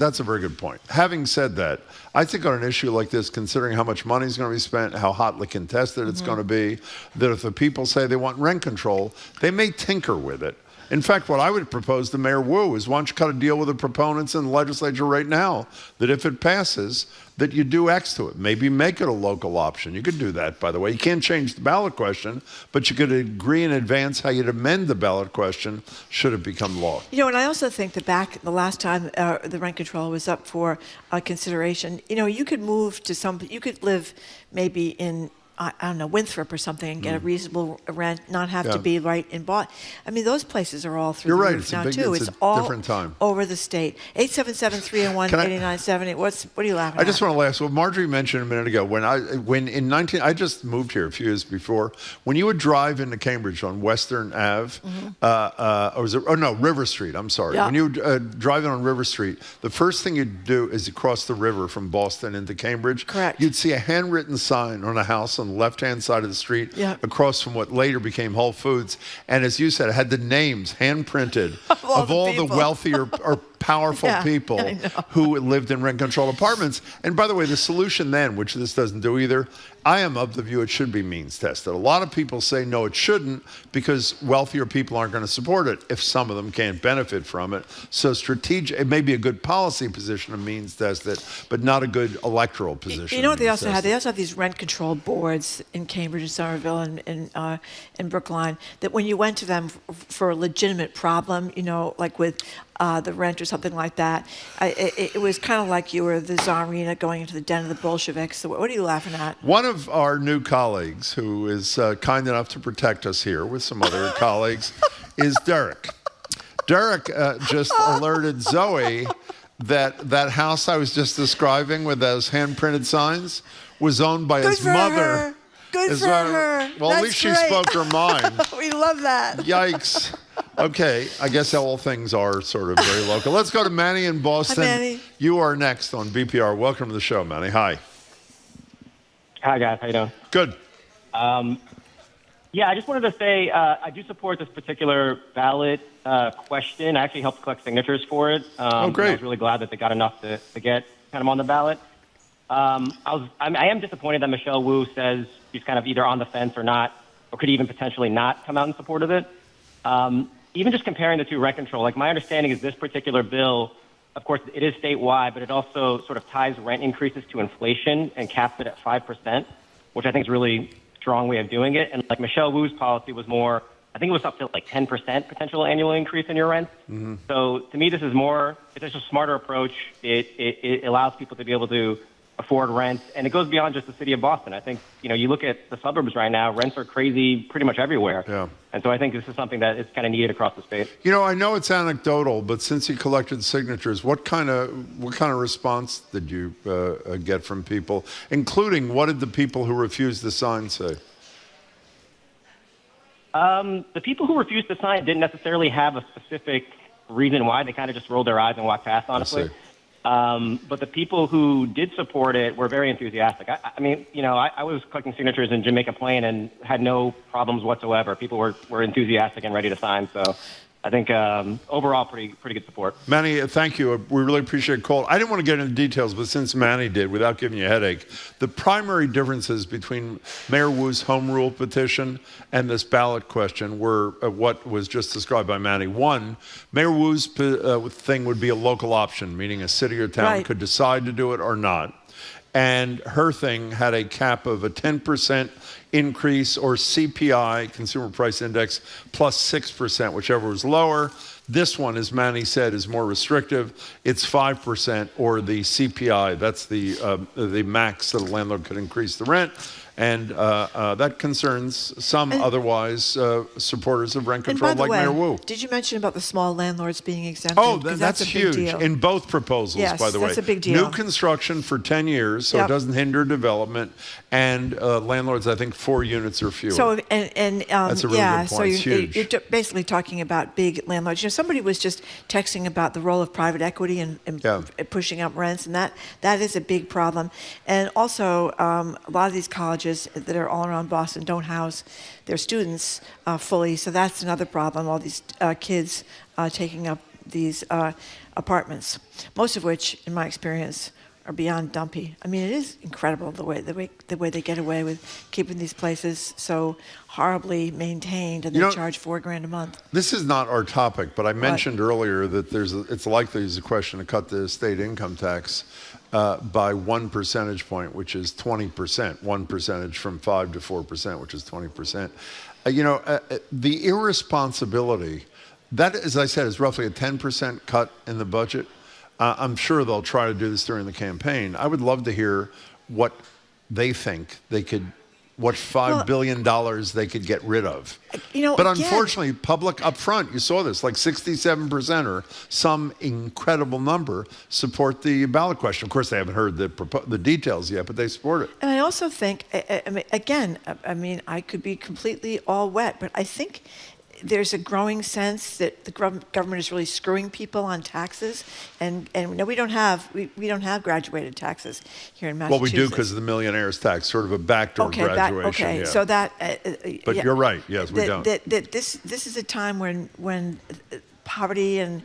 That's a very good point. Having said that, I think on an issue like this, considering how much money is going to be spent, how hotly contested it's going to be, that if the people say they want rent control, they may tinker with it. In fact, what I would propose to Mayor Wu is, why don't you cut a deal with the proponents in the legislature right now, that if it passes, that you do X to it. Maybe make it a local option. You could do that, by the way. You can't change the ballot question, but you could agree in advance how you'd amend the ballot question should it become law. You know, and I also think that the last time the rent control was up for consideration, you know, you could move to you could live maybe in, I don't know, Winthrop or something and get a reasonable rent, not have to be right in Boston. I mean, those places are all through the roof now, too. It's all different time. Over the state. 877-301-8970. What are you laughing at? I just want to ask, well, Marjorie mentioned a minute ago, I just moved here a few years before, when you would drive into Cambridge on Western Ave, River Street, I'm sorry. Yeah. When you would drive in on River Street, the first thing you'd do is you cross the river from Boston into Cambridge. Correct. You'd see a handwritten sign on a house on the left-hand side of the street, across from what later became Whole Foods. And as you said, it had the names hand-printed of all the wealthier or powerful people who lived in rent-controlled apartments. And by the way, the solution then, which this doesn't do either, I am of the view it should be means tested. A lot of people say, no, it shouldn't, because wealthier people aren't going to support it if some of them can't benefit from it. So it may be a good policy position to means test it, but not a good electoral position. You know what they also have? They also have these rent control boards in Cambridge and Somerville and Brookline, that when you went to them for a legitimate problem, you know, like with the rent or something like that, it was kind of like you were the Tsarina going into the den of the Bolsheviks. So what are you laughing at? One of our new colleagues, who is kind enough to protect us here with some other colleagues, is Derek. Derek just alerted Zoe that house I was just describing with those hand-printed signs was owned by his mother. Good for her. Well, at least she spoke her mind. We love that. Yikes. Okay, I guess all things are sort of very local. Let's go to Manny in Boston. Hi, Manny. You are next on BPR. Welcome to the show, Manny. Hi. Hi, guys. How you doing? Good. Yeah, I just wanted to say I do support this particular ballot question. I actually helped collect signatures for it. Oh, great. I was really glad that they got enough to get kind of on the ballot. I am disappointed that Michelle Wu says she's kind of either on the fence or not, or could even potentially not come out in support of it. Even just comparing the two rent control, like my understanding is this particular bill, of course, it is statewide, but it also sort of ties rent increases to inflation and caps it at 5%, which I think is a really strong way of doing it. And like Michelle Wu's policy was more, I think it was up to like 10% potential annual increase in your rent. Mm-hmm. So to me, this is it's just a smarter approach. It allows people to be able to afford rent, and it goes beyond just the city of Boston. I think, you know, you look at the suburbs right now, rents are crazy pretty much everywhere. Yeah. And so I think this is something that is kind of needed across the state. You know, I know it's anecdotal, but since you collected signatures, what kind of response did you get from people, including what did the people who refused to sign say? The people who refused to sign didn't necessarily have a specific reason why. They kind of just rolled their eyes and walked past, honestly. But the people who did support it were very enthusiastic. I mean, you know, I was collecting signatures in Jamaica Plain and had no problems whatsoever. People were enthusiastic and ready to sign. So I think overall pretty good support. Manny, thank you. We really appreciate the call. I didn't want to get into details, but since Manny did, without giving you a headache, the primary differences between Mayor Wu's home rule petition and this ballot question were what was just described by Manny. One, Mayor Wu's thing would be a local option, meaning a city or town could decide to do it or not. And her thing had a cap of a 10% increase or CPI, Consumer Price Index, plus 6%, whichever was lower. This one, as Manny said, is more restrictive. It's 5% or the CPI. That's the max that a landlord could increase the rent. And that concerns some otherwise supporters of rent control like Mayor Wu. Did you mention about the small landlords being exempted? Oh, that's huge. In both proposals, by the way. Yes, that's a big deal. New construction for 10 years, so it doesn't hinder development. And landlords, I think 4 units or fewer. So, that's a really good point. So it's huge. You're basically talking about big landlords. You know, somebody was just texting about the role of private equity and pushing up rents, and that is a big problem. And also, a lot of these colleges that are all around Boston don't house their students fully, so that's another problem. All these kids taking up these apartments, most of which, in my experience, are beyond dumpy. I mean, it is incredible the way they get away with keeping these places so horribly maintained, and they charge $4,000 a month. This is not our topic, but I mentioned earlier that it's likely there's a question to cut the state income tax by 1 percentage point, which is 20%. 1 percentage from 5 to 4%, which is 20%. The irresponsibility, that, as I said, is roughly a 10% cut in the budget. I'm sure they'll try to do this during the campaign. I would love to hear what they think they could, what $5 billion they could get rid of. But unfortunately, public up front, you saw this, like 67% or some incredible number support the ballot question. Of course, they haven't heard the details yet, but they support it. And I also think, I mean, I could be completely all wet, but I think there's a growing sense that the government is really screwing people on taxes, and no, we don't have graduated taxes here in Massachusetts. Well, we do because of the millionaire's tax, sort of a backdoor graduation. Yeah. So that. But you're right. Yes, we don't. This is a time when poverty and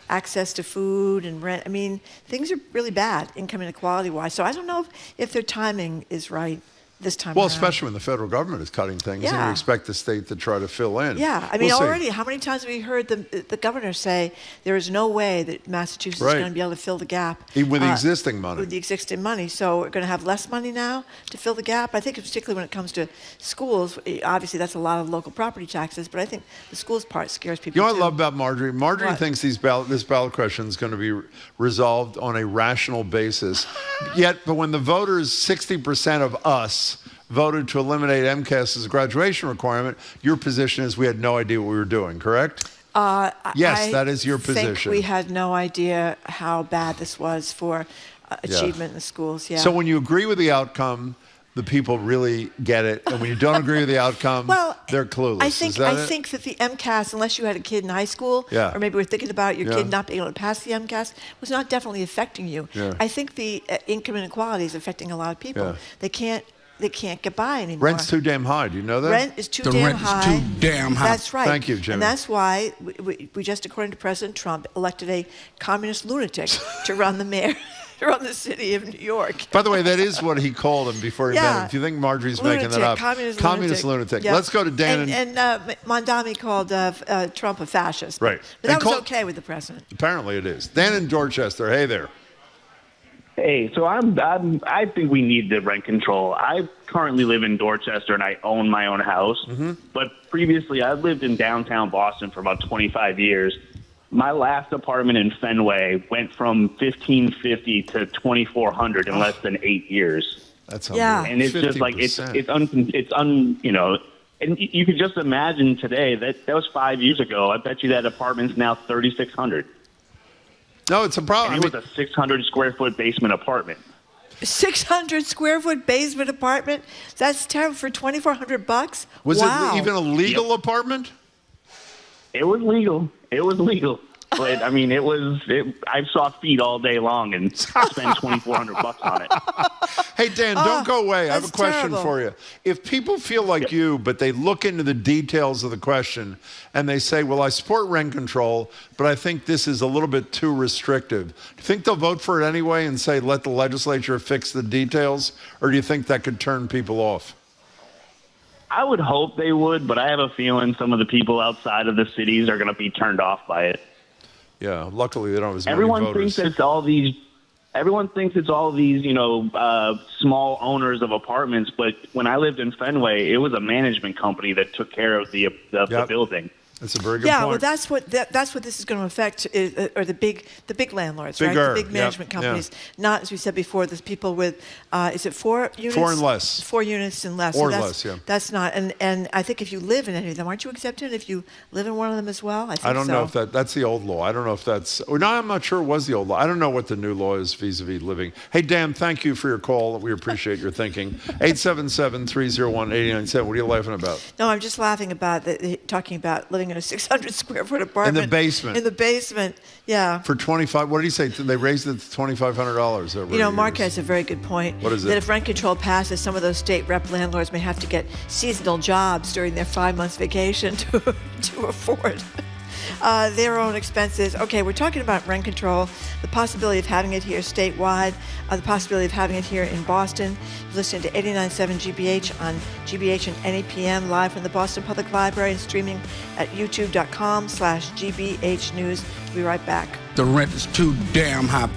access to food and rent. I mean, things are really bad, income inequality wise. So I don't know if their timing is right this time around. Especially when the federal government is cutting things, and you expect the state to try to fill in. Yeah, I mean, already, how many times have we heard the governor say there is no way that Massachusetts is going to be able to fill the gap even with the existing money? With the existing money, so we're going to have less money now to fill the gap. I think particularly when it comes to schools, obviously that's a lot of local property taxes, but I think the schools part scares people. You know what I love about Marjorie? Marjorie thinks this ballot question is going to be resolved on a rational basis. But when the voters, 60% of us, voted to eliminate MCAS as a graduation requirement, your position is we had no idea what we were doing, correct? Yes, that is your position. I think we had no idea how bad this was for achievement in the schools, So when you agree with the outcome, the people really get it, and when you don't agree with the outcome, they're clueless. I think that the MCAS, unless you had a kid in high school, or maybe we're thinking about your kid not being able to pass the MCAS, was not definitely affecting you. I think the income inequality is affecting a lot of people. They can't get by anymore. Rent's too damn high. Do you know that? Rent is too damn high. That's right. Thank you, Jimmy. And that's why we just, according to President Trump, elected a communist lunatic to run the mayor, to run the city of New York. By the way, that is what he called him before he met him. If you think Marjorie's making that up. Communist lunatic. Let's go to Dan. And Mondami called Trump a fascist. Right. But that was okay with the president. Apparently it is. Dan in Dorchester. Hey there. Hey, so I think we need the rent control. I currently live in Dorchester and I own my own house. But previously I lived in downtown Boston for about 25 years. My last apartment in Fenway went from $1,550 to $2,400 in less than 8 years. That's unbelievable. And it's 50%. Just like and you could just imagine today that was 5 years ago. I bet you that apartment's now $3,600. No, it's a problem. And it was a 600 square foot basement apartment. 600 square foot basement apartment? That's terrible for $2,400. Was it even a legal apartment? It was legal. But I mean, I saw feet all day long and spent $2,400 on it. Hey, Dan, don't go away. I have a question for you. If people feel like you, but they look into the details of the question and they say, well, I support rent control, but I think this is a little bit too restrictive. Do you think they'll vote for it anyway and say, let the legislature fix the details? Or do you think that could turn people off? I would hope they would, but I have a feeling some of the people outside of the cities are going to be turned off by it. Yeah, luckily they don't have as many Everyone voters. Thinks everyone thinks it's all these, small owners of apartments. But when I lived in Fenway, it was a management company that took care of the building. That's a very good point. Yeah, well, that's what this is going to affect, are the big landlords, right? The big management companies. Not, as we said before, there's people with, is it 4 units? 4 and less. 4 units and less. Or so less, yeah. That's not, and I think if you live in any of them, aren't you exempted if you live in one of them as well? I don't know if that's the old law. I don't know if that's, no, I'm not sure it was the old law. I don't know what the new law is vis-a-vis living. Hey, Dan, thank you for your call. We appreciate your thinking. 877-301-8097. What are you laughing about? No, I'm just laughing about talking about living in a 600 square foot apartment. In the basement. In the basement, yeah. For 25, what did he say? They raised it to $2,500 over Mark has a very good point. What is it? That if rent control passes, some of those state rep landlords may have to get seasonal jobs during their 5 months vacation to afford their own expenses. Okay, we're talking about rent control, the possibility of having it here statewide, the possibility of having it here in Boston. You're listening to 89.7 GBH on GBH and any PM live from the Boston Public Library and streaming at youtube.com/GBH News. We'll be right back. The rent is too damn high.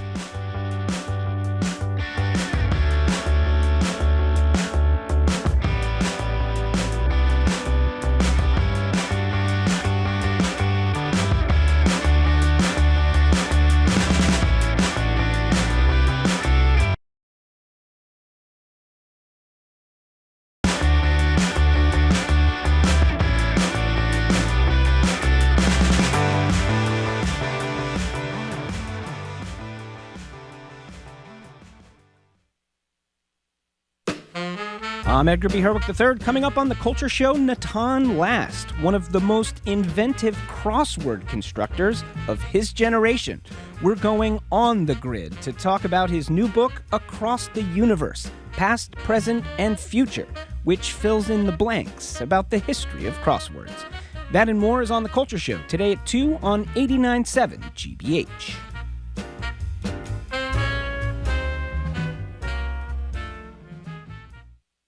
I'm Edgar B. Herwick III, coming up on the Culture Show, Natan Last, one of the most inventive crossword constructors of his generation. We're going on the grid to talk about his new book, Across the Universe, Past, Present, and Future, which fills in the blanks about the history of crosswords. That and more is on the Culture Show, today at 2 on 89.7 GBH.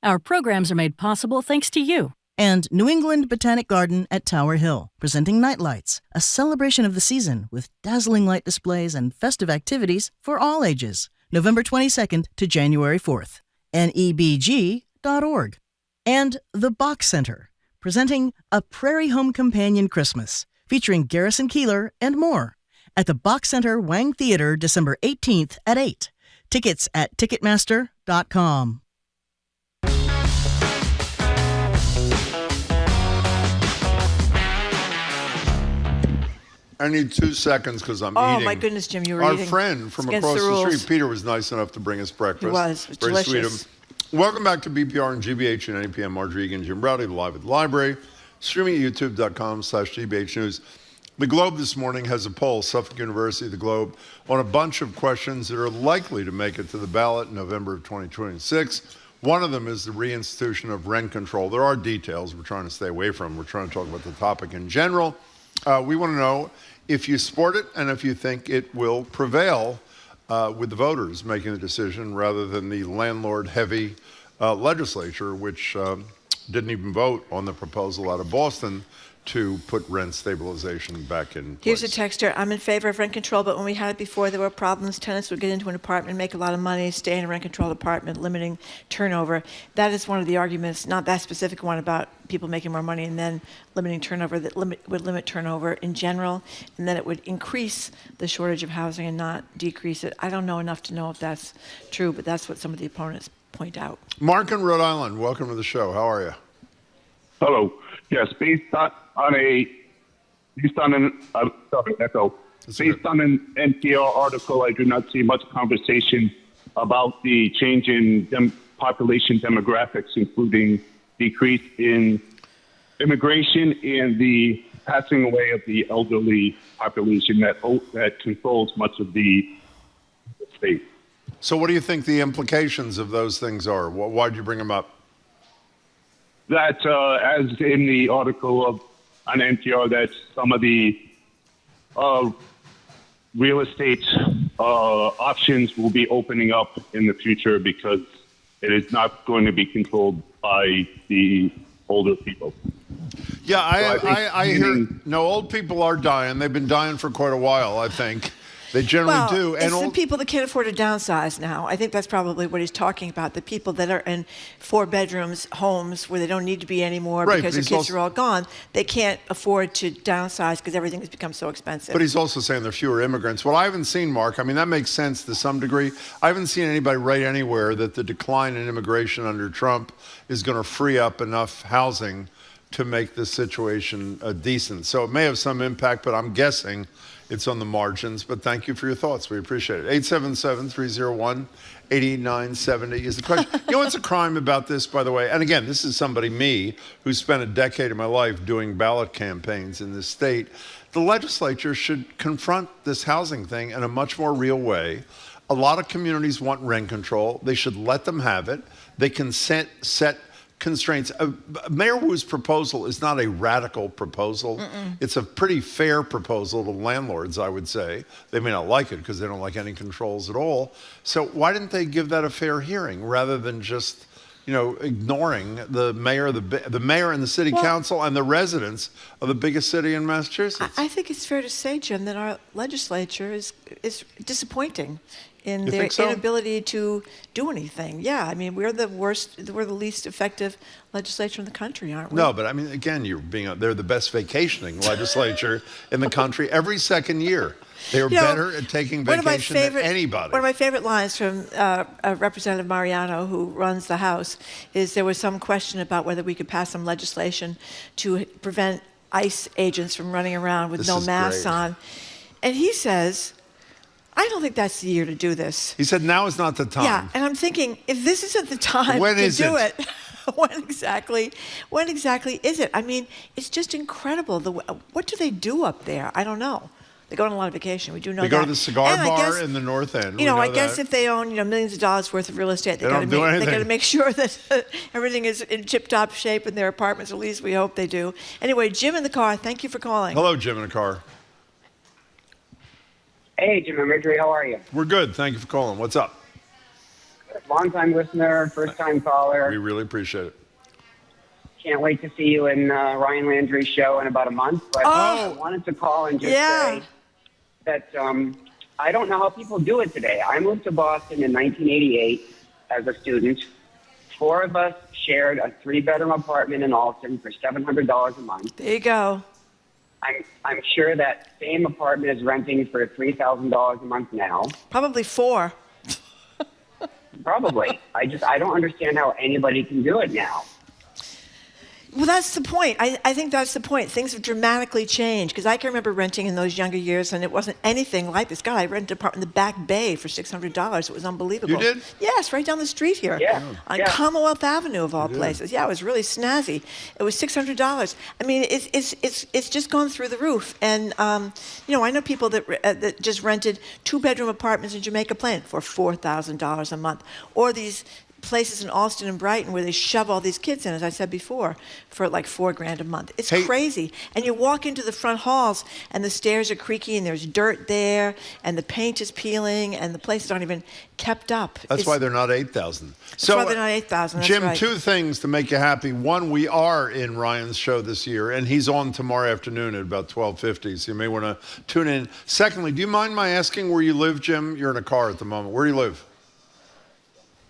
Our programs are made possible thanks to you. And New England Botanic Garden at Tower Hill, presenting Night Lights, a celebration of the season with dazzling light displays and festive activities for all ages. November 22nd to January 4th. NEBG.org. And The Bach Center, presenting A Prairie Home Companion Christmas, featuring Garrison Keillor and more. At the Bach Center Wang Theater, December 18th at 8. Tickets at Ticketmaster.com. I need 2 seconds because I'm Oh, eating. my goodness, Jim, you were Our eating. friend from It's against across the the rules. street, Peter, was nice enough to bring us breakfast. He was. It was Very sweet of delicious. him. Welcome back to BPR and GBH and NPM. Marjorie Egan, Jim Rowdy, live at the library. Streaming at youtube.com/GBH News. The Globe this morning has a poll, Suffolk University, the Globe, on a bunch of questions that are likely to make it to the ballot in November of 2026. One of them is the reinstitution of rent control. There are details we're trying to stay away from. We're trying to talk about the topic in general. We want to know if you support it and if you think it will prevail with the voters making the decision rather than the landlord-heavy legislature, which didn't even vote on the proposal out of Boston to put rent stabilization back in place. Here's a texter. I'm in favor of rent control, but when we had it before, there were problems. Tenants would get into an apartment, make a lot of money, stay in a rent-controlled apartment, limiting turnover. That is one of the arguments, not that specific one about people making more money and then limiting turnover, that would limit turnover in general, and then it would increase the shortage of housing and not decrease it. I don't know enough to know if that's true, but that's what some of the opponents point out. Mark in Rhode Island, welcome to the show. How are you? Hello. Yes, based on an NPR article, I do not see much conversation about the change in population demographics, including decrease in immigration and the passing away of the elderly population that controls much of the state. So what do you think the implications of those things are? Why'd you bring them up? That, as in the article on NPR, that some of the real estate options will be opening up in the future because it is not going to be controlled by the older people. Yeah, I hear. meaning- No, old people are dying. They've been dying for quite a while, I think. They generally do. It's the people that can't afford to downsize now. I think that's probably what he's talking about. The people that are in 4-bedrooms homes where they don't need to be anymore Right, because but their he's kids are all gone. They can't afford to downsize because everything has become so expensive. But he's also saying there are fewer immigrants. Well, I haven't seen, Mark, I mean, that makes sense to some degree. I haven't seen anybody write anywhere that the decline in immigration under Trump is going to free up enough housing to make this situation decent. So it may have some impact, but I'm guessing it's on the margins. But thank you for your thoughts. We appreciate it. 877-301-8970 is the question. You know what's a crime about this, by the way? And again, this is somebody, me, who spent a decade of my life doing ballot campaigns in this state. The legislature should confront this housing thing in a much more real way. A lot of communities want rent control. They should let them have it. They can set constraints. Mayor Wu's proposal is not a radical proposal. It's a pretty fair proposal to landlords, I would say. They may not like it because they don't like any controls at all. So why didn't they give that a fair hearing rather than just, ignoring the mayor and the city council and the residents of the biggest city in Massachusetts? I think it's fair to say, Jim, that our legislature is disappointing in You their think so? inability to do anything. Yeah, I mean, we're the least effective legislature in the country, aren't we? No, but I mean, again, they're the best vacationing legislature in the country every second year. They're better at taking vacation than anybody. One of my favorite lines from Representative Mariano, who runs the House, is there was some question about whether we could pass some legislation to prevent ICE agents from running around with no masks on. And he says, I don't think that's the year to do this. He said, now is not the time. Yeah, and I'm thinking, if this isn't the time When to is do it? it, when exactly is it? I mean, it's just incredible. What do they do up there? I don't know. They go on a lot of vacation. We do know that. They go to the cigar And I bar guess, in the North End. I We know guess that. if they own millions of dollars worth of real estate, they don't do anything. got to make sure that everything is in tip-top shape in their apartments. At least we hope they do. Anyway, Jim in the car. Thank you for calling. Hello, Jim in the car. Hey, Jim and Landry, how are you? We're good. Thank you for calling. What's up? Long-time listener, first-time caller. We really appreciate it. Can't wait to see you in Ryan Landry's show in about a month. But I wanted to call and just say that I don't know how people do it today. I moved to Boston in 1988 as a student. 4 of us shared a 3-bedroom apartment in Alton for $700 a month. There you go. I'm sure that same apartment is renting for $3,000 a month now. Probably 4. Probably. I don't understand how anybody can do it now. Well, that's the point. I think that's the point. Things have dramatically changed because I can remember renting in those younger years, and it wasn't anything like this. God, I rented an apartment in the Back Bay for $600. It was unbelievable. You did? Yes, right down the street here. Yeah. On Commonwealth Avenue, of all places. Yeah, it was really snazzy. It was $600. I mean, it's just gone through the roof. And I know people that just rented 2-bedroom apartments in Jamaica Plain for $4,000 a month, or these places in Austin and Brighton where they shove all these kids in, as I said before, for like $4,000 a month. It's crazy. And you walk into the front halls and the stairs are creaky and there's dirt there and the paint is peeling and the places aren't even kept up. That's why they're not $8,000. That's why they're not $8,000. Jim, right. 2 things to make you happy. One, we are in Ryan's show this year, and he's on tomorrow afternoon at about 12:50, so you may want to tune in. Secondly, do you mind my asking where you live, Jim? You're in a car at the moment. Where do you live?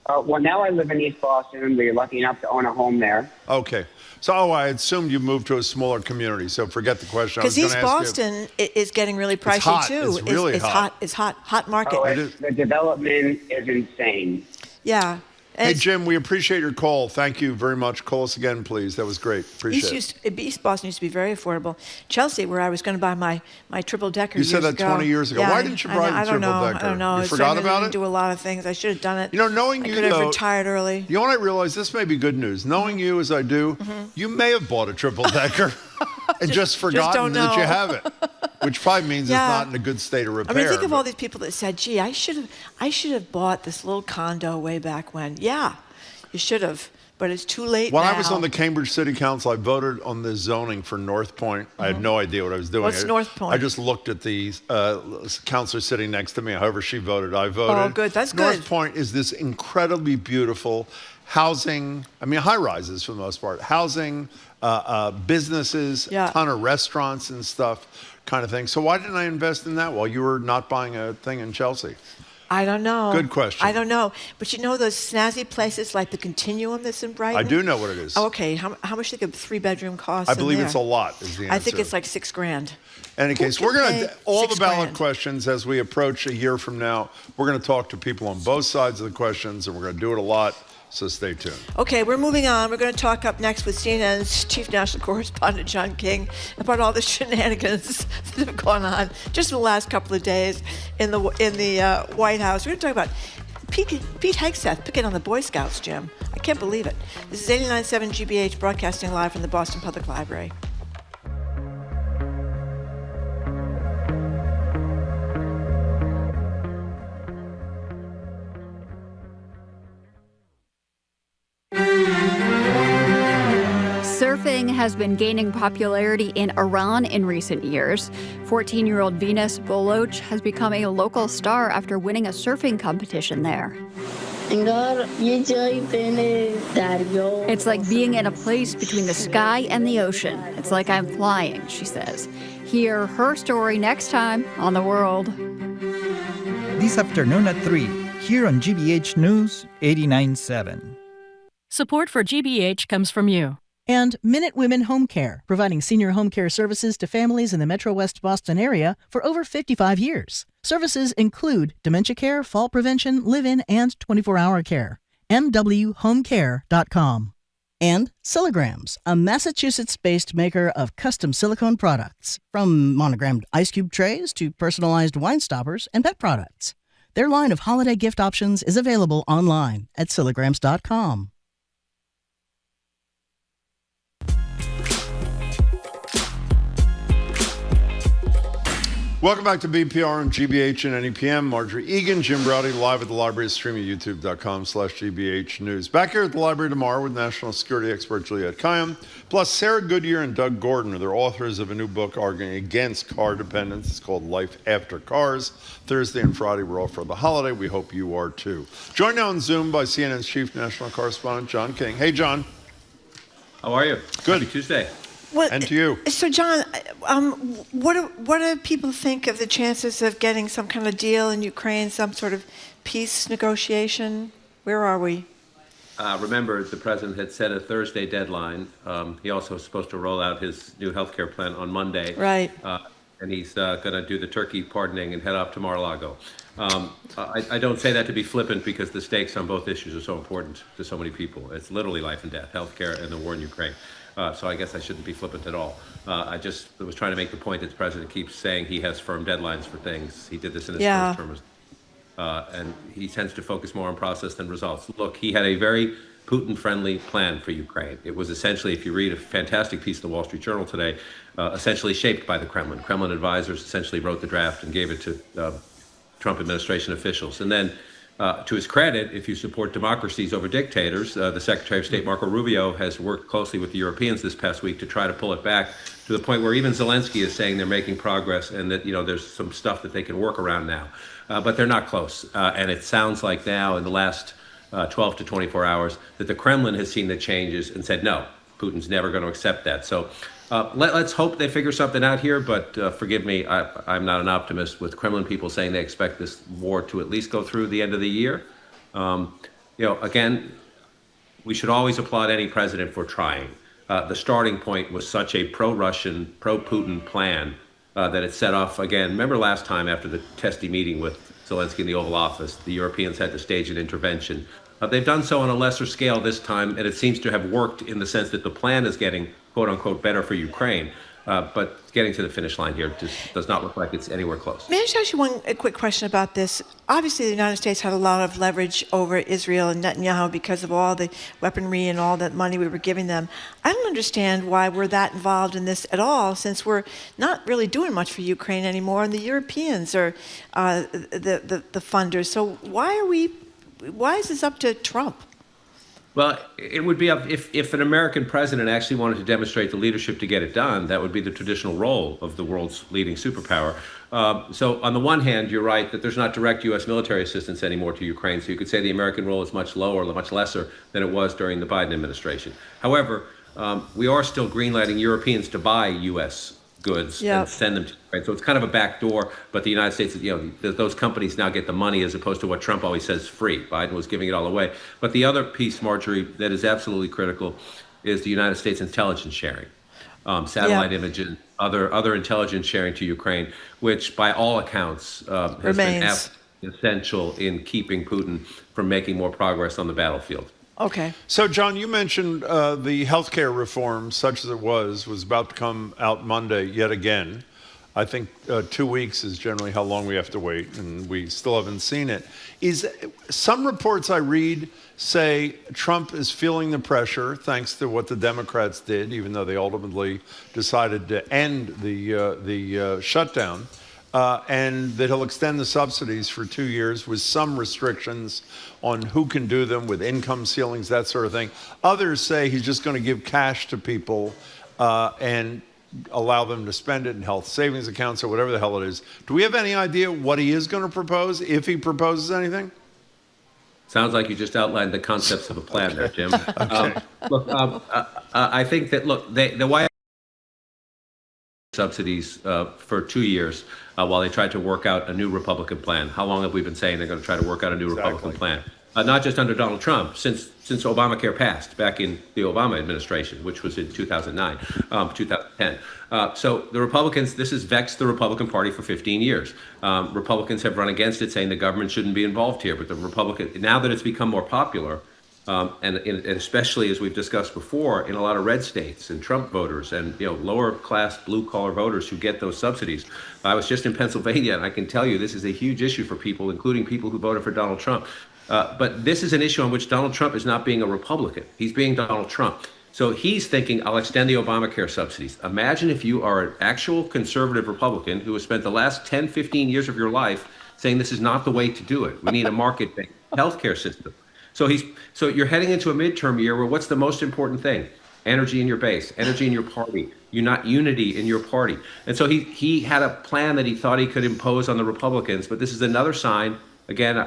Well, now I live in East Boston. We're lucky enough to own a home there. Okay. So, I assumed you moved to a smaller community, so forget the question. Because East Boston is getting really pricey, too. It's really hot. It's hot. Hot market. The development is insane. Yeah. Hey, Jim, we appreciate your call. Thank you very much. Call us again, please. That was great. Appreciate it. East Boston used to be very affordable. Chelsea, where I was going to buy my triple-decker You said that 20 years ago. Yeah, Why didn't you buy the triple-decker? I don't know. You forgot about I it? didn't do a lot of things. I should have done it. Knowing you, I could have though, retired early. You know what I realized? This may be good news. Knowing you as I do, you may have bought a triple-decker and just forgotten that you have it, which probably means it's not in a good state of repair. I mean, think of all these people that said, gee, I should have bought this little condo way back when. Yeah, you should have, but it's too late When now. I was on the Cambridge City Council, I voted on the zoning for North Point. I had no idea what I was doing. What's North Point? I just looked at the counselor sitting next to me. However she voted, I voted. Oh, good. That's good. North Point is this incredibly beautiful housing, high-rises for the most part, housing, businesses, a ton of restaurants and stuff kind of thing. So why didn't I invest in that while you were not buying a thing in Chelsea? I don't know. Good question. I don't know. But you know those snazzy places like the Continuum that's in Brighton? I do know what it is. Oh, okay. How much do you think a 3-bedroom costs? I believe in there? it's a lot, is the answer. I think it's like $6,000. In any case, Who we're can going to, pay all the ballot $6,000? questions as we approach a year from now, we're going to talk to people on both sides of the questions, and we're going to do it a lot, so stay tuned. Okay, we're moving on. We're going to talk up next with CNN's chief national correspondent, John King, about all the shenanigans that have gone on just in the last couple of days in the White House. We're going to talk about Pete Hegseth picking on the Boy Scouts, Jim. I can't believe it. This is 89.7 GBH broadcasting live from the Boston Public Library. has been gaining popularity in Iran in recent years. 14-year-old Venus Boloch has become a local star after winning a surfing competition there. It's like being in a place between the sky and the ocean. It's like I'm flying, she says. Hear her story next time on The World. This afternoon at 3, here on GBH News 89.7. Support for GBH comes from you. And Minute Women Home Care, providing senior home care services to families in the Metro West Boston area for over 55 years. Services include dementia care, fall prevention, live-in, and 24-hour care. MWHomecare.com. And Silograms, a Massachusetts-based maker of custom silicone products, from monogrammed ice cube trays to personalized wine stoppers and pet products. Their line of holiday gift options is available online at Silograms.com. Welcome back to BPR and GBH and NEPM. Marjorie Egan, Jim Browdy, live at the library, streaming youtube.com/GBH News. Back here at the library tomorrow with national security expert Juliette Kayyem, plus Sarah Goodyear and Doug Gordon. They're authors of a new book arguing against car dependence. It's called Life After Cars. Thursday and Friday, we're off for the holiday. We hope you are too. Joined now on Zoom by CNN's chief national correspondent, John King. Hey, John. How are you? Good. Happy Tuesday. Well, and to you. So, John, what do people think of the chances of getting some kind of deal in Ukraine, some sort of peace negotiation? Where are we? Remember, the president had set a Thursday deadline. He also was supposed to roll out his new health care plan on Monday. Right. And he's going to do the turkey pardoning and head off to Mar-a-Lago. I don't say that to be flippant because the stakes on both issues are so important to so many people. It's literally life and death, health care and the war in Ukraine. So I guess I shouldn't be flippant at all. I just was trying to make the point that the president keeps saying he has firm deadlines for things. He did this in his first term. And he tends to focus more on process than results. Look, he had a very Putin-friendly plan for Ukraine. It was essentially, if you read a fantastic piece in the Wall Street Journal today, essentially shaped by the Kremlin. Kremlin advisors essentially wrote the draft and gave it to Trump administration officials. And then, to his credit, if you support democracies over dictators, the Secretary of State, Marco Rubio, has worked closely with the Europeans this past week to try to pull it back to the point where even Zelensky is saying they're making progress and that, there's some stuff that they can work around now. But they're not close. And it sounds like now in the last 12 to 24 hours that the Kremlin has seen the changes and said, no, Putin's never going to accept that. So let's hope they figure something out here. But forgive me, I'm not an optimist with Kremlin people saying they expect this war to at least go through the end of the year. Again, we should always applaud any president for trying. The starting point was such a pro-Russian, pro-Putin plan that it set off again. Remember last time after the testy meeting with Zelensky in the Oval Office, the Europeans had to stage an intervention. They've done so on a lesser scale this time, and it seems to have worked in the sense that the plan is getting, quote unquote, better for Ukraine. But getting to the finish line here just does not look like it's anywhere close. May I just ask you a quick question about this? Obviously, the United States had a lot of leverage over Israel and Netanyahu because of all the weaponry and all that money we were giving them. I don't understand why we're that involved in this at all, since we're not really doing much for Ukraine anymore, and the Europeans are the funders. So why is this up to Trump? Well, it would be up if an American president actually wanted to demonstrate the leadership to get it done. That would be the traditional role of the world's leading superpower. So on the one hand, you're right that there's not direct U.S. military assistance anymore to Ukraine. So you could say the American role is much lower, much lesser than it was during the Biden administration. However, we are still greenlighting Europeans to buy U.S. goods and send them to Ukraine. So it's kind of a back door, but the United States, those companies now get the money as opposed to what Trump always says free. Biden was giving it all away. But the other piece, Marjorie, that is absolutely critical is the United States intelligence sharing, satellite images, other intelligence sharing to Ukraine, which by all accounts has been absolutely essential in keeping Putin from making more progress on the battlefield. Okay. So, John, you mentioned the healthcare reform, such as it was about to come out Monday yet again. I think 2 weeks is generally how long we have to wait, and we still haven't seen it. Some reports I read say Trump is feeling the pressure, thanks to what the Democrats did, even though they ultimately decided to end the shutdown. And that he'll extend the subsidies for 2 years with some restrictions on who can do them, with income ceilings, that sort of thing. Others say he's just going to give cash to people and allow them to spend it in health savings accounts or whatever the hell it is. Do we have any idea what he is going to propose, if he proposes anything? Sounds like you just outlined the concepts of a plan there, Jim. Okay. I think that, the White House subsidies for 2 years while they tried to work out a new Republican plan. How long have we been saying they're going to try to work out a new Republican plan? Not just under Donald Trump, since Obamacare passed back in the Obama administration, which was in 2009, 2010. So the Republicans, this has vexed the Republican Party for 15 years. Republicans have run against it, saying the government shouldn't be involved here. But the now that it's become more popular, and especially as we've discussed before, in a lot of red states and Trump voters and lower class blue collar voters who get those subsidies. I was just in Pennsylvania, and I can tell you this is a huge issue for people, including people who voted for Donald Trump. But this is an issue on which Donald Trump is not being a Republican. He's being Donald Trump. So he's thinking, I'll extend the Obamacare subsidies. Imagine if you are an actual conservative Republican who has spent the last 10, 15 years of your life saying this is not the way to do it. We need a market-based healthcare system. So you're heading into a midterm year where what's the most important thing? Energy in your base, energy in your party, unity in your party. And so he had a plan that he thought he could impose on the Republicans, but this is another sign. Again,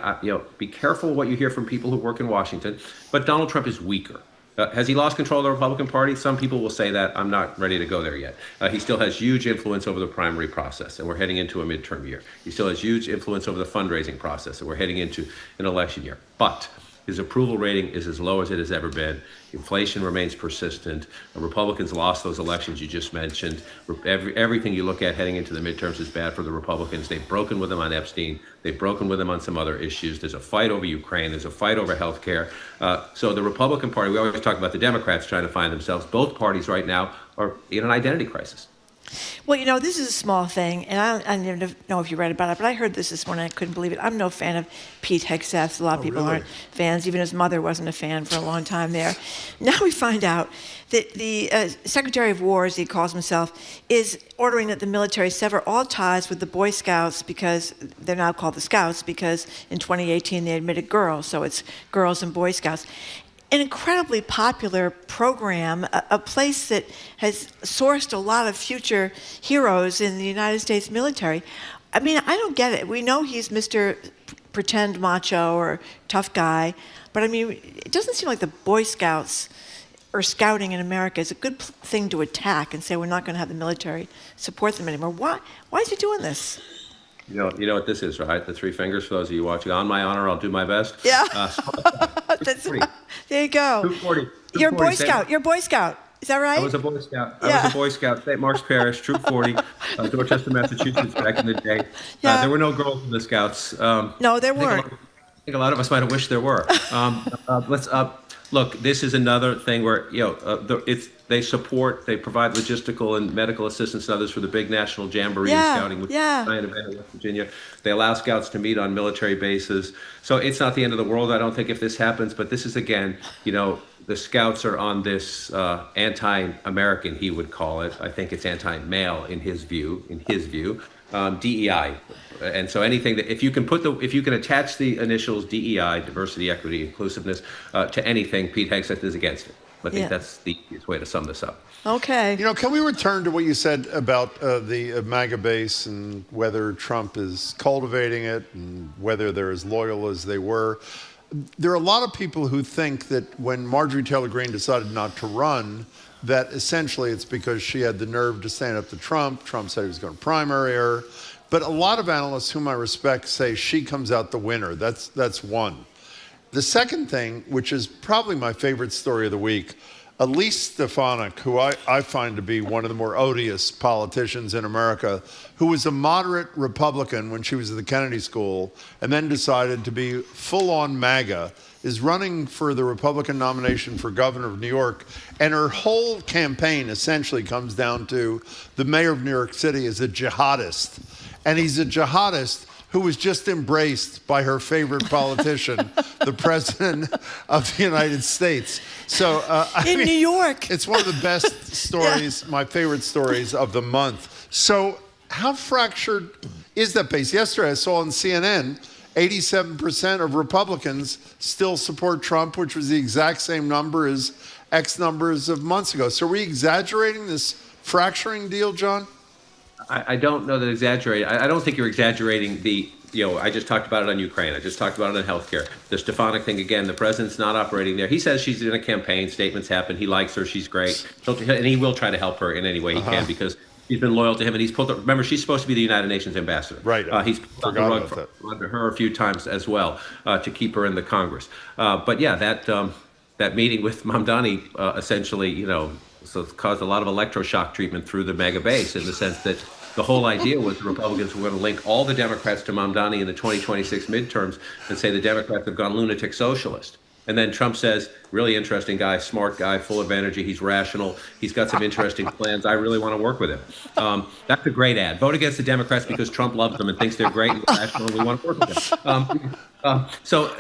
be careful what you hear from people who work in Washington. But Donald Trump is weaker. Has he lost control of the Republican Party? Some people will say that. I'm not ready to go there yet. He still has huge influence over the primary process, and we're heading into a midterm year. He still has huge influence over the fundraising process, and we're heading into an election year. But his approval rating is as low as it has ever been. Inflation remains persistent. Republicans lost those elections you just mentioned. Everything you look at heading into the midterms is bad for the Republicans. They've broken with them on Epstein. They've broken with them on some other issues. There's a fight over Ukraine. There's a fight over health care. So the Republican Party, we always talk about the Democrats trying to find themselves. Both parties right now are in an identity crisis. Well, this is a small thing, and I don't even know if you read about it, but I heard this morning. I couldn't believe it. I'm no fan of Pete Hegseth. A lot of people aren't fans. Even his mother wasn't a fan for a long time there. Now we find out that the Secretary of War, as he calls himself, is ordering that the military sever all ties with the Boy Scouts, because they're now called the Scouts, because in 2018 they admitted girls, so it's girls and Boy Scouts. An incredibly popular program, a place that has sourced a lot of future heroes in the United States military. I mean, I don't get it. We know he's Mr. Pretend Macho or tough guy, but I mean, it doesn't seem like the Boy Scouts or scouting in America is a good thing to attack and say we're not going to have the military support them anymore. Why is he doing this? You know what this is, right? The three fingers for those of you watching. On my honor, I'll do my best. Yeah. There you go. 240. You're a Boy Scout. You're a Boy Scout. Is that right? I was a Boy Scout. I was a Boy Scout, St. Mark's Parish, Troop 40, Dorchester, Massachusetts, back in the day. There were no girls in the Scouts. No, there weren't. I think a lot of us might have wished there were. Look, this is another thing where they provide logistical and medical assistance and others for the big national jamboree in scouting, which is a giant event in West Virginia. They allow scouts to meet on military bases. So it's not the end of the world, I don't think, if this happens. But this is, again, the scouts are on this anti-American, he would call it. I think it's anti-male in his view. DEI. And so anything that if you can attach the initials DEI, diversity, equity, inclusiveness, to anything, Pete Hegseth is against it. I think that's the easiest way to sum this up. Okay. Can we return to what you said about the MAGA base and whether Trump is cultivating it and whether they're as loyal as they were? There are a lot of people who think that when Marjorie Taylor Greene decided not to run, that essentially it's because she had the nerve to stand up to Trump. Trump said he was going to primary her. But a lot of analysts whom I respect say she comes out the winner. That's one. The second thing, which is probably my favorite story of the week, Elise Stefanik, who I find to be one of the more odious politicians in America, who was a moderate Republican when she was at the Kennedy School and then decided to be full-on MAGA, is running for the Republican nomination for governor of New York. And her whole campaign essentially comes down to the mayor of New York City is a jihadist. And he's a jihadist who was just embraced by her favorite politician, the president of the United States. So New York. It's one of the best stories, my favorite stories of the month. So how fractured is that base? Yesterday I saw on CNN, 87% of Republicans still support Trump, which was the exact same number as X numbers of months ago. So are we exaggerating this fracturing deal, John? I don't know that exaggerating. I don't think you're exaggerating the, I just talked about it on Ukraine. I just talked about it on healthcare. The Stefanik thing, again, the president's not operating there. He says she's in a campaign, statements happen, he likes her, she's great. And he will try to help her in any way he can because he's been loyal to him and he's pulled, remember, she's supposed to be the United Nations ambassador. Right. He's pulled the rug under her a few times as well to keep her in the Congress. But yeah, that meeting with Mamdani essentially, so caused a lot of electroshock treatment through the mega base in the sense that the whole idea was the Republicans were going to link all the Democrats to Mamdani in the 2026 midterms and say the Democrats have gone lunatic socialist. And then Trump says, really interesting guy, smart guy, full of energy. He's rational. He's got some interesting plans. I really want to work with him. That's a great ad. Vote against the Democrats because Trump loves them and thinks they're great and rational and we want to work with them. So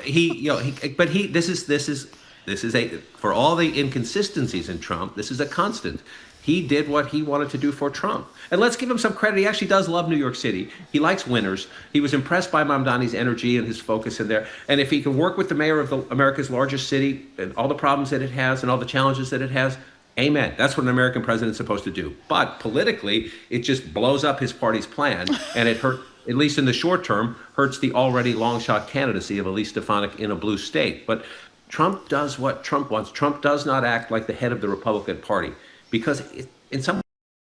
this is a, for all the inconsistencies in Trump, this is a constant. He did what he wanted to do for Trump. And let's give him some credit. He actually does love New York City. He likes winners. He was impressed by Mamdani's energy and his focus in there. And if he can work with the mayor of America's largest city and all the problems that it has and all the challenges that it has, amen. That's what an American president's supposed to do. But politically, it just blows up his party's plan. And it hurt, at least in the short term, hurts the already long shot candidacy of Elise Stefanik in a blue state. But Trump does what Trump wants. Trump does not act like the head of the Republican Party. Because in some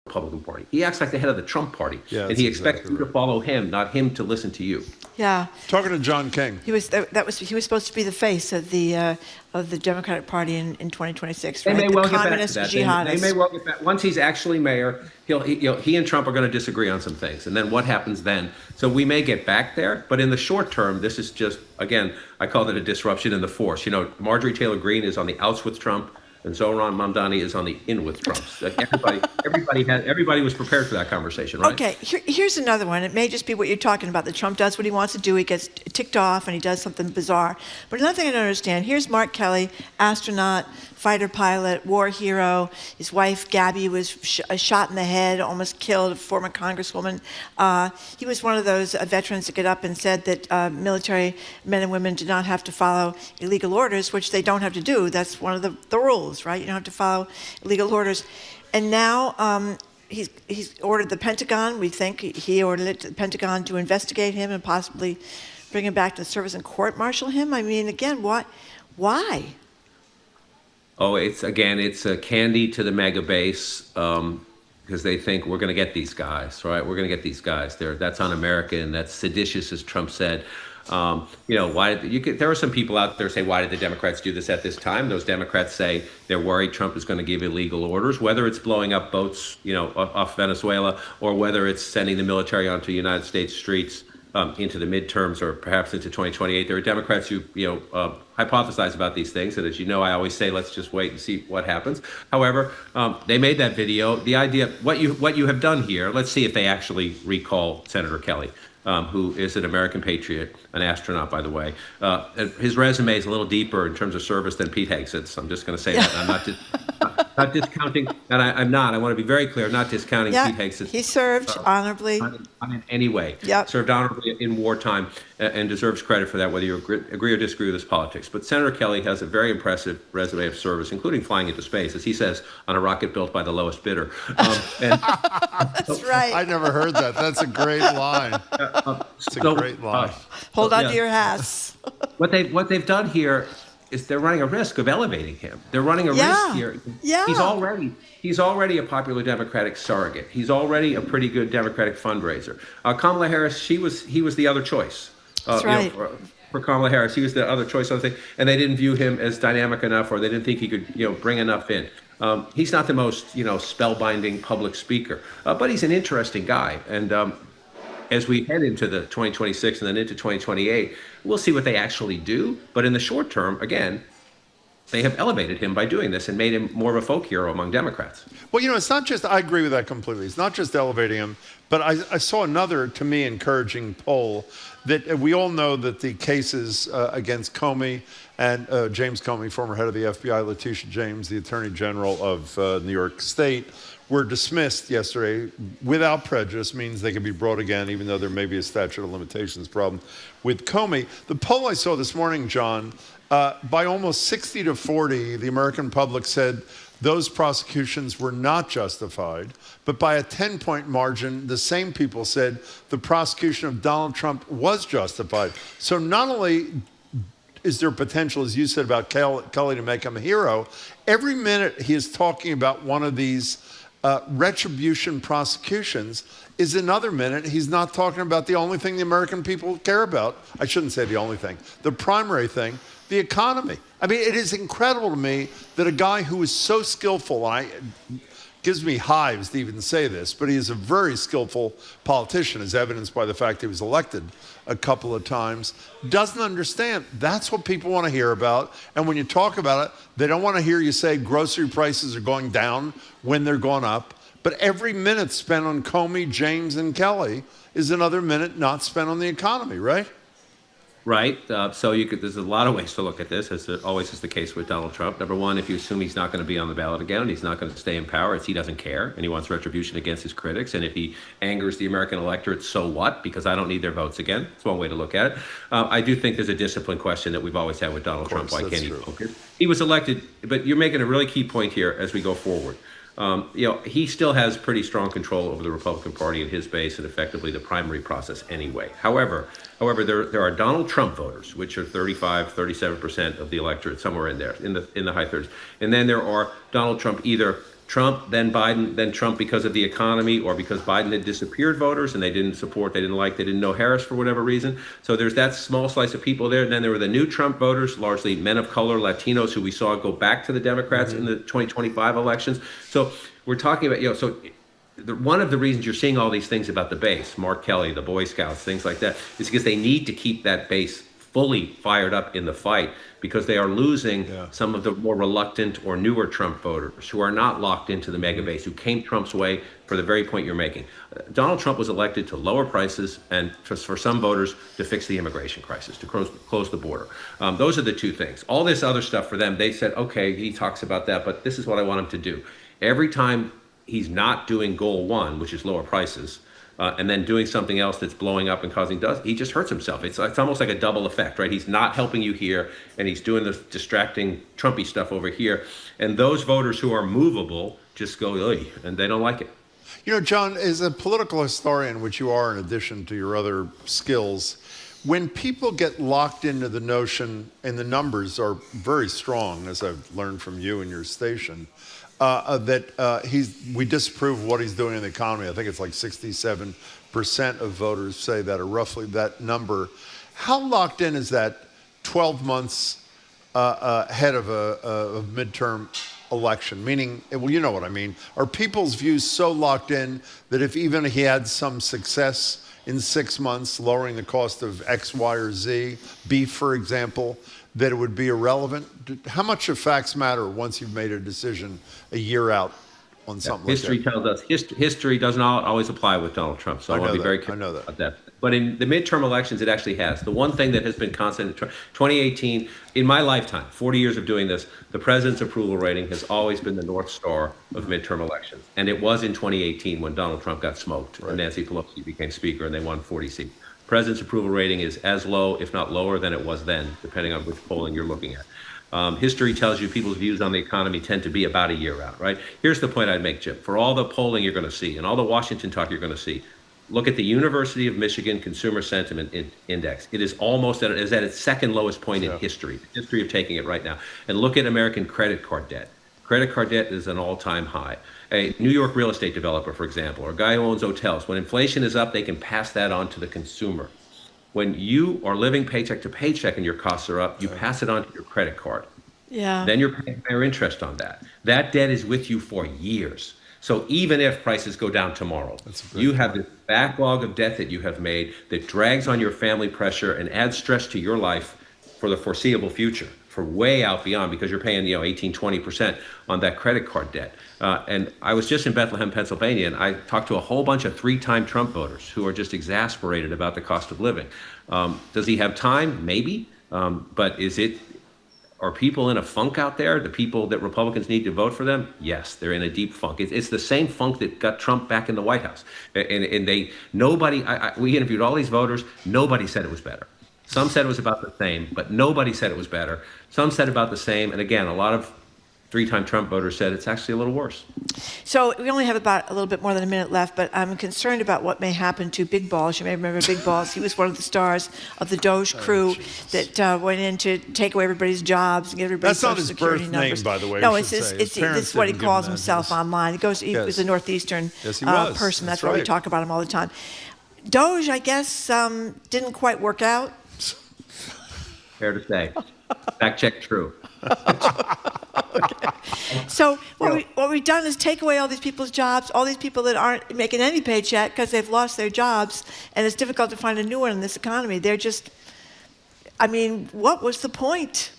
Republican Party, he acts like the head of the Trump Party, and he expects you to follow him, not him to listen to you. Yeah. Talking to John King. He was supposed to be the face of the Democratic Party in 2026. Right? They may well get back to communist that. jihadists. They may well get back. Once he's actually mayor, he and Trump are going to disagree on some things, and then what happens then? So we may get back there, but in the short term, this is just, again, I call it a disruption in the force. Marjorie Taylor Greene is on the outs with Trump. And Zohran Mamdani is on the in with Trump. Everybody was prepared for that conversation, right? Okay, here's another one. It may just be what you're talking about, that Trump does what he wants to do. He gets ticked off and he does something bizarre. But another thing I don't understand, here's Mark Kelly, astronaut, fighter pilot, war hero. His wife, Gabby, was shot in the head, almost killed, a former congresswoman. He was one of those veterans that get up and said that military men and women do not have to follow illegal orders, which they don't have to do. That's one of the rules, right? You don't have to follow illegal orders. And now he's ordered the Pentagon, we think he ordered it to the Pentagon to investigate him and possibly bring him back to the service and court-martial him. I mean, again, why? Oh, it's a candy to the mega base because they think we're going to get these guys, right? We're going to get these guys. That's un-American. That's seditious, as Trump said. There are some people out there say, why did the Democrats do this at this time? Those Democrats say they're worried Trump is going to give illegal orders, whether it's blowing up boats, off Venezuela, or whether it's sending the military onto United States streets into the midterms or perhaps into 2028. There are Democrats who, hypothesize about these things. And as you know, I always say, let's just wait and see what happens. However, they made that video. The idea, what you have done here, let's see if they actually recall Senator Kelly. Who is an American patriot, an astronaut, by the way. His resume is a little deeper in terms of service than Pete Hegseth's. I'm just going to say that. I'm not discounting, and I'm not. I want to be very clear, not discounting Pete Hegseth. He served honorably. In any way. Served honorably in wartime and deserves credit for that, whether you agree or disagree with his politics. But Senator Kelly has a very impressive resume of service, including flying into space, as he says, on a rocket built by the lowest bidder. That's right. I never heard that. That's a great line. It's a great line. Hold on to your hats. What they've done here is they're running a risk of elevating him. They're running a risk here. Yeah. He's already a popular Democratic surrogate. He's already a pretty good Democratic fundraiser. Kamala Harris, he was the other choice. That's right. For Kamala Harris, he was the other choice on the thing, and they didn't view him as dynamic enough, or they didn't think he could, bring enough in. He's not the most, spellbinding public speaker, but he's an interesting guy. And as we head into the 2026 and then into 2028, we'll see what they actually do. But in the short term, again, they have elevated him by doing this and made him more of a folk hero among Democrats. Well, it's not just, I agree with that completely. It's not just elevating him, but I saw another, to me, encouraging poll that we all know that the cases against Comey and James Comey, former head of the FBI, Letitia James, the Attorney General of New York State, were dismissed yesterday without prejudice, means they can be brought again, even though there may be a statute of limitations problem with Comey. The poll I saw this morning, John, by almost 60 to 40, the American public said those prosecutions were not justified. But by a 10-point margin, the same people said the prosecution of Donald Trump was justified. So not only is there potential, as you said about Kelly, to make him a hero, every minute he is talking about one of these retribution prosecutions is another minute he's not talking about the only thing the American people care about. I shouldn't say the only thing. The primary thing, the economy. I mean, it is incredible to me that a guy who is so skillful, and it gives me hives to even say this, but he is a very skillful politician, as evidenced by the fact he was elected a couple of times, doesn't understand. That's what people want to hear about. And when you talk about it, they don't want to hear you say grocery prices are going down when they're going up. But every minute spent on Comey, James, and Kelly is another minute not spent on the economy, right? Right. So there's a lot of ways to look at this, as always is the case with Donald Trump. Number one, if you assume he's not going to be on the ballot again and he's not going to stay in power, it's he doesn't care and he wants retribution against his critics. And if he angers the American electorate, so what? Because I don't need their votes again. It's one way to look at it. I do think there's a discipline question that we've always had with Donald Trump. Why can't he focus? He was elected, but you're making a really key point here as we go forward. He still has pretty strong control over the Republican Party and his base and effectively the primary process anyway. However, there are Donald Trump voters, which are 37% of the electorate, somewhere in there, in the high 30s. And then there are Donald Trump, either Trump, then Biden, then Trump because of the economy or because Biden had disappeared voters and they didn't know Harris for whatever reason. So there's that small slice of people there. And then there were the new Trump voters, largely men of color, Latinos, who we saw go back to the Democrats in the 2025 elections. So we're talking about, one of the reasons you're seeing all these things about the base, Mark Kelly, the Boy Scouts, things like that, is because they need to keep that base fully fired up in the fight, because they are losing some of the more reluctant or newer Trump voters who are not locked into the mega base, who came Trump's way for the very point you're making. Donald Trump was elected to lower prices and for some voters to fix the immigration crisis, to close the border. Those are the two things. All this other stuff for them, they said, okay, he talks about that, but this is what I want him to do. Every time he's not doing goal one, which is lower prices, and then doing something else that's blowing up and causing dust, he just hurts himself. It's almost like a double effect, right? He's not helping you here, and he's doing this distracting Trumpy stuff over here. And those voters who are movable just go, "Oy," and they don't like it. John, as a political historian, which you are in addition to your other skills, when people get locked into the notion, and the numbers are very strong, as I've learned from you and your station, that we disapprove of what he's doing in the economy. I think it's like 67% of voters say that, or roughly that number. How locked in is that 12 months ahead of a midterm election? Meaning, well, you know what I mean. Are people's views so locked in that if even he had some success in 6 months, lowering the cost of X, Y, or Z, beef, for example, that it would be irrelevant? How much do facts matter once you've made a decision a year out on something like that? History tells us history does not always apply with Donald Trump, so I want to be very careful about that. But in the midterm elections, it actually has. The one thing that has been constant in 2018, in my lifetime, 40 years of doing this, the president's approval rating has always been the North Star of midterm elections. And it was in 2018 when Donald Trump got smoked and Nancy Pelosi became speaker and they won 40 seats. President's approval rating is as low, if not lower, than it was then, depending on which polling you're looking at. History tells you people's views on the economy tend to be about a year out, right? Here's the point I'd make, Jim. For all the polling you're going to see and all the Washington talk you're going to see, look at the University of Michigan Consumer Sentiment Index. It is almost at its second lowest point in history of taking it right now. And look at American credit card debt. Credit card debt is an all-time high. A New York real estate developer, for example, or a guy who owns hotels, when inflation is up, they can pass that on to the consumer. When you are living paycheck to paycheck and your costs are up, you pass it on to your credit card. Yeah. Then you're paying higher interest on that. That debt is with you for years. So even if prices go down tomorrow, you have this backlog of debt that you have made that drags on your family pressure and adds stress to your life for the foreseeable future, for way out beyond, because you're paying 18, 20% on that credit card debt. And I was just in Bethlehem, Pennsylvania, and I talked to a whole bunch of three-time Trump voters who are just exasperated about the cost of living. Does he have time? Maybe. But is it Are people in a funk out there? The people that Republicans need to vote for them? Yes, they're in a deep funk. It's the same funk that got Trump back in the White House. And we interviewed all these voters. Nobody said it was better. Some said it was about the same, but nobody said it was better. Some said about the same. And again, a lot of three-time Trump voters said it's actually a little worse. So we only have about a little bit more than a minute left, but I'm concerned about what may happen to Big Balls. You may remember Big Balls. He was one of the stars of the Doge crew that went in to take away everybody's jobs and get everybody's Social Security numbers. That's not his birth name, by the way. No, it's what he calls himself online. He was a Northeastern person. That's why we talk about him all the time. Doge, I guess, didn't quite work out. Fair to say. Fact check true. Okay. So what we've done is take away all these people's jobs, all these people that aren't making any paycheck because they've lost their jobs, and it's difficult to find a new one in this economy. They're just, what was the point?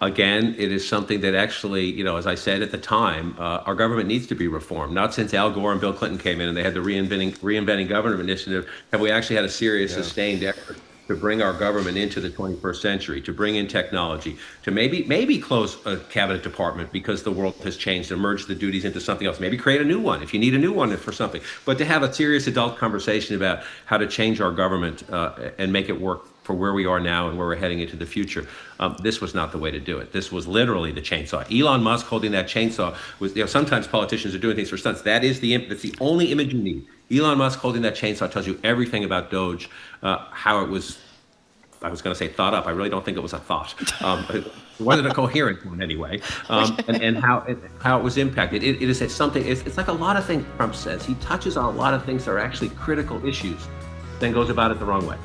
Again, it is something that actually, as I said at the time, our government needs to be reformed. Not since Al Gore and Bill Clinton came in and they had the Reinventing Government initiative have we actually had a serious, sustained effort to bring our government into the 21st century, to bring in technology, to maybe close a cabinet department because the world has changed and merge the duties into something else. Maybe create a new one if you need a new one for something. But to have a serious adult conversation about how to change our government and make it work for where we are now and where we're heading into the future, this was not the way to do it. This was literally the chainsaw. Elon Musk holding that chainsaw was, sometimes politicians are doing things for stunts. That's the only image you need. Elon Musk holding that chainsaw tells you everything about Doge, how it was, I was going to say thought up. I really don't think it was a thought. It wasn't a coherent one anyway. And how it was impacted. It is something, it's like a lot of things Trump says. He touches on a lot of things that are actually critical issues, then goes about it the wrong way.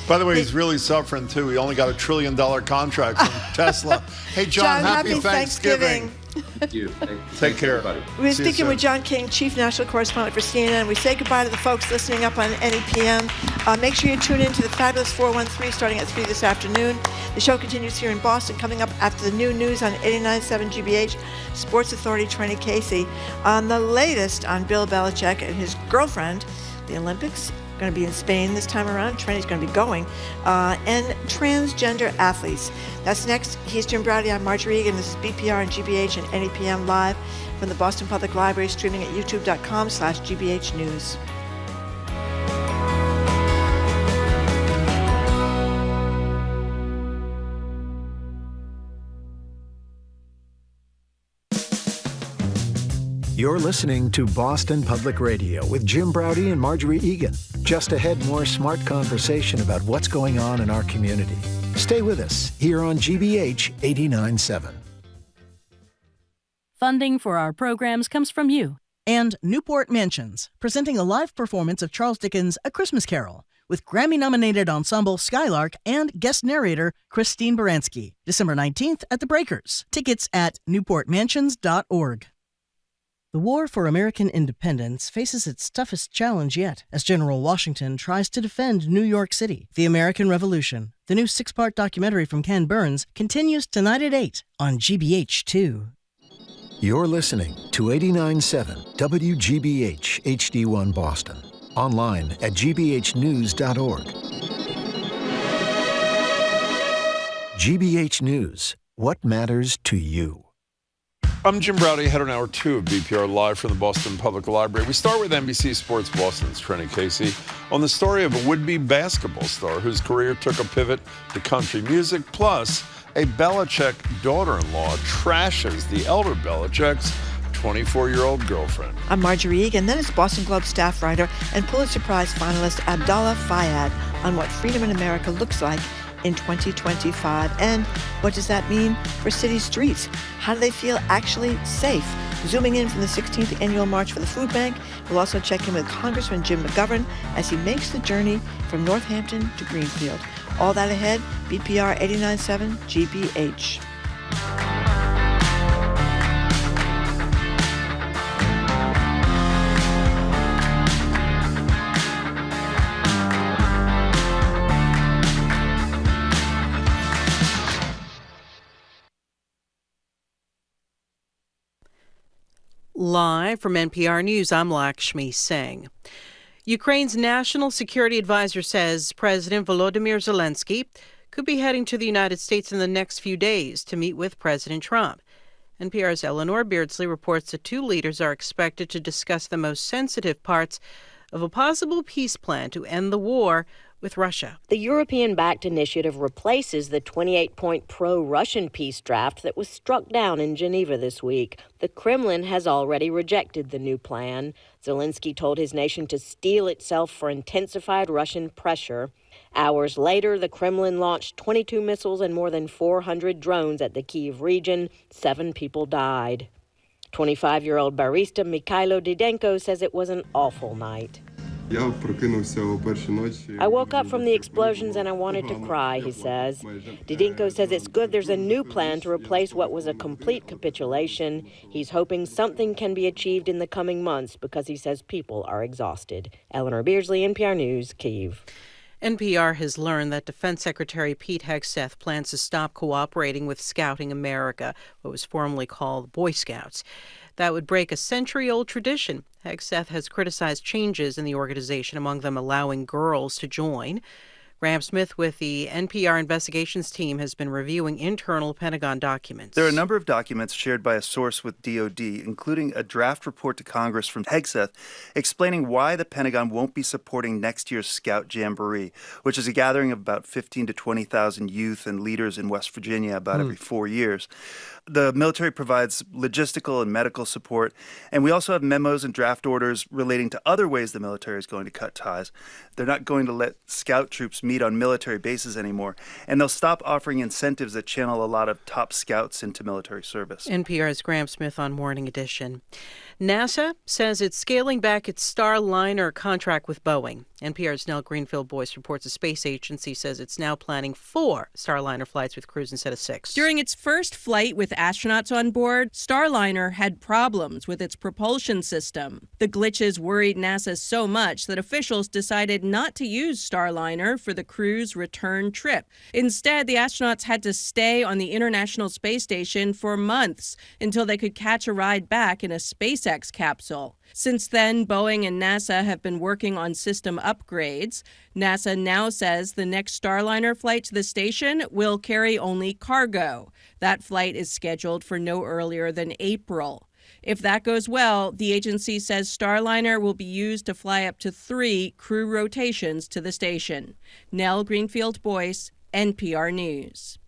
By the way, he's really suffering too. He only got $1 trillion contract from Tesla. Hey, John, happy Thanksgiving. Thank you. Take care. Everybody. We're speaking with John King, Chief National Correspondent for CNN. We say goodbye to the folks listening up on NEPM. Make sure you tune in to the Fabulous 413 starting at 3 this afternoon. The show continues here in Boston, coming up after the new news on 89.7 GBH, Sports Authority Trenni Casey. On the latest on Bill Belichick and his girlfriend, the Olympics, going to be in Spain this time around. Trenni's going to be going. And transgender athletes. That's next. He's Jim Browdy. I'm Marjorie Egan. This is BPR and GBH and NEPM live from the Boston Public Library, streaming at youtube.com/GBH News. You're listening to Boston Public Radio with Jim Browdy and Marjorie Egan. Just ahead, more smart conversation about what's going on in our community. Stay with us here on GBH 89.7. Funding for our programs comes from you. And Newport Mansions, presenting a live performance of Charles Dickens' A Christmas Carol with Grammy-nominated ensemble Skylark and guest narrator Christine Baranski, December 19th at the Breakers. Tickets at newportmansions.org. The war for American independence faces its toughest challenge yet as General Washington tries to defend New York City. The American Revolution, the new 6-part documentary from Ken Burns, continues tonight at 8 on GBH2. You're listening to 89.7 WGBH HD1 Boston. Online at gbhnews.org. GBH News. What matters to you? I'm Jim Browdy, head on Hour 2 of BPR live from the Boston Public Library. We start with NBC Sports Boston's Trenni Casey on the story of a would-be basketball star whose career took a pivot to country music, plus a Belichick daughter-in-law trashes the elder Belichick's 24-year-old girlfriend. I'm Marjorie Egan. Then it's Boston Globe staff writer and Pulitzer Prize finalist Abdallah Fayyad on what freedom in America looks like in 2025. And what does that mean for city streets? How do they feel actually safe? Zooming in from the 16th Annual March for the Food Bank, we'll also check in with Congressman Jim McGovern as he makes the journey from Northampton to Greenfield. All that ahead, BPR 89.7 GBH. Live from NPR News, I'm Lakshmi Singh. Ukraine's National Security Advisor says President Volodymyr Zelensky could be heading to the United States in the next few days to meet with President Trump. NPR's Eleanor Beardsley reports that two leaders are expected to discuss the most sensitive parts of a possible peace plan to end the war with Russia. The European-backed initiative replaces the 28-point pro-Russian peace draft that was struck down in Geneva this week. The Kremlin has already rejected the new plan. Zelensky told his nation to steel itself for intensified Russian pressure. Hours later, the Kremlin launched 22 missiles and more than 400 drones at the Kyiv region. 7 people died. 25-year-old barista Mikhailo Didenko says it was an awful night. I woke up from the explosions and I wanted to cry, he says. Didenko says it's good there's a new plan to replace what was a complete capitulation. He's hoping something can be achieved in the coming months because he says people are exhausted. Eleanor Beardsley, NPR News, Kyiv. NPR has learned that Defense Secretary Pete Hegseth plans to stop cooperating with Scouting America, what was formerly called Boy Scouts. That would break a century-old tradition. Hegseth has criticized changes in the organization, among them allowing girls to join. Graham Smith with the NPR investigations team has been reviewing internal Pentagon documents. There are a number of documents shared by a source with DOD, including a draft report to Congress from Hegseth explaining why the Pentagon won't be supporting next year's Scout Jamboree, which is a gathering of about 15 to 20,000 youth and leaders in West Virginia about every 4 years. The military provides logistical and medical support, and we also have memos and draft orders relating to other ways the military is going to cut ties. They're not going to let scout troops meet on military bases anymore, and they'll stop offering incentives that channel a lot of top scouts into military service. NPR's Graham Smith on Morning Edition. NASA says it's scaling back its Starliner contract with Boeing. NPR's Nell Greenfield-Boyce reports the space agency says it's now planning 4 Starliner flights with crews instead of 6. During its first flight with astronauts on board, Starliner had problems with its propulsion system. The glitches worried NASA so much that officials decided not to use Starliner for the crew's return trip. Instead, the astronauts had to stay on the International Space Station for months until they could catch a ride back in a SpaceX capsule. Since then, Boeing and NASA have been working on system upgrades. NASA now says the next Starliner flight to the station will carry only cargo. That flight is scheduled for no earlier than April. If that goes well, the agency says Starliner will be used to fly up to 3 crew rotations to the station. Nell Greenfield-Boyce, NPR News.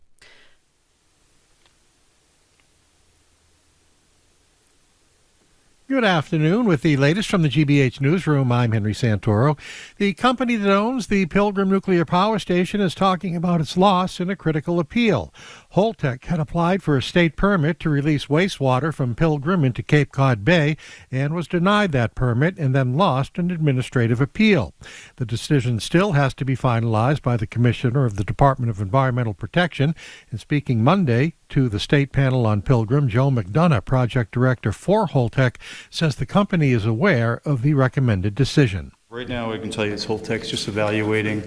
Good afternoon. With the latest from the GBH Newsroom, I'm Henry Santoro. The company that owns the Pilgrim Nuclear Power Station is talking about its loss in a critical appeal. Holtec had applied for a state permit to release wastewater from Pilgrim into Cape Cod Bay and was denied that permit and then lost an administrative appeal. The decision still has to be finalized by the Commissioner of the Department of Environmental Protection. And speaking Monday to the state panel on Pilgrim, Joe McDonough, project director for Holtec, says the company is aware of the recommended decision. Right now, I can tell you it's Holtec's just evaluating,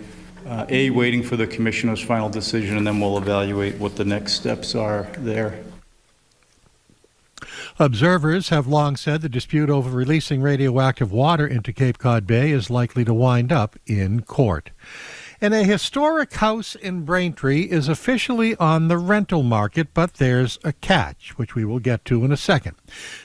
waiting for the commissioner's final decision, and then we'll evaluate what the next steps are there. Observers have long said the dispute over releasing radioactive water into Cape Cod Bay is likely to wind up in court. And a historic house in Braintree is officially on the rental market, but there's a catch, which we will get to in a second.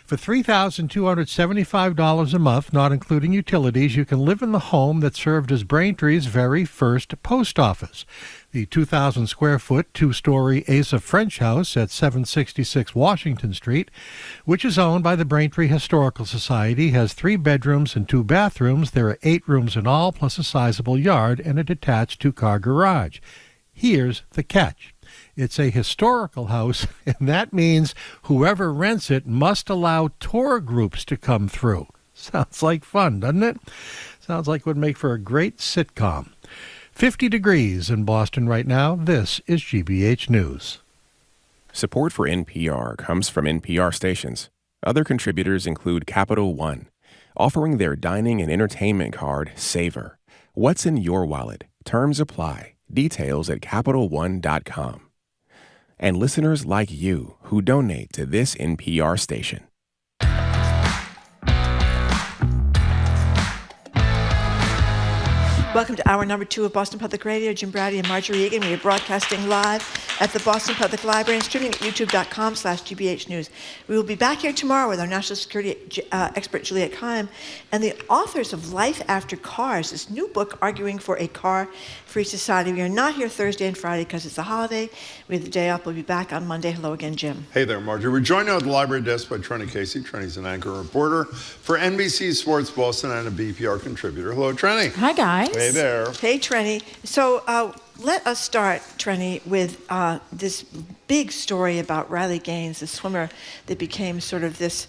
For $3,275 a month, not including utilities, you can live in the home that served as Braintree's very first post office. The 2,000-square-foot, 2-story Asa French house at 766 Washington Street, which is owned by the Braintree Historical Society, has 3 bedrooms and 2 bathrooms. There are 8 rooms in all, plus a sizable yard and a detached 2-car garage. Here's the catch. It's a historical house, and that means whoever rents it must allow tour groups to come through. Sounds like fun, doesn't it? Sounds like it would make for a great sitcom. 50 degrees in Boston right now. This is GBH News. Support for NPR comes from NPR stations. Other contributors include Capital One, offering their dining and entertainment card, Savor. What's in your wallet? Terms apply. Details at CapitalOne.com. And listeners like you who donate to this NPR station. Welcome to hour number 2 of Boston Public Radio. Jim Brady and Marjorie Egan. We are broadcasting live at the Boston Public Library and streaming at youtube.com/GBH News. We will be back here tomorrow with our national security expert, Juliette Kayyem, and the authors of Life After Cars, this new book arguing for a car-free society. We are not here Thursday and Friday because it's a holiday. We have the day off. We'll be back on Monday. Hello again, Jim. Hey there, Marjorie. We're joined now at the library desk by Trenni Casey. Trenni's an anchor reporter for NBC Sports Boston and a BPR contributor. Hello, Trenni. Hi, guys. Hey there. Hey, Trenni. So let us start, Trenni, with this big story about Riley Gaines, the swimmer that became sort of this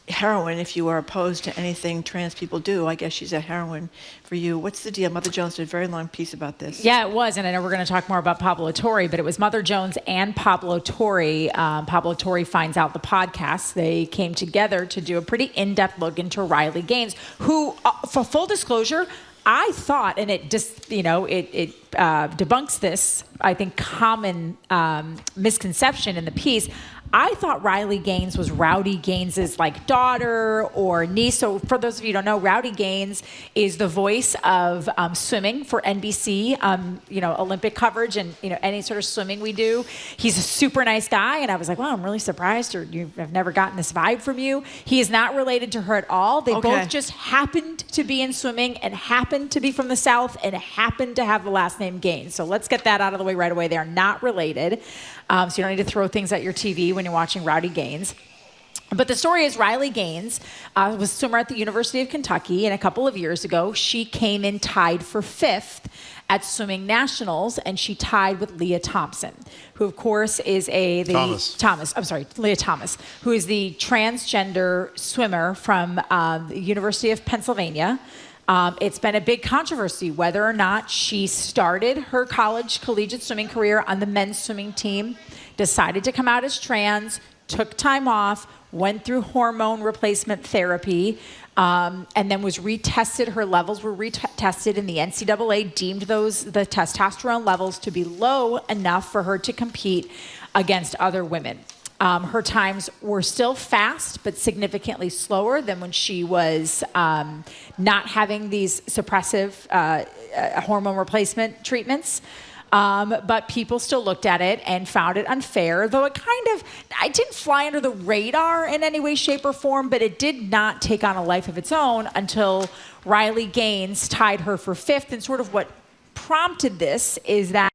heroine if you are opposed to anything trans people do. I guess she's a heroine for you. What's the deal? Mother Jones did a very long piece about this. Yeah, it was, and I know we're going to talk more about Pablo Torre, but it was Mother Jones and Pablo Torre. Pablo Torre finds out the podcast. They came together to do a pretty in-depth look into Riley Gaines, who, for full disclosure, I thought, and it just, it debunks this, I think, common misconception in the piece. I thought Riley Gaines was Rowdy Gaines's daughter or niece. So for those of you who don't know, Rowdy Gaines is the voice of swimming for NBC, Olympic coverage and any sort of swimming we do. He's a super nice guy, and I was like, wow, I'm really surprised, or I've never gotten this vibe from you. He is not related to her at all. They both just happened to be in swimming and happened to be from the South and happened to have the last name Gaines. So let's get that out of the way right away. They are not related. So you don't need to throw things at your TV when you're watching Rowdy Gaines. But the story is Riley Gaines was a swimmer at the University of Kentucky, and a couple of years ago, she came in tied for 5th at swimming nationals, and she tied with Leah Thompson, who of course is Leah Thomas, who is the transgender swimmer from the University of Pennsylvania. It's been a big controversy whether or not she started her college collegiate swimming career on the men's swimming team, decided to come out as trans, took time off, went through hormone replacement therapy, and then was retested. Her levels were retested, and the NCAA deemed the testosterone levels to be low enough for her to compete against other women. Her times were still fast, but significantly slower than when she was not having these suppressive hormone replacement treatments. But people still looked at it and found it unfair, though it didn't fly under the radar in any way, shape, or form, but it did not take on a life of its own until Riley Gaines tied her for 5th. And sort of what prompted this is that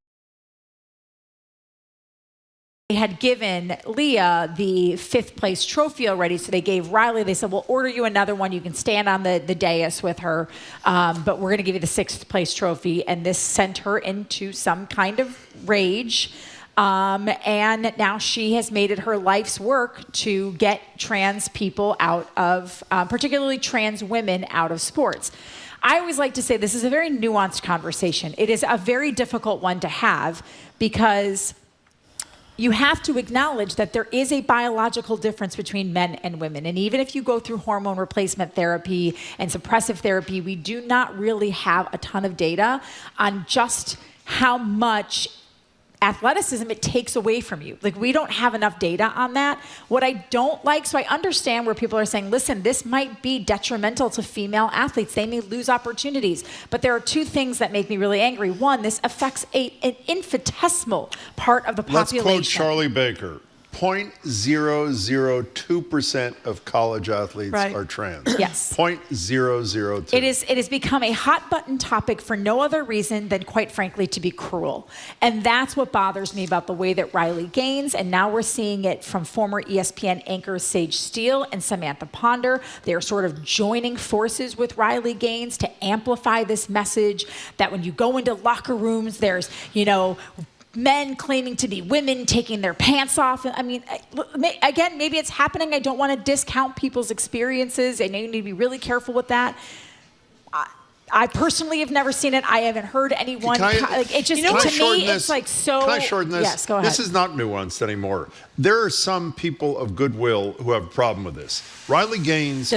they had given Leah the 5th place trophy already, so they gave Riley, they said, we'll order you another one. You can stand on the dais with her, but we're going to give you the 6th place trophy. And this sent her into some kind of rage. And now she has made it her life's work to get trans people out of, particularly trans women, out of sports. I always like to say this is a very nuanced conversation. It is a very difficult one to have because you have to acknowledge that there is a biological difference between men and women. And even if you go through hormone replacement therapy and suppressive therapy, we do not really have a ton of data on just how much athleticism it takes away from you. We don't have enough data on that. What I don't like, so I understand where people are saying, listen, this might be detrimental to female athletes. They may lose opportunities. But there are two things that make me really angry. One, this affects an infinitesimal part of the population. Let's quote Charlie Baker. 0.002% of college athletes are trans. Yes. 0.002. It has become a hot button topic for no other reason than, quite frankly, to be cruel. And that's what bothers me about the way that Riley Gaines, and now we're seeing it from former ESPN anchors Sage Steele and Samantha Ponder. They're sort of joining forces with Riley Gaines to amplify this message that when you go into locker rooms, there's, men claiming to be women taking their pants off. I mean, again, maybe it's happening. I don't want to discount people's experiences. I know you need to be really careful with that. I personally have never seen it. I haven't heard anyone. It just, to me, it's so. Can I shorten this? Yes, go ahead. This is not nuanced anymore. There are some people of goodwill who have a problem with this. Riley Gaines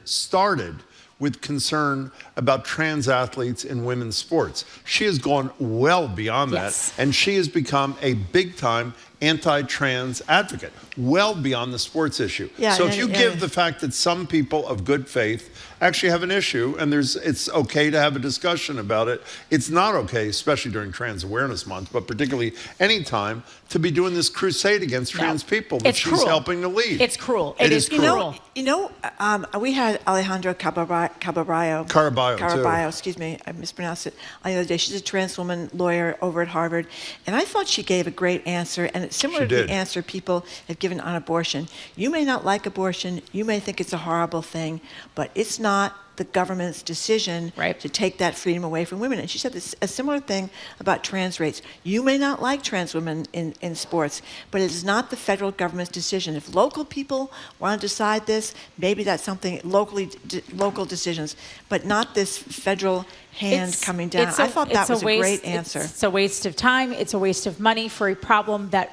started with concern about trans athletes in women's sports. She has gone well beyond that, and she has become a big-time anti-trans advocate, well beyond the sports issue. Yeah, so if you give the fact that some people of good faith actually have an issue and it's okay to have a discussion about it, it's not okay, especially during Trans Awareness Month, but particularly any time, to be doing this crusade against trans people that she's cruel. helping to lead. It's cruel. It is cruel. We had Alejandra Caraballo, excuse me, I mispronounced it, the other day. She's a trans woman lawyer over at Harvard, and I thought she gave a great answer, and it's similar to the answer people have given on abortion. You may not like abortion, you may think it's a horrible thing, but it's not the government's decision to take that freedom away from women. And she said a similar thing about trans rates. You may not like trans women in sports, but it is not the federal government's decision. If local people want to decide this, maybe that's something local decisions, but not this federal hand coming down. I thought that was a great answer. It's a waste of time. It's a waste of money for a problem that,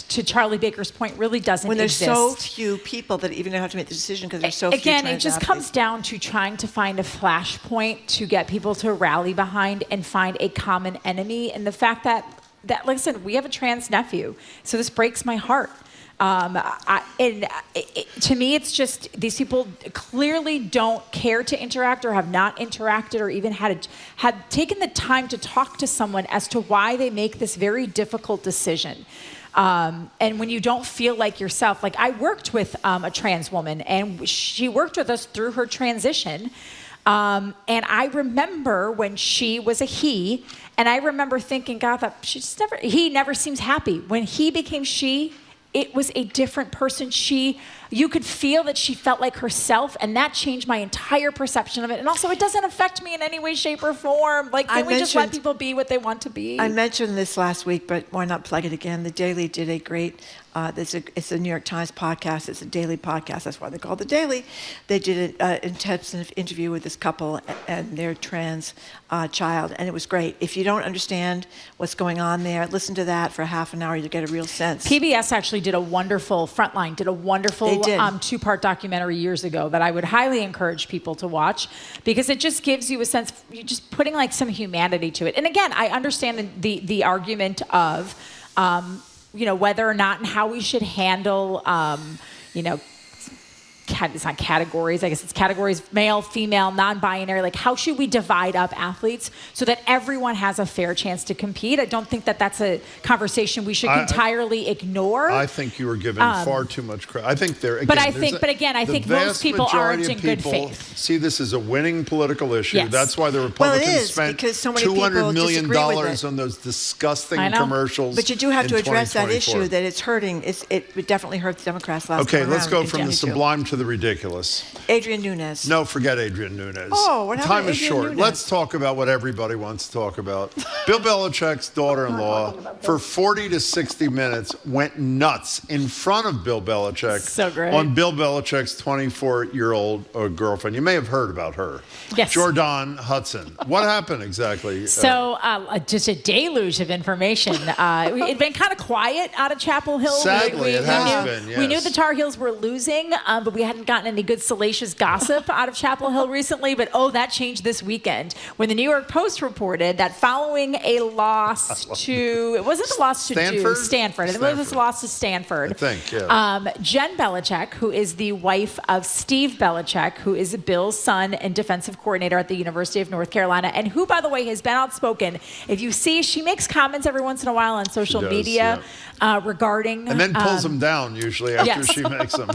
to Charlie Baker's point, really doesn't when there's exist. so few people that even know how to make the decision because there's so few trans Again, it just comes down to trying to find a flashpoint to get people to rally behind and find a common enemy. And the fact that listen, we have a trans nephew, so this breaks my heart. To me, it's just these people clearly don't care to interact or have not interacted or even had taken the time to talk to someone as to why they make this very difficult decision. And when you don't feel like yourself, like I worked with a trans woman and she worked with us through her transition. And I remember when she was a he, and I remember thinking, God, he never seems happy. When he became she, it was a different person. You could feel that she felt like herself, and that changed my entire perception of it. And also, it doesn't affect me in any way, shape, or form. Like, can we just let people be what they want to be? I mentioned this last week, but why not plug it again? The Daily did a great, it's a New York Times podcast. It's a daily podcast. That's why they call it The Daily. They did an intensive interview with this couple and their trans child, and it was great. If you don't understand what's going on there, listen to that for half an hour. You'll get a real sense. PBS actually did a wonderful, Frontline did a wonderful two-part documentary years ago that I would highly encourage people to watch because it just gives you a sense, you're just putting like some humanity to it. And again, I understand the argument of, whether or not and how we should handle, it's not categories, I guess it's categories, male, female, non-binary, like how should we divide up athletes so that everyone has a fair chance to compete? I don't think that that's a conversation we should entirely ignore. I think you were given far too much credit. I think there, again, I think most people aren't in good faith. See this as a winning political issue. Yes. That's why the Republicans spent so $200 million on those disgusting commercials. But you do have to address that issue that it's hurting. It definitely hurt the Democrats last time around. Okay, let's go from the sublime to the ridiculous. Adrian Nunes. No, forget Adrian Nunes. Oh, what happened Time to is Adrian short. Nunes? Let's talk about what everybody wants to talk about. Bill Belichick's daughter-in-law, for 40 to 60 minutes, went nuts in front of Bill Belichick so great. On Bill Belichick's 24-year-old girlfriend. You may have heard about her. Yes. Jordan Hudson. What happened exactly? So just a deluge of information. It'd been kind of quiet out of Chapel Hill. Sadly, it has been, yes. We knew the Tar Heels were losing, but we hadn't gotten any good salacious gossip out of Chapel Hill recently. But that changed this weekend when the New York Post reported that following a loss to, it wasn't a loss to Stanford. It was a loss to Stanford. I think, yeah. Jen Belichick, who is the wife of Steve Belichick, who is Bill's son and defensive coordinator at the University of North Carolina, and who, by the way, has been outspoken. If you see, she makes comments every once in a while on social media regarding... And then pulls them down, usually, after she makes them.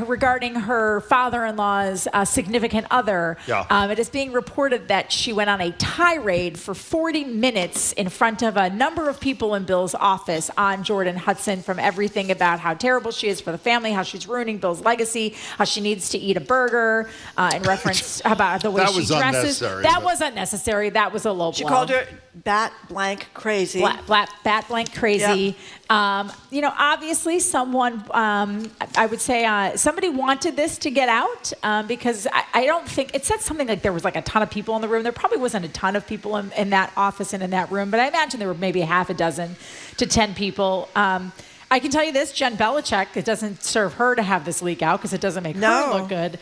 Regarding her father-in-law's significant other. Yeah. It is being reported that she went on a tirade for 40 minutes in front of a number of people in Bill's office on Jordan Hudson, from everything about how terrible she is for the family, how she's ruining Bill's legacy, how she needs to eat a burger, in reference about the way she dresses. That was unnecessary. That was a low blow. She called her bat blank crazy. Bat blank crazy. Yep. Obviously someone, I would say somebody wanted this to get out because I don't think, it said something like there was like a ton of people in the room. There probably wasn't a ton of people in that office and in that room, but I imagine there were maybe half a dozen to 10 people. I can tell you this, Jen Belichick, it doesn't serve her to have this leak out because it doesn't make her look good.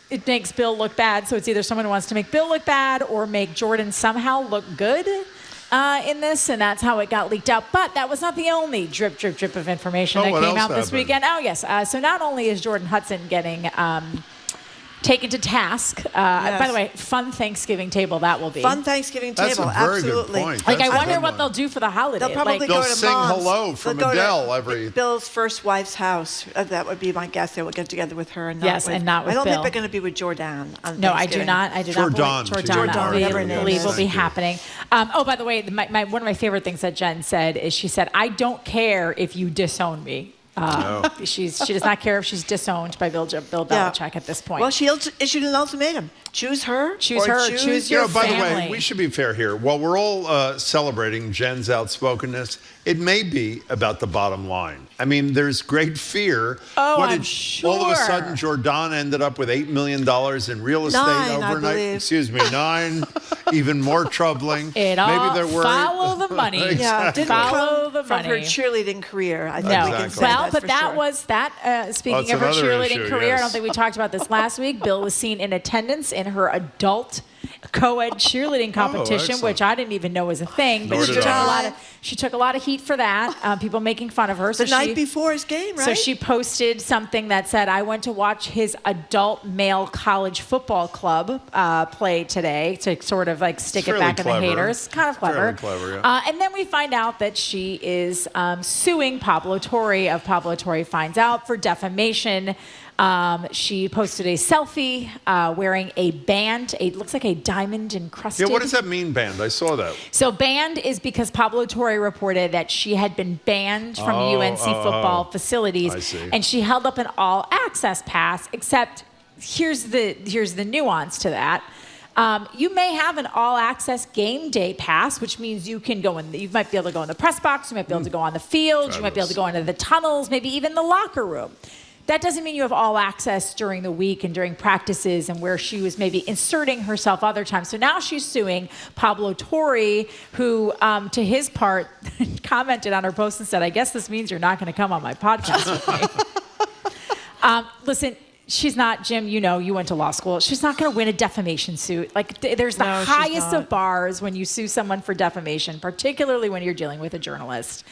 It makes Bill look bad, so it's either someone who wants to make Bill look bad or make Jordan somehow look good. in this, and that's how it got leaked out. But that was not the only drip of information that came out this weekend. Oh, yes. So not only is Jordan Hudson getting taken to task. By the way, fun Thanksgiving table that will be. Fun Thanksgiving table, That's a very absolutely. good point. Like, That's I wonder what they'll do for the holiday. They'll probably They'll go to sing Mom's. hello from They'll go Adele to every. Bill's first wife's house. That would be my guess. They will get together with her and not Yes, with. and not with I don't Bill. think they're going to be with Jordan. On No, I do Thanksgiving. not. I do not believe will be happening. Oh, by the way, one of my favorite things that Jen said is she said, "I don't care if you disown me." She does not care if she's disowned by Bill Belichick at this point. Well, she issued an ultimatum: choose her, choose your By family. the way, we should be fair here. While we're all celebrating Jen's outspokenness, it may be about the bottom line. I mean, there's great fear. I'm sure. All of a sudden, Jordan ended up with $8 million in real estate 9, I overnight. believe. Excuse me, 9. Even more troubling. It all Maybe they're worried. follow the money. Yeah, didn't follow the from money. her cheerleading career. I think No, we can say well, that's but for that sure. was that. Speaking That's of her another cheerleading issue, career, I yes. don't think we talked about this last week. Bill was seen in attendance in her adult co-ed cheerleading competition, excellent. which I didn't even know was a thing. But Nor she did took I. she took a lot of heat for that. People making fun of her. The night before his game, right? So she posted something that said, "I went to watch his adult male college football club play today," to sort of like stick it Fairly back in clever. the haters. Kind of clever. Fairly clever, yeah. And then we find out that she is suing Pablo Torre of Pablo Torre Finds Out for defamation. She posted a selfie wearing a band. It looks like a diamond encrusted. Yeah, what does that mean, band? I saw that. So banned is because Pablo Torre reported that she had been banned from UNC football facilities. I see. And she held up an all-access pass, except here's the nuance to that. You may have an all-access game day pass, which means you can go in. You might be able to go in the press box. You might be able to go on the field. You might be able to go into the tunnels, maybe even the locker room. That doesn't mean you have all access during the week and during practices and where she was maybe inserting herself other times. So now she's suing Pablo Torre, who, to his part, commented on her post and said, "I guess this means you're not going to come on my podcast with me." Listen, she's not, Jim, you went to law school. She's not going to win a defamation suit. Like, there's the highest of bars when you sue someone for defamation, particularly when you're dealing with a journalist.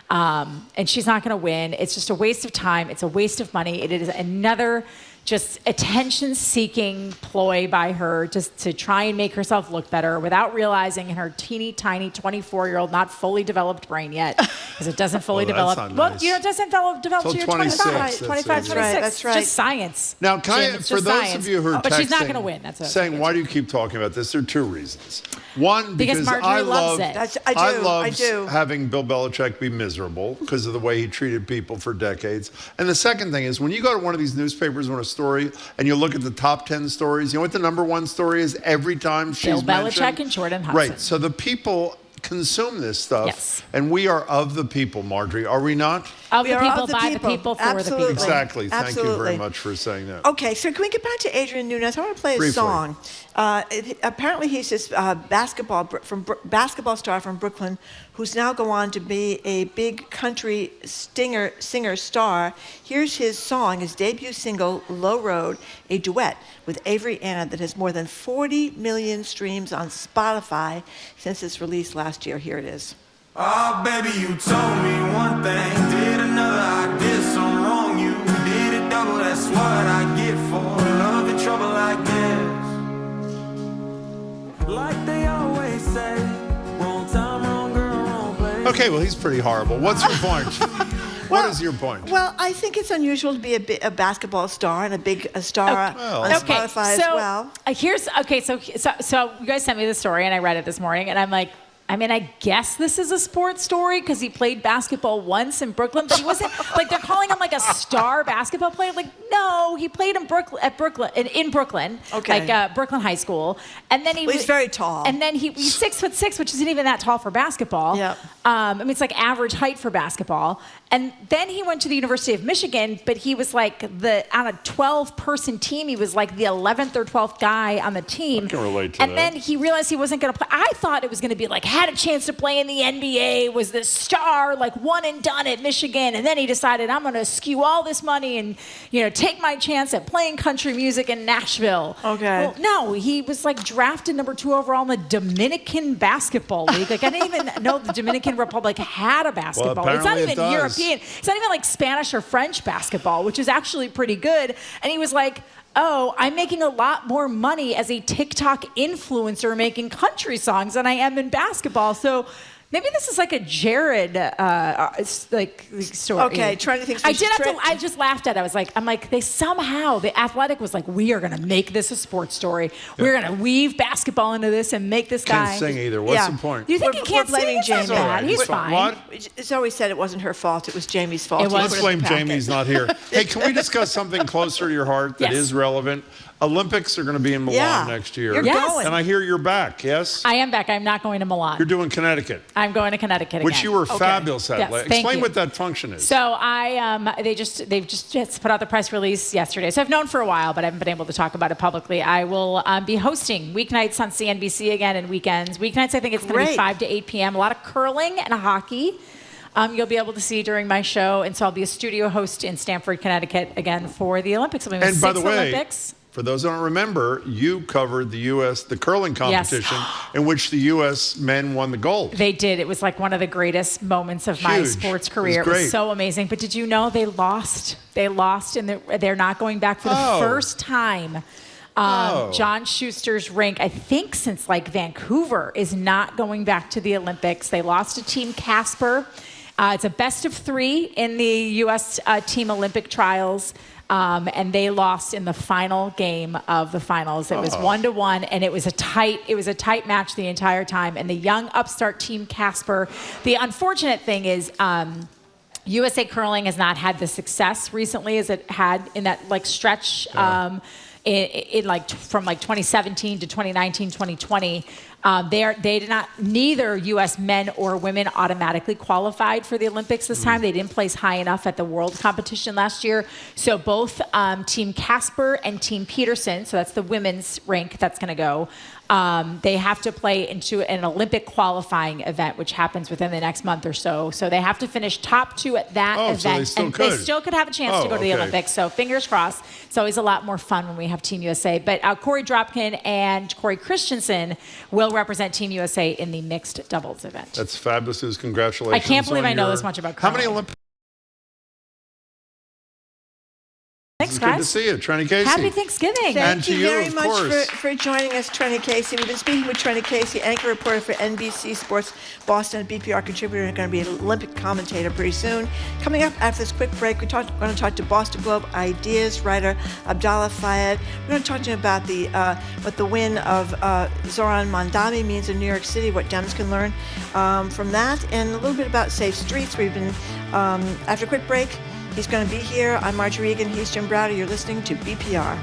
And she's not going to win. It's just a waste of time. It's a waste of money. It is another just attention-seeking ploy by her just to try and make herself look better without realizing in her teeny tiny 24-year-old, not fully developed brain yet, because it doesn't fully develop. That's not Well, nice. it doesn't develop Till till you're 26, 25, 26. That's right. It's just science. Now, can Jim, I, it's for just those science. of you who are But she's not texting, going to win. That's what saying, why do you keep talking about this? There are two reasons. One, Because because Marjorie I loves love, it. I love do. having Bill Belichick be miserable because of the way he treated people for decades. And the second thing is, when you go to one of these newspapers on a story and you look at the top 10 stories, you know what the number one story is every time she's Bill mentioned? Belichick and Jordan Hudson. Right. So the people consume this stuff. Yes. And we are of the people, Marjorie. Are we not? Of We the are people, of the by people. the people, for Absolutely. the people. Exactly. Thank you Absolutely. very much for saying that. Okay, so can we get back to Adrian Nunes? I want to play a Briefly. song. Apparently, he's this basketball star from Brooklyn who's now go on to be a big country singer star. Here's his song, his debut single, "Low Road," a duet with Avery Anna that has more than 40 million streams on Spotify since its release last year. Here it is. Oh, baby, you told me one thing, did another, I did some wrong. You did it double, that's what I get for love in trouble like this. Like they always say, wrong time, wrong girl, wrong place. Okay, well, he's pretty horrible. What's your point? What is your point? Well, I think it's unusual to be a basketball star and a star on Spotify as well. So you guys sent me the story and I read it this morning and I'm like, I guess this is a sports story because he played basketball once in Brooklyn, but he wasn't like they're calling him like a star basketball player. Like, no, he played in Brooklyn, Okay. like Brooklyn High School, and then He's very tall. and then he's 6'6", which isn't even that tall for basketball. Yeah. It's like average height for basketball. And then he went to the University of Michigan, but he was like on a 12-person team. He was like the 11th or 12th guy on the team. I can relate to and that. then he realized he wasn't going to play. I thought it was going to be like had a chance to play in the NBA, was the star, like one and done at Michigan, and then he decided, I'm going to skew all this money and, take my chance at playing country music in Nashville. Okay. Well, no, he was like drafted number 2 overall in the Dominican Basketball League. Like, I didn't even know the Dominican Republic had a basketball. Well, it's not even it does. European. It's not even like Spanish or French basketball, which is actually pretty good. And he was like, oh, I'm making a lot more money as a TikTok influencer making country songs than I am in basketball. So maybe this is like a Jared story. Okay, trying to think. I just laughed at it. I'm like, the Athletic was like, we are going to make this a sports story. We're going to weave basketball into this and make this guy. Can't sing either. What's the point? You think he can't blaming sing? It's Jamie. not bad. He's fine. What? Zoe said it wasn't her fault. It was Jamie's fault. Let's blame Jamie's not here. Hey, can we discuss something closer to your heart that is relevant? Olympics are going to be in Milan next year. You're going. And I hear you're back, yes? I am back. I'm not going to Milan. You're doing Connecticut. I'm going to Connecticut Which again. you were fabulous at. Yes, Explain what that function is. So they've just put out the press release yesterday. So I've known for a while, but I haven't been able to talk about it publicly. I will be hosting weeknights on CNBC again and weekends. Weeknights, I think it's going to be 5 to 8 p.m. A lot of curling and hockey. You'll be able to see during my show. And so I'll be a studio host in Stamford, Connecticut again for the Olympics. I'll be and by the way, Olympics. For those who don't remember, you covered the curling competition in which the U.S. men won the gold. They did. It was like one of the greatest moments of my sports career. It was so amazing. But did you know they lost? They lost, and they're not going back for the first time. John Schuster's rink, I think since like Vancouver, is not going back to the Olympics. They lost to Team Casper. It's a best of 3 in the U.S. Team Olympic trials. And they lost in the final game of the finals. It was 1-1, and it was a tight match the entire time. And the young upstart Team Casper. The unfortunate thing is, USA Curling has not had the success recently as it had in that like stretch. From 2017 to 2019, 2020, neither U.S. men or women automatically qualified for the Olympics this time. They didn't place high enough at the world competition last year. So both Team Casper and Team Peterson, so that's the women's rink that's going to go, they have to play into an Olympic qualifying event, which happens within the next month or so. So they have to finish top 2 at that event. So they still could have a chance to go to the Olympics. So fingers crossed. It's always a lot more fun when we have Team USA. But Corey Dropkin and Corey Christensen will represent Team USA in the mixed doubles event. That's fabulous. Congratulations. I can't believe I know this much about curling. How many Olympics? Thanks, guys. Good to see you, Trenni Casey. Happy Thanksgiving. Thank you very much for joining us, Trenni Casey. We've been speaking with Trenni Casey, anchor reporter for NBC Sports Boston, BPR contributor, and going to be an Olympic commentator pretty soon. Coming up after this quick break, we're going to talk to Boston Globe Ideas writer Abdallah Fayyad. We're going to talk to him about what the win of Zoran Mandami means in New York City, what Dems can learn from that, and a little bit about safe streets. We've been, after a quick break, he's going to be here. I'm Marjorie Egan. He's Jim Browder. You're listening to BPR.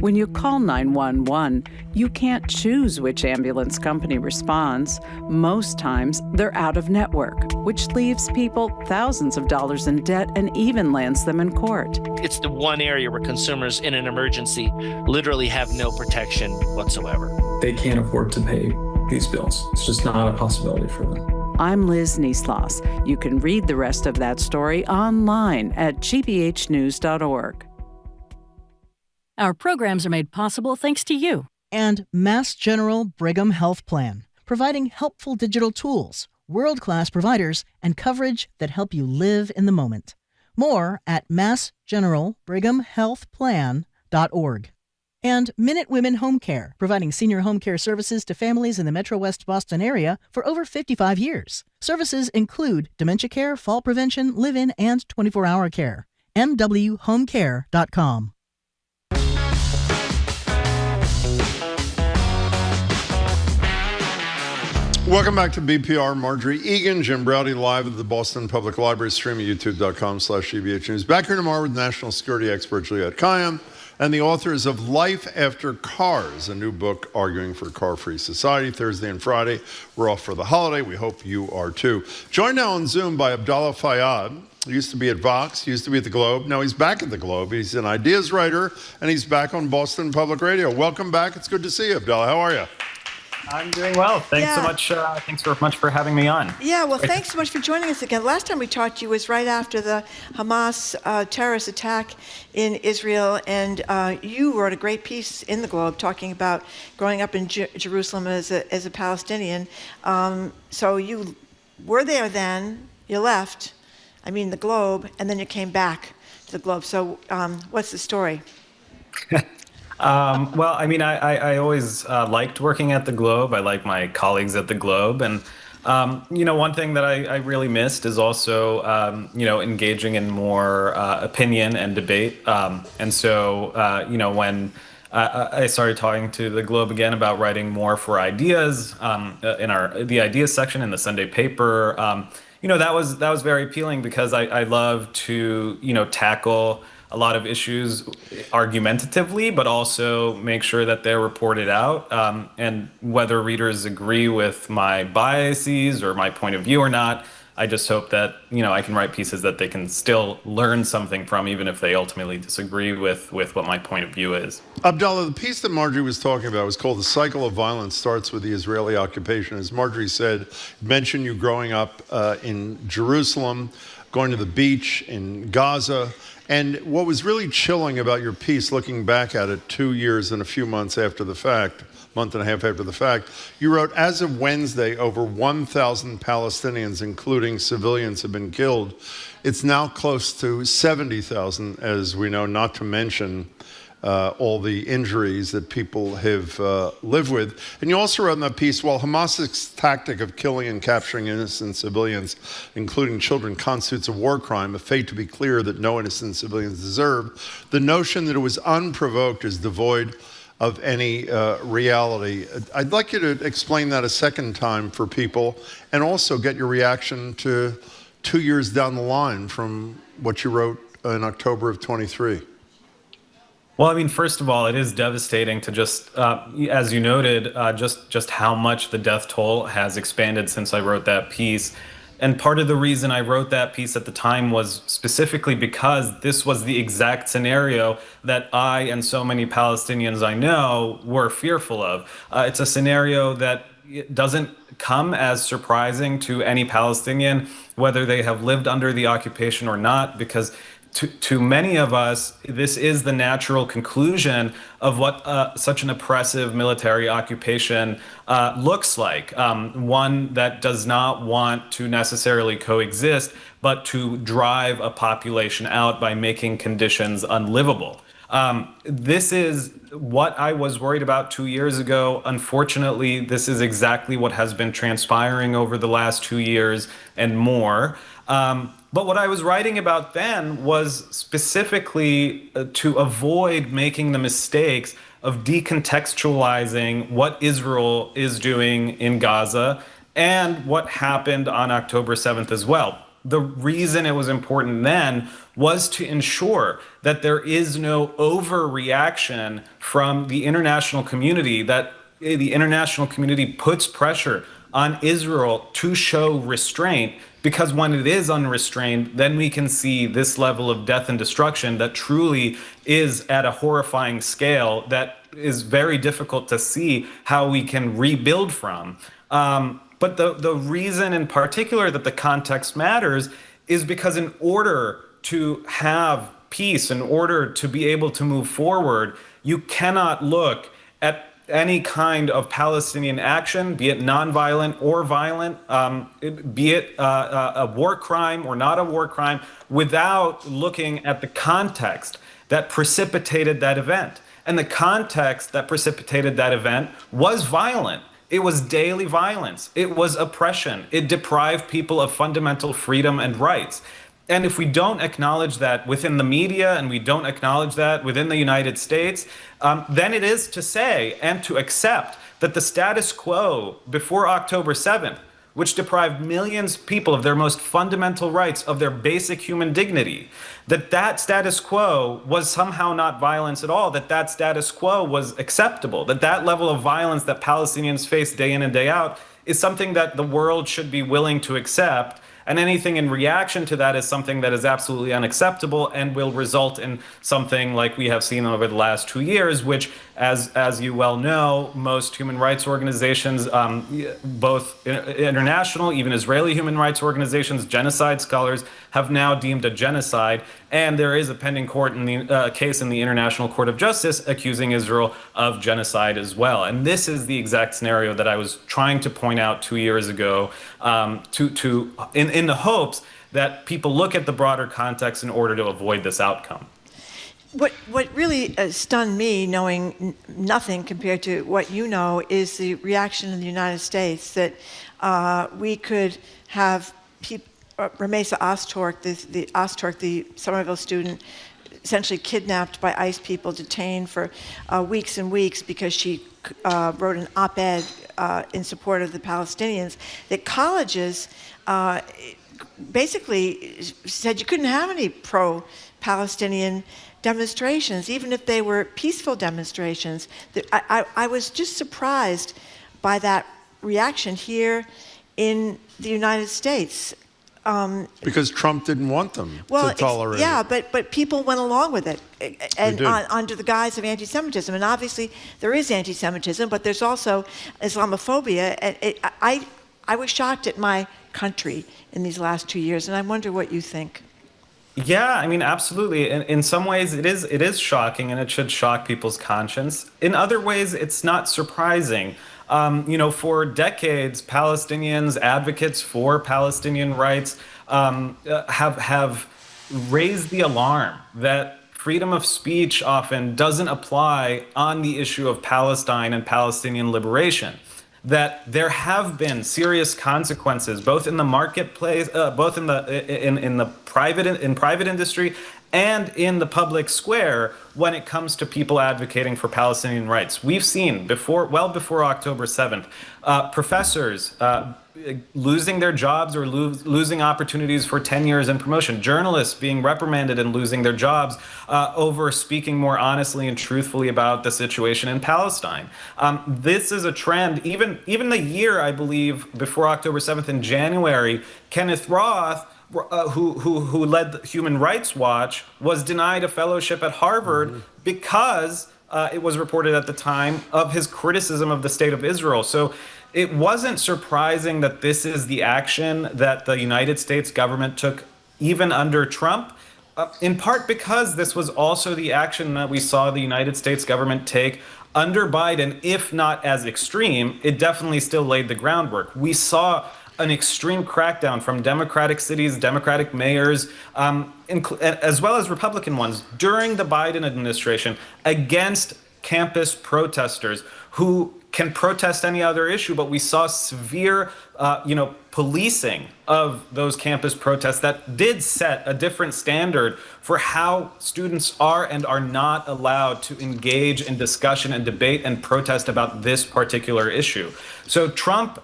When you call 911, you can't choose which ambulance company responds. Most times, they're out of network, which leaves people thousands of dollars in debt and even lands them in court. It's the one area where consumers in an emergency literally have no protection whatsoever. They can't afford to pay these bills. It's just not a possibility for them. I'm Liz Niesloss. You can read the rest of that story online at gbhnews.org. Our programs are made possible thanks to you. And Mass General Brigham Health Plan, providing helpful digital tools, world-class providers, and coverage that help you live in the moment. More at massgeneralbrighamhealthplan.org. And Minute Women Home Care, providing senior home care services to families in the Metro West Boston area for over 55 years. Services include dementia care, fall prevention, live-in, and 24-hour care. mwhomecare.com. Welcome back to BPR. Marjorie Egan, Jim Browdy, live at the Boston Public Library, stream at youtube.com/GBH News. Back here tomorrow with national security expert Juliette Kayyem and the authors of Life After Cars, a new book arguing for a car-free society. Thursday and Friday, we're off for the holiday. We hope you are too. Joined now on Zoom by Abdallah Fayyad. He used to be at Vox, used to be at the Globe. Now he's back at the Globe. He's an ideas writer, and he's back on Boston Public Radio. Welcome back. It's good to see you, Abdallah. How are you? I'm doing well. Thanks so much. Thanks so much for having me on. Yeah, well, thanks so much for joining us again. Last time we talked to you was right after the Hamas terrorist attack in Israel, and you wrote a great piece in the Globe talking about growing up in Jerusalem as a Palestinian. So you were there then, you left, the Globe, and then you came back to the Globe. So what's the story? Well, I always liked working at the Globe. I like my colleagues at the Globe. And, one thing that I really missed is also, engaging in more opinion and debate. And so, when I started talking to the Globe again about writing more for ideas in the ideas section in the Sunday paper, that was very appealing because I love to, tackle a lot of issues argumentatively, but also make sure that they're reported out. And whether readers agree with my biases or my point of view or not, I just hope that, I can write pieces that they can still learn something from, even if they ultimately disagree with what my point of view is. Abdallah, the piece that Marjorie was talking about was called The Cycle of Violence Starts with the Israeli Occupation. As Marjorie said, mentioned you growing up in Jerusalem, going to the beach in Gaza. And what was really chilling about your piece, looking back at it 2 years and a few months after the fact, month and a half after the fact, you wrote, as of Wednesday, over 1,000 Palestinians, including civilians, have been killed. It's now close to 70,000, as we know, not to mention all the injuries that people have lived with. And you also wrote in that piece, while Hamas's tactic of killing and capturing innocent civilians, including children, constitutes a war crime, a fate to be clear that no innocent civilians deserve, the notion that it was unprovoked is devoid of any reality. I'd like you to explain that a second time for people and also get your reaction to 2 years down the line from what you wrote in October of 23. Well, first of all, it is devastating to just, as you noted, just how much the death toll has expanded since I wrote that piece. And part of the reason I wrote that piece at the time was specifically because this was the exact scenario that I and so many Palestinians I know were fearful of. It's a scenario that doesn't come as surprising to any Palestinian, whether they have lived under the occupation or not, because to many of us, this is the natural conclusion of what such an oppressive military occupation looks like. One that does not want to necessarily coexist, but to drive a population out by making conditions unlivable. This is what I was worried about 2 years ago. Unfortunately, this is exactly what has been transpiring over the last 2 years and more. But what I was writing about then was specifically to avoid making the mistakes of decontextualizing what Israel is doing in Gaza and what happened on October 7th as well. The reason it was important then was to ensure that there is no overreaction from the international community, that the international community puts pressure on Israel to show restraint, because when it is unrestrained, then we can see this level of death and destruction that truly is at a horrifying scale that is very difficult to see how we can rebuild from. But the reason in particular that the context matters is because in order to have peace, in order to be able to move forward, you cannot look at any kind of Palestinian action, be it nonviolent or violent, be it a war crime or not a war crime, without looking at the context that precipitated that event. And the context that precipitated that event was violent. It was daily violence. It was oppression. It deprived people of fundamental freedom and rights. And if we don't acknowledge that within the media and we don't acknowledge that within the United States, then it is to say and to accept that the status quo before October 7th which deprived millions of people of their most fundamental rights, of their basic human dignity, that status quo was somehow not violence at all, that status quo was acceptable, that level of violence that Palestinians face day in and day out is something that the world should be willing to accept. And anything in reaction to that is something that is absolutely unacceptable and will result in something like we have seen over the last 2 years, which, as you well know, most human rights organizations, both international, even Israeli human rights organizations, genocide scholars, have now deemed a genocide. And there is a pending case in the International Court of Justice accusing Israel of genocide as well. And this is the exact scenario that I was trying to point out 2 years ago, in the hopes that people look at the broader context in order to avoid this outcome. What really stunned me, knowing nothing compared to what you know, is the reaction in the United States that we could have Ramesa Ostork, the Somerville student, essentially kidnapped by ICE people, detained for weeks and weeks because she wrote an op-ed in support of the Palestinians, that colleges basically said you couldn't have any pro-Palestinian demonstrations, even if they were peaceful demonstrations. I was just surprised by that reaction here in the United States. Because Trump didn't want them to tolerate it. Yeah, but people went along with it, and under the guise of anti-Semitism. And obviously there is anti-Semitism, but there's also Islamophobia. And I was shocked at my country in these last 2 years, and I wonder what you think. Yeah, I mean, absolutely. In some ways, it is shocking, and it should shock people's conscience. In other ways, it's not surprising. For decades, Palestinians, advocates for Palestinian rights, have raised the alarm that freedom of speech often doesn't apply on the issue of Palestine and Palestinian liberation. That there have been serious consequences, both in the marketplace, both in the private industry, and in the public square when it comes to people advocating for Palestinian rights. We've seen well before October 7th, professors losing their jobs or losing opportunities for tenures and promotion, journalists being reprimanded and losing their jobs over speaking more honestly and truthfully about the situation in Palestine. This is a trend. Even the year, I believe, before October 7th in January, Kenneth Roth, who led Human Rights Watch, was denied a fellowship at Harvard because it was reported at the time of his criticism of the state of Israel. So it wasn't surprising that this is the action that the United States government took even under Trump, in part because this was also the action that we saw the United States government take under Biden. If not as extreme, it definitely still laid the groundwork. We saw an extreme crackdown from Democratic cities, Democratic mayors, as well as Republican ones during the Biden administration against campus protesters who can protest any other issue. But we saw severe, policing of those campus protests that did set a different standard for how students are and are not allowed to engage in discussion and debate and protest about this particular issue. So Trump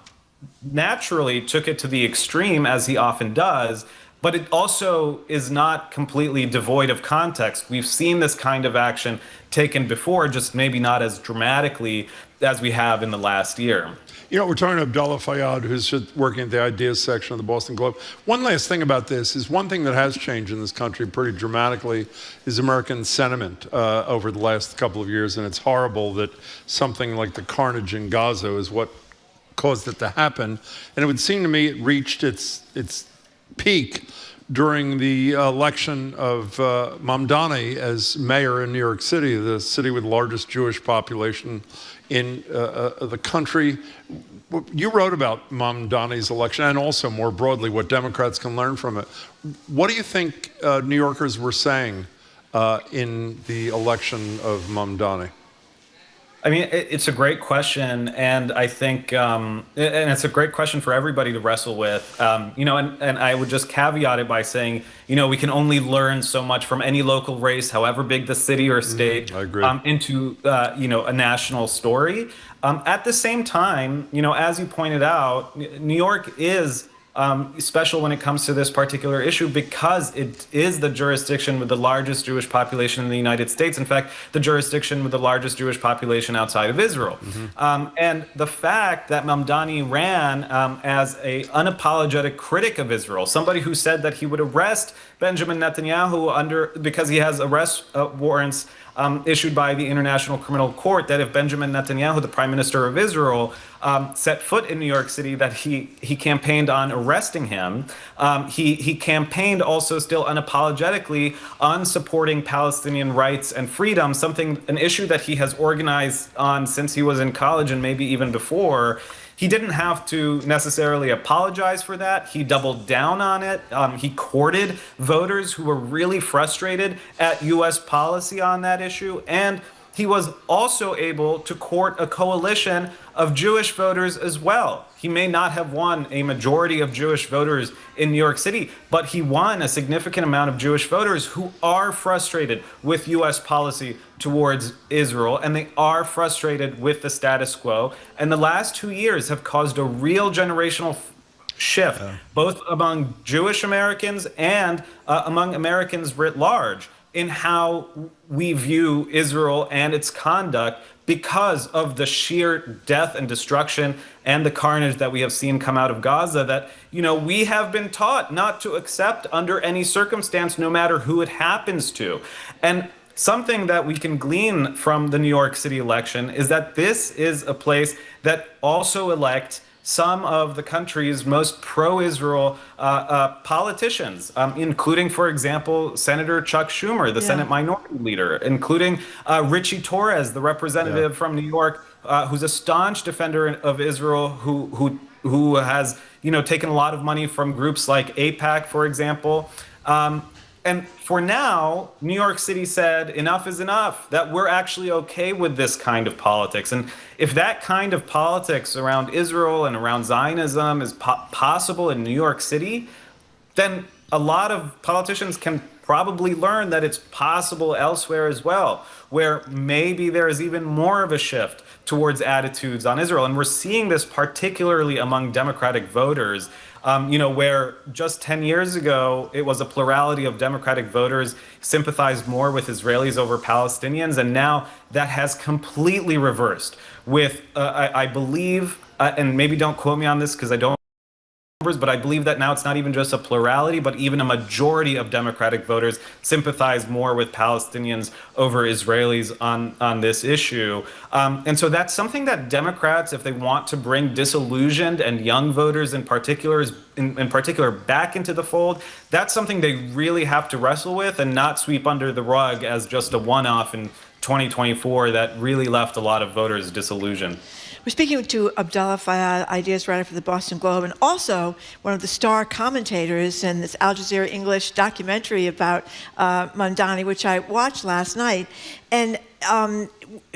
naturally took it to the extreme, as he often does, but it also is not completely devoid of context. We've seen this kind of action taken before, just maybe not as dramatically as we have in the last year. We're talking to Abdallah Fayyad, who's working at the ideas section of the Boston Globe. One last thing about this is one thing that has changed in this country pretty dramatically is American sentiment over the last couple of years, and it's horrible that something like the carnage in Gaza is what caused it to happen. And it would seem to me it reached its peak during the election of Mamdani as mayor in New York City, the city with the largest Jewish population in the country. You wrote about Mamdani's election and also more broadly what Democrats can learn from it. What do you think New Yorkers were saying in the election of Mamdani? I mean, it's a great question, and I think, and it's a great question for everybody to wrestle with. And I would just caveat it by saying, we can only learn so much from any local race, however big the city or state, I agree. into a national story. At the same time, as you pointed out, New York is special when it comes to this particular issue because it is the jurisdiction with the largest Jewish population in the United States. In fact, the jurisdiction with the largest Jewish population outside of Israel. And the fact that Mamdani ran as an unapologetic critic of Israel, somebody who said that he would arrest Benjamin Netanyahu because he has arrest warrants issued by the International Criminal Court, that if Benjamin Netanyahu, the Prime Minister of Israel, set foot in New York City, that he campaigned on arresting him. He campaigned also still unapologetically on supporting Palestinian rights and freedom, an issue that he has organized on since he was in college and maybe even before. He didn't have to necessarily apologize for that. He doubled down on it. He courted voters who were really frustrated at U.S. policy on that issue. And he was also able to court a coalition of Jewish voters as well. He may not have won a majority of Jewish voters in New York City, but he won a significant amount of Jewish voters who are frustrated with U.S. policy towards Israel, and they are frustrated with the status quo. And the last 2 years have caused a real generational shift, both among Jewish Americans and among Americans writ large, in how we view Israel and its conduct because of the sheer death and destruction and the carnage that we have seen come out of Gaza that, we have been taught not to accept under any circumstance, no matter who it happens to. And something that we can glean from the New York City election is that this is a place that also elects some of the country's most pro-Israel politicians, including, for example, Senator Chuck Schumer, the Senate Minority Leader, including Richie Torres, the representative from New York, who's a staunch defender of Israel, who has taken a lot of money from groups like AIPAC, for example. And for now, New York City said enough is enough, that we're actually okay with this kind of politics. And if that kind of politics around Israel and around Zionism is possible in New York City, then a lot of politicians can probably learn that it's possible elsewhere as well, where maybe there is even more of a shift towards attitudes on Israel. And we're seeing this particularly among Democratic voters, where just 10 years ago, it was a plurality of Democratic voters sympathized more with Israelis over Palestinians. And now that has completely reversed with, I believe, and maybe don't quote me on this because I don't, but I believe that now it's not even just a plurality, but even a majority of Democratic voters sympathize more with Palestinians over Israelis on this issue. And so that's something that Democrats, if they want to bring disillusioned and young voters in particular back into the fold, that's something they really have to wrestle with and not sweep under the rug as just a one-off in 2024 that really left a lot of voters disillusioned. We're speaking to Abdallah Fayyad, ideas writer for the Boston Globe, and also one of the star commentators in this Al Jazeera English documentary about Mamdani, which I watched last night. And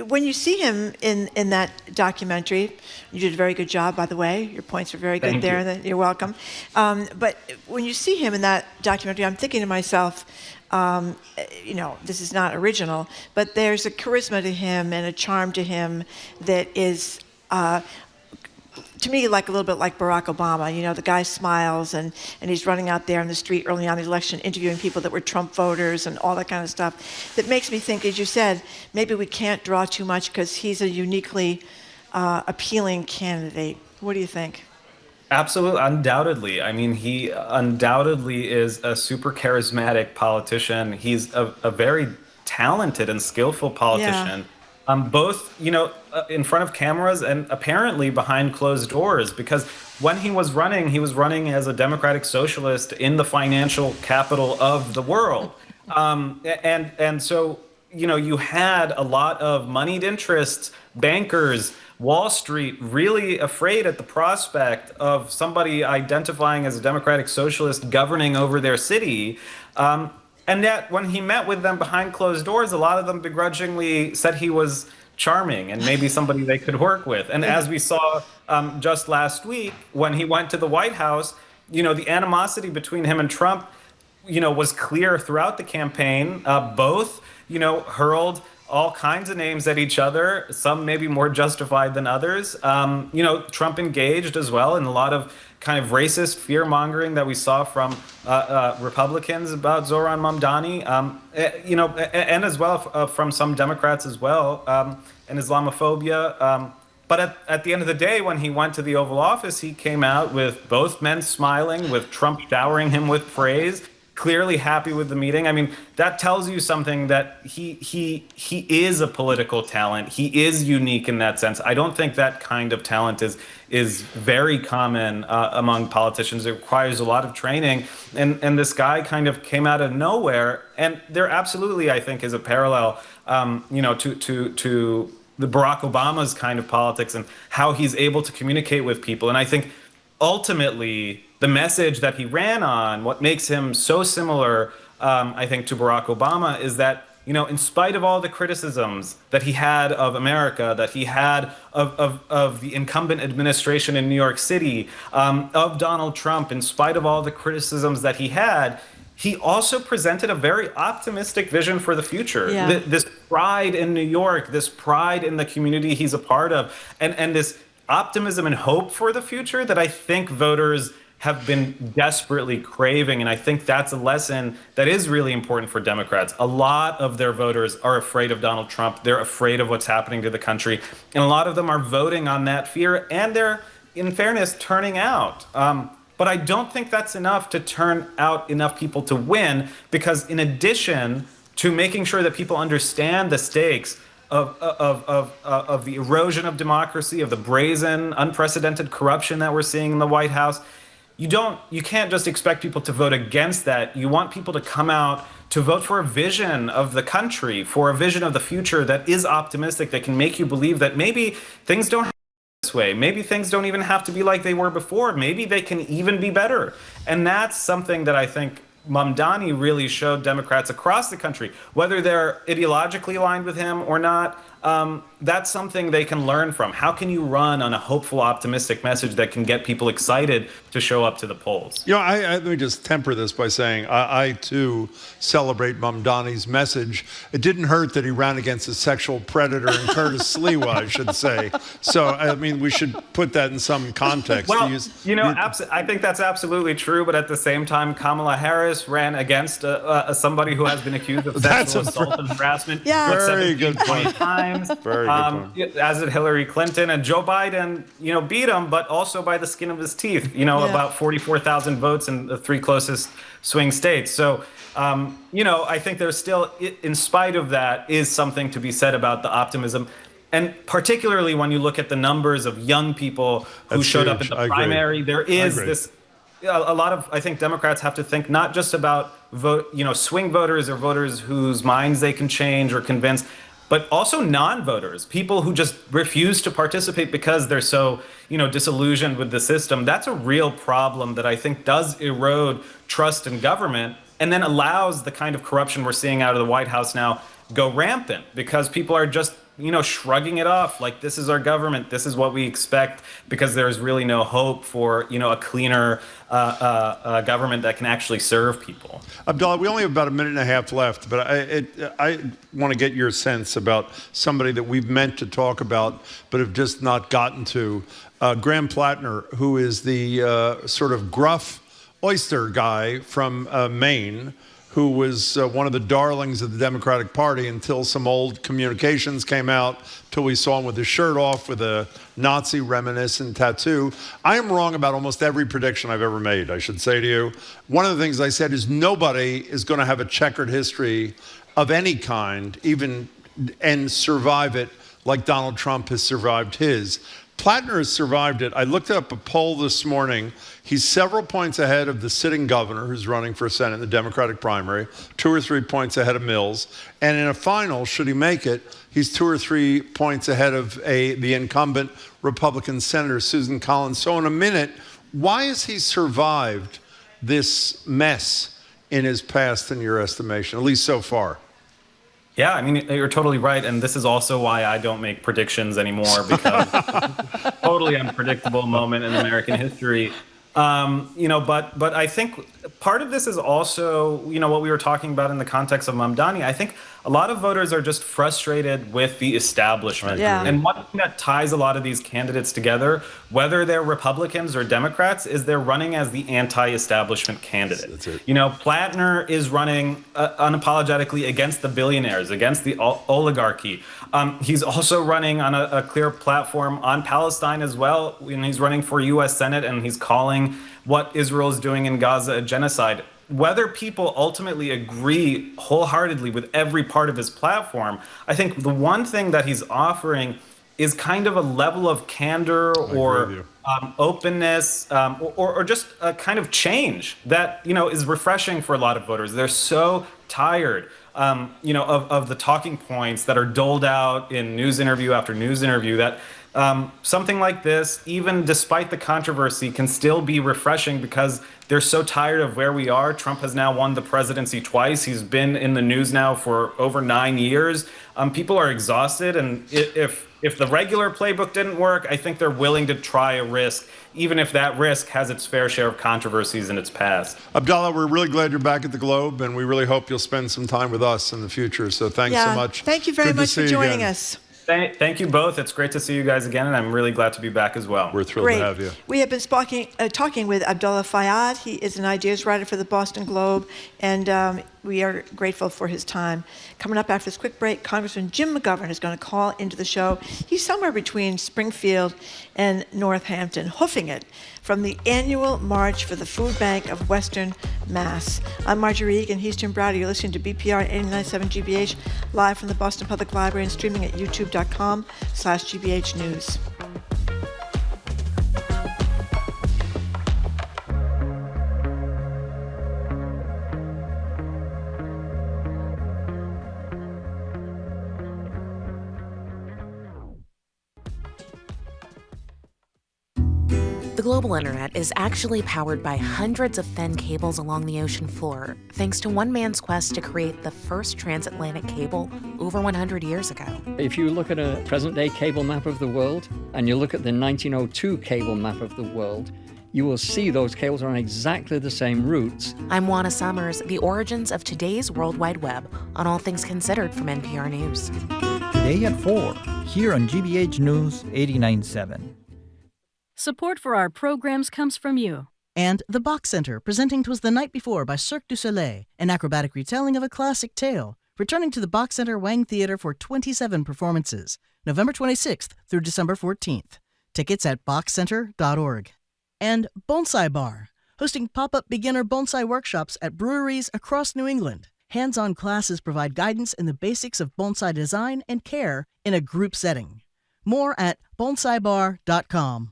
when you see him in that documentary, you did a very good job, by the way. Your points are very good. Thank there. You. You're welcome. But when you see him in that documentary, I'm thinking to myself, this is not original, but there's a charisma to him and a charm to him that is, to me, like a little bit like Barack Obama. The guy smiles and he's running out there in the street early on in the election, interviewing people that were Trump voters and all that kind of stuff. That makes me think, as you said, maybe we can't draw too much because he's a uniquely appealing candidate. What do you think? Absolutely, undoubtedly. I mean, he undoubtedly is a super charismatic politician. He's a very talented and skillful politician, both, in front of cameras and apparently behind closed doors, because when he was running as a democratic socialist in the financial capital of the world. And so, you had a lot of moneyed interests, bankers, Wall Street really afraid at the prospect of somebody identifying as a democratic socialist governing over their city. And yet when he met with them behind closed doors, a lot of them begrudgingly said he was charming and maybe somebody they could work with. And as we saw just last week when he went to the White House, the animosity between him and Trump, was clear throughout the campaign. Both, hurled all kinds of names at each other, some maybe more justified than others. Trump engaged as well in a lot of kind of racist fear-mongering that we saw from Republicans about Zohran Mamdani, and as well from some Democrats as well, and Islamophobia. But at the end of the day, when he went to the Oval Office, he came out with both men smiling, with Trump showering him with praise, clearly happy with the meeting. I mean, that tells you something, that he is a political talent. He is unique in that sense. I don't think that kind of talent is very common among politicians. It requires a lot of training. And this guy kind of came out of nowhere. And there absolutely, I think, is a parallel, to the Barack Obama's kind of politics and how he's able to communicate with people. And I think ultimately the message that he ran on, what makes him so similar, I think, to Barack Obama, is that, in spite of all the criticisms that he had of America, that he had of the incumbent administration in New York City, of Donald Trump, in spite of all the criticisms that he had, he also presented a very optimistic vision for the future. Yeah. This pride in New York, this pride in the community he's a part of, and this optimism and hope for the future that I think voters have been desperately craving. And I think that's a lesson that is really important for Democrats. A lot of their voters are afraid of Donald Trump. They're afraid of what's happening to the country. And a lot of them are voting on that fear, and they're, in fairness, turning out. But I don't think that's enough to turn out enough people to win, because in addition to making sure that people understand the stakes of the erosion of democracy, of the brazen, unprecedented corruption that we're seeing in the White House, you can't just expect people to vote against that. You want people to come out to vote for a vision of the country, for a vision of the future that is optimistic, that can make you believe that maybe things don't have to be this way. Maybe things don't even have to be like they were before. Maybe they can even be better. And that's something that I think Mamdani really showed Democrats across the country, whether they're ideologically aligned with him or not. That's something they can learn from. How can you run on a hopeful, optimistic message that can get people excited to show up to the polls? Let me just temper this by saying I too celebrate Mamdani's message. It didn't hurt that he ran against a sexual predator in Curtis Sliwa, I should say. So, I mean, we should put that in some context. Well, I think that's absolutely true. But at the same time, Kamala Harris ran against somebody who has been accused of sexual assault and harassment. Yeah, very good point. 20 times. Very good point. As did Hillary Clinton, and Joe Biden, beat him, but also by the skin of his teeth. About 44,000 votes in the 3 closest swing states. So, I think there's still, in spite of that, is something to be said about the optimism. And particularly when you look at the numbers of young people who showed up in the primary, there is this. A lot of, I think, Democrats have to think not just about swing voters or voters whose minds they can change or convince, but also non-voters, people who just refuse to participate because they're so, disillusioned with the system. That's a real problem that I think does erode trust in government, and then allows the kind of corruption we're seeing out of the White House now go rampant, because people are just, shrugging it off like this is our government, this is what we expect, because there's really no hope for, a cleaner government that can actually serve people. Abdallah, we only have about a minute and a half left, but I want to get your sense about somebody that we've meant to talk about but have just not gotten to. Graham Plattner, who is the sort of gruff oyster guy from Maine, who was one of the darlings of the Democratic Party until some old communications came out, till we saw him with his shirt off with a Nazi reminiscent tattoo. I am wrong about almost every prediction I've ever made, I should say to you. One of the things I said is nobody is going to have a checkered history of any kind, and survive it like Donald Trump has survived his. Plattner has survived it. I looked up a poll this morning. He's several points ahead of the sitting governor who's running for Senate in the Democratic primary, 2 or 3 points ahead of Mills. And in a final, should he make it, he's 2 or 3 points ahead of the incumbent Republican Senator, Susan Collins. So in a minute, why has he survived this mess in his past, in your estimation, at least so far? Yeah, I mean, you're totally right. And this is also why I don't make predictions anymore, because totally unpredictable moment in American history. But I think part of this is also, what we were talking about in the context of Mamdani. I think a lot of voters are just frustrated with the establishment. Yeah. And one thing that ties a lot of these candidates together, whether they're Republicans or Democrats, is they're running as the anti-establishment candidate. That's it. Plattner is running unapologetically against the billionaires, against the oligarchy. He's also running on a clear platform on Palestine as well. And he's running for U.S. Senate, and he's calling what Israel is doing in Gaza a genocide. Whether people ultimately agree wholeheartedly with every part of his platform, I think the one thing that he's offering is kind of a level of candor or openness or just a kind of change that, is refreshing for a lot of voters. They're so tired, of the talking points that are doled out in news interview after news interview that something like this, even despite the controversy, can still be refreshing because they're so tired of where we are. Trump has now won the presidency twice. He's been in the news now for over 9 years. People are exhausted, and if the regular playbook didn't work, I think they're willing to try a risk, even if that risk has its fair share of controversies in its past. Abdallah, we're really glad you're back at the Globe, and we really hope you'll spend some time with us in the future. So thanks so much. Thank you very much for joining us. Thank you both. It's great to see you guys again, and I'm really glad to be back as well. We're thrilled to have you. We have been talking with Abdallah Fayyad. He is an ideas writer for the Boston Globe, and we are grateful for his time. Coming up after this quick break, Congressman Jim McGovern is going to call into the show. He's somewhere between Springfield and Northampton, hoofing it from the annual March for the Food Bank of Western Mass. I'm Marjorie Egan. He's Jim Browder. You're listening to BPR 89.7 GBH, live from the Boston Public Library and streaming at youtube.com/GBH News. The global internet is actually powered by hundreds of thin cables along the ocean floor, thanks to one man's quest to create the first transatlantic cable over 100 years ago. If you look at a present-day cable map of the world, and you look at the 1902 cable map of the world, you will see those cables are on exactly the same routes. I'm Juana Summers, the origins of today's World Wide Web on All Things Considered from NPR News. Today at 4, here on GBH News 89.7. Support for our programs comes from you. And the Box Center, presenting 'Twas the Night Before by Cirque du Soleil, an acrobatic retelling of a classic tale, returning to the Box Center Wang Theater for 27 performances, November 26th through December 14th. Tickets at boxcenter.org. And Bonsai Bar, hosting pop-up beginner bonsai workshops at breweries across New England. Hands-on classes provide guidance in the basics of bonsai design and care in a group setting. More at bonsaibar.com.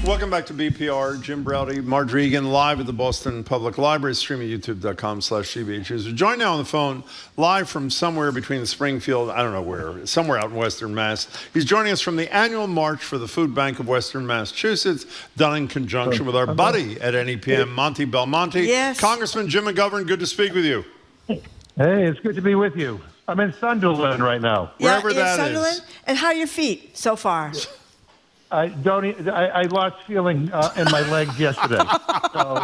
Welcome back to BPR. Jim Browder, Marjorie Egan, live at the Boston Public Library, streaming at youtube.com/GBH. We're joined now on the phone, live from somewhere between Springfield, I don't know where, somewhere out in Western Mass. He's joining us from the annual March for the Food Bank of Western Massachusetts, done in conjunction with our buddy at NEPM, Monty Belmonte. Yes. Congressman Jim McGovern, good to speak with you. Hey, it's good to be with you. I'm in Sunderland right now. Wherever in that Sunderland? is. And how are your feet so far? I lost feeling in my legs yesterday, so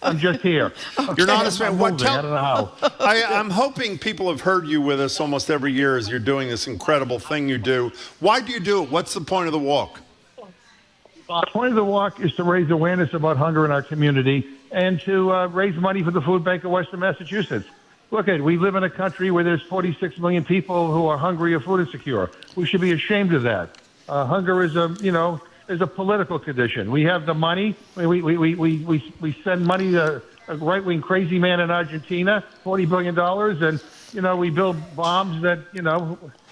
I'm just here. You're not a fan. I don't know how. I'm hoping people have heard you with us almost every year as you're doing this incredible thing you do. Why do you do it? What's the point of the walk? The point of the walk is to raise awareness about hunger in our community and to raise money for the Food Bank of Western Massachusetts. Look, we live in a country where there's 46 million people who are hungry or food insecure. We should be ashamed of that. Hunger is a political condition. We have the money. We send money to a right-wing crazy man in Argentina, $40 billion, and we build bombs that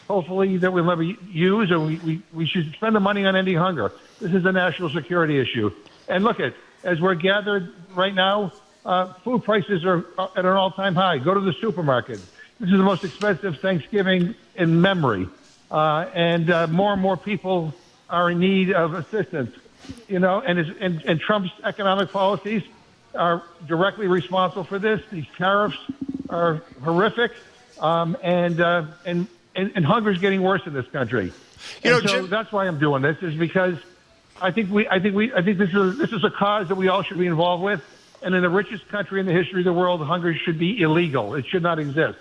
hopefully that we'll never use. And we should spend the money on ending hunger. This is a national security issue. And look as we're gathered right now, food prices are at an all-time high. Go to the supermarket. This is the most expensive Thanksgiving in memory. And more people are in need of assistance, and Trump's economic policies are directly responsible for this. These tariffs are horrific, and hunger is getting worse in this country. So that's why I'm doing this, is because I think this is a cause that we all should be involved with. And in the richest country in the history of the world, hunger should be illegal. It should not exist.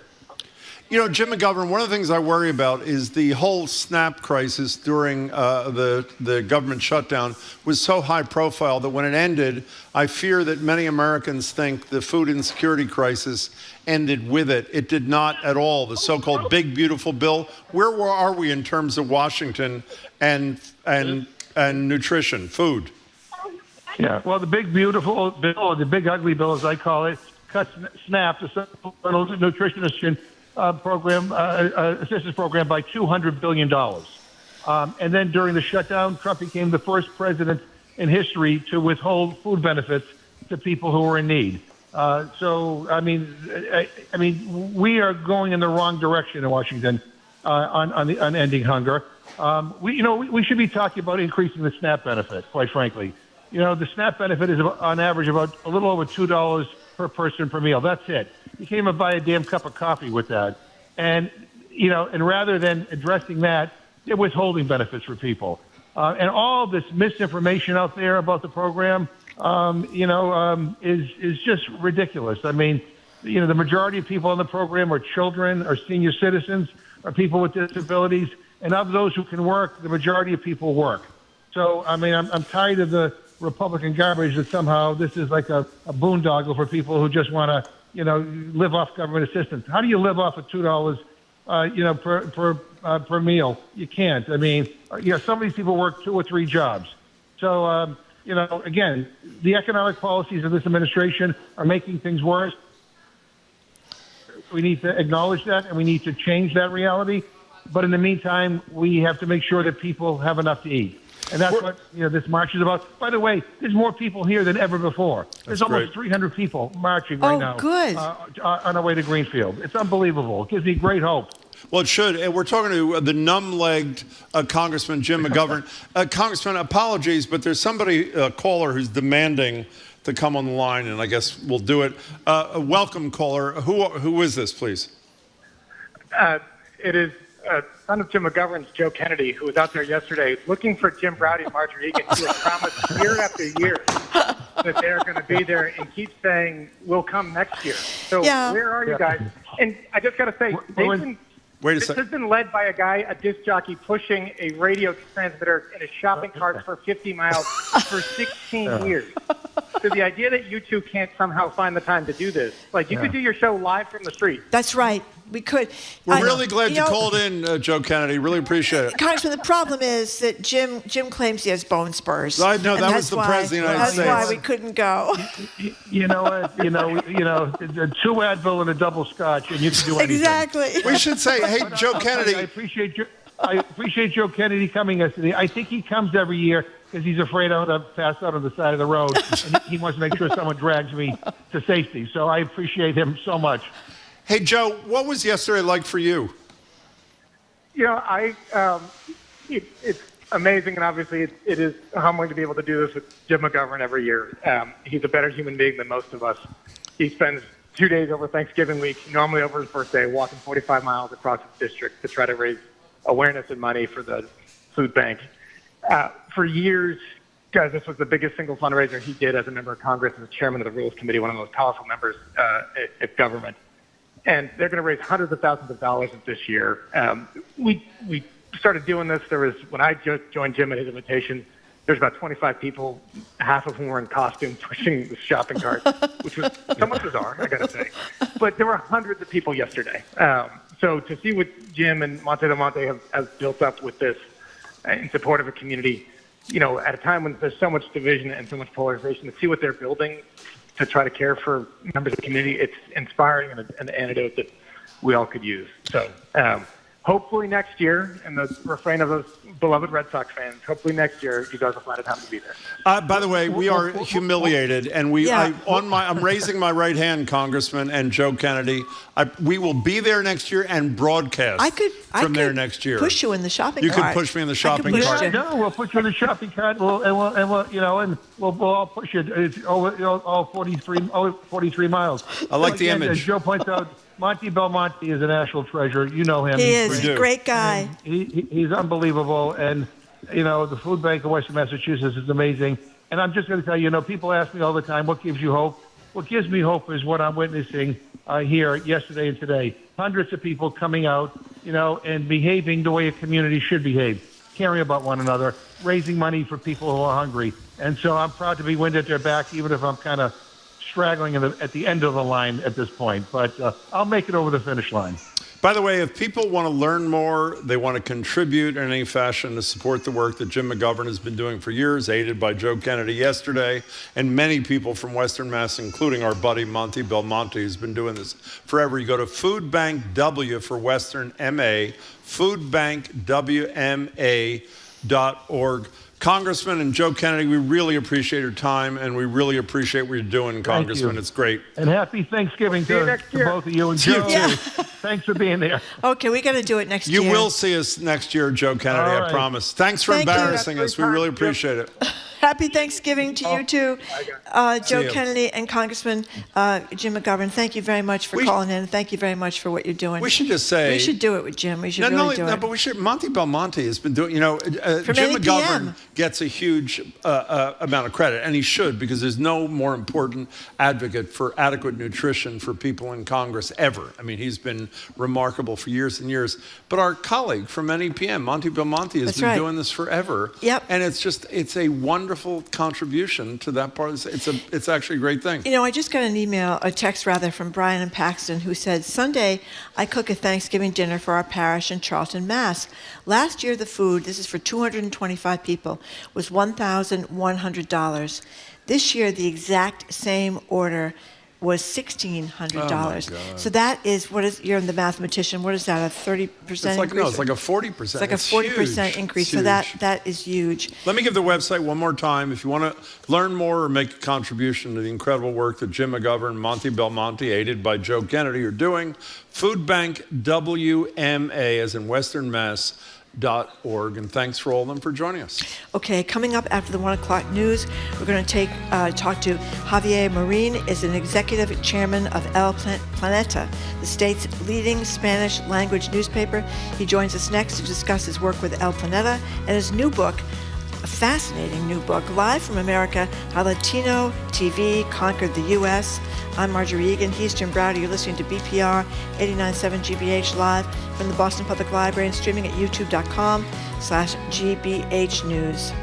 Jim McGovern, one of the things I worry about is the whole SNAP crisis during the government shutdown was so high profile that when it ended, I fear that many Americans think the food insecurity crisis ended with it. It did not at all. The so-called big, beautiful bill, where are we in terms of Washington and nutrition, food? Yeah, well, the big, beautiful bill, or the big, ugly bill, as I call it, cuts SNAP, the Supplemental Nutrition Assistance Program, by $200 billion. And then during the shutdown, Trump became the first president in history to withhold food benefits to people who were in need. So, I mean, we are going in the wrong direction in Washington on ending hunger. We should be talking about increasing the SNAP benefit, quite frankly. The SNAP benefit is on average about a little over $2 per person per meal. That's it. You can't even buy a damn cup of coffee with that. And rather than addressing that, they're withholding benefits for people. And all this misinformation out there about the program, is just ridiculous. I mean, the majority of people on the program are children, are senior citizens, are people with disabilities. And of those who can work, the majority of people work. So, I mean, I'm tired of the Republican garbage that somehow this is like a boondoggle for people who just want to, live off government assistance. How do you live off of $2, per meal? You can't. I mean, some of these people work 2 or 3 jobs. So, again, the economic policies of this administration are making things worse. We need to acknowledge that, and we need to change that reality. But in the meantime, we have to make sure that people have enough to eat. And that's what this march is about. By the way, there's more people here than ever before. There's almost 300 people marching right now. Good. On our way to Greenfield. It's unbelievable. It gives me great hope. Well, it should. And we're talking to the numb-legged Congressman Jim McGovern. Congressman, apologies, but there's somebody, a caller, who's demanding to come on the line, and I guess we'll do it. Welcome, caller. Who is this, please? It is son of Jim McGovern's Joe Kennedy, who was out there yesterday looking for Jim Browdy and Marjorie Egan, who have promised year after year that they're going to be there, and keep saying, we'll come next year. So where are you guys? And I just got to say, this has been led by a disc jockey pushing a radio transmitter in a shopping cart for 50 miles for 16 years. So the idea that you two can't somehow find the time to do this, you could do your show live from the street. That's right. We could. We're really glad you called in, Joe Kennedy. Really appreciate it. Congressman, the problem is that Jim claims he has bone spurs. I know, that was the President of the United States. That's why we couldn't go. You know what? A 2 Advil and a double Scotch, and you can do anything. Exactly. We should say, hey, Joe Kennedy. I appreciate Joe Kennedy coming yesterday. I think he comes every year because he's afraid I'm going to pass out on the side of the road, and he wants to make sure someone drags me to safety. So I appreciate him so much. Hey, Joe, what was yesterday like for you? It's amazing, and obviously it is humbling to be able to do this with Jim McGovern every year. He's a better human being than most of us. He spends 2 days over Thanksgiving week, normally over his birthday, walking 45 miles across his district to try to raise awareness and money for the food bank. For years, guys, this was the biggest single fundraiser he did as a member of Congress, as chairman of the Rules Committee, one of the most powerful members at government. And they're going to raise hundreds of thousands of dollars this year. We started doing this. When I joined Jim at his invitation, there's about 25 people, half of whom were in costume, pushing the shopping cart, which was somewhat bizarre, I got to say. But there were hundreds of people yesterday. So to see what Jim and Monte Del Monte have built up with this in support of a community, at a time when there's so much division and so much polarization, to see what they're building to try to care for members of the community, it's inspiring and an antidote that we all could use. So hopefully next year, and the refrain of those beloved Red Sox fans, hopefully next year you guys will find it time to be there. By the way, we are humiliated, and I'm raising my right hand, Congressman, and Joe Kennedy. We will be there next year and broadcast from there next year. Push you in the shopping You cart. could push me in the shopping cart. Yeah, we'll put you in the shopping cart, and we'll all push you. It's all 43 miles. I like the image. As Joe points out, Monty Belmonte is a national treasure. You know him. He is a great guy. He's unbelievable. And, the food bank of Western Massachusetts is amazing. And I'm just going to tell you, people ask me all the time, what gives you hope? What gives me hope is what I'm witnessing here yesterday and today. Hundreds of people coming out, and behaving the way a community should behave, caring about one another, raising money for people who are hungry. And so I'm proud to be wind at their back, even if I'm kind of straggling at the end of the line at this point. But I'll make it over the finish line. By the way, if people want to learn more, they want to contribute in any fashion to support the work that Jim McGovern has been doing for years, aided by Joe Kennedy yesterday, and many people from Western Mass, including our buddy Monty Belmonte, who's been doing this forever. You go to Food Bank W for Western MA, foodbankwma.org. Congressman and Joe Kennedy, we really appreciate your time, and we really appreciate what you're doing, Congressman. It's great. And happy Thanksgiving to both of you and Joe. Thanks for being there. Okay, we got to do it next year. You will see us next year, Joe Kennedy, I promise. Thanks for embarrassing us. We really appreciate it. Happy Thanksgiving to you too, Joe Kennedy and Congressman Jim McGovern. Thank you very much for calling in. Thank you very much for what you're doing. We should just say... We should do it with Jim. We should do it. But we should... Monty Belmonte has been doing... Jim McGovern gets a huge amount of credit, and he should, because there's no more important advocate for adequate nutrition for people in Congress ever. I mean, he's been remarkable for years and years. But our colleague from NEPM, Monty Belmonte, has been doing this forever. Yep. And it's a wonderful contribution to that part. It's actually a great thing. I just got a text from Brian and Paxton, who said, Sunday, I cook a Thanksgiving dinner for our parish in Charlton, Mass. Last year, the food, this is for 225 people, was $1,100. This year, the exact same order was $1,600. So that is, you're the mathematician, what is that, a 30% increase? It's like a 40%. It's like a 40% increase, so that is huge. Let me give the website one more time. If you want to learn more or make a contribution to the incredible work that Jim McGovern and Monty Belmonte, aided by Joe Kennedy, are doing, Food Bank WMA, as in Western Mass, .org, and thanks for all of them for joining us. Okay, coming up after the 1 o'clock news, we're going to talk to Javier Marin, is an executive chairman of El Planeta, the state's leading Spanish language newspaper. He joins us next to discuss his work with El Planeta and his new book, a fascinating new book, Live from America, How Latino TV Conquered the U.S. I'm Marjorie Egan. He's Jim Browder. You're listening to BPR 89.7 GBH live from the Boston Public Library and streaming at youtube.com/GBH News.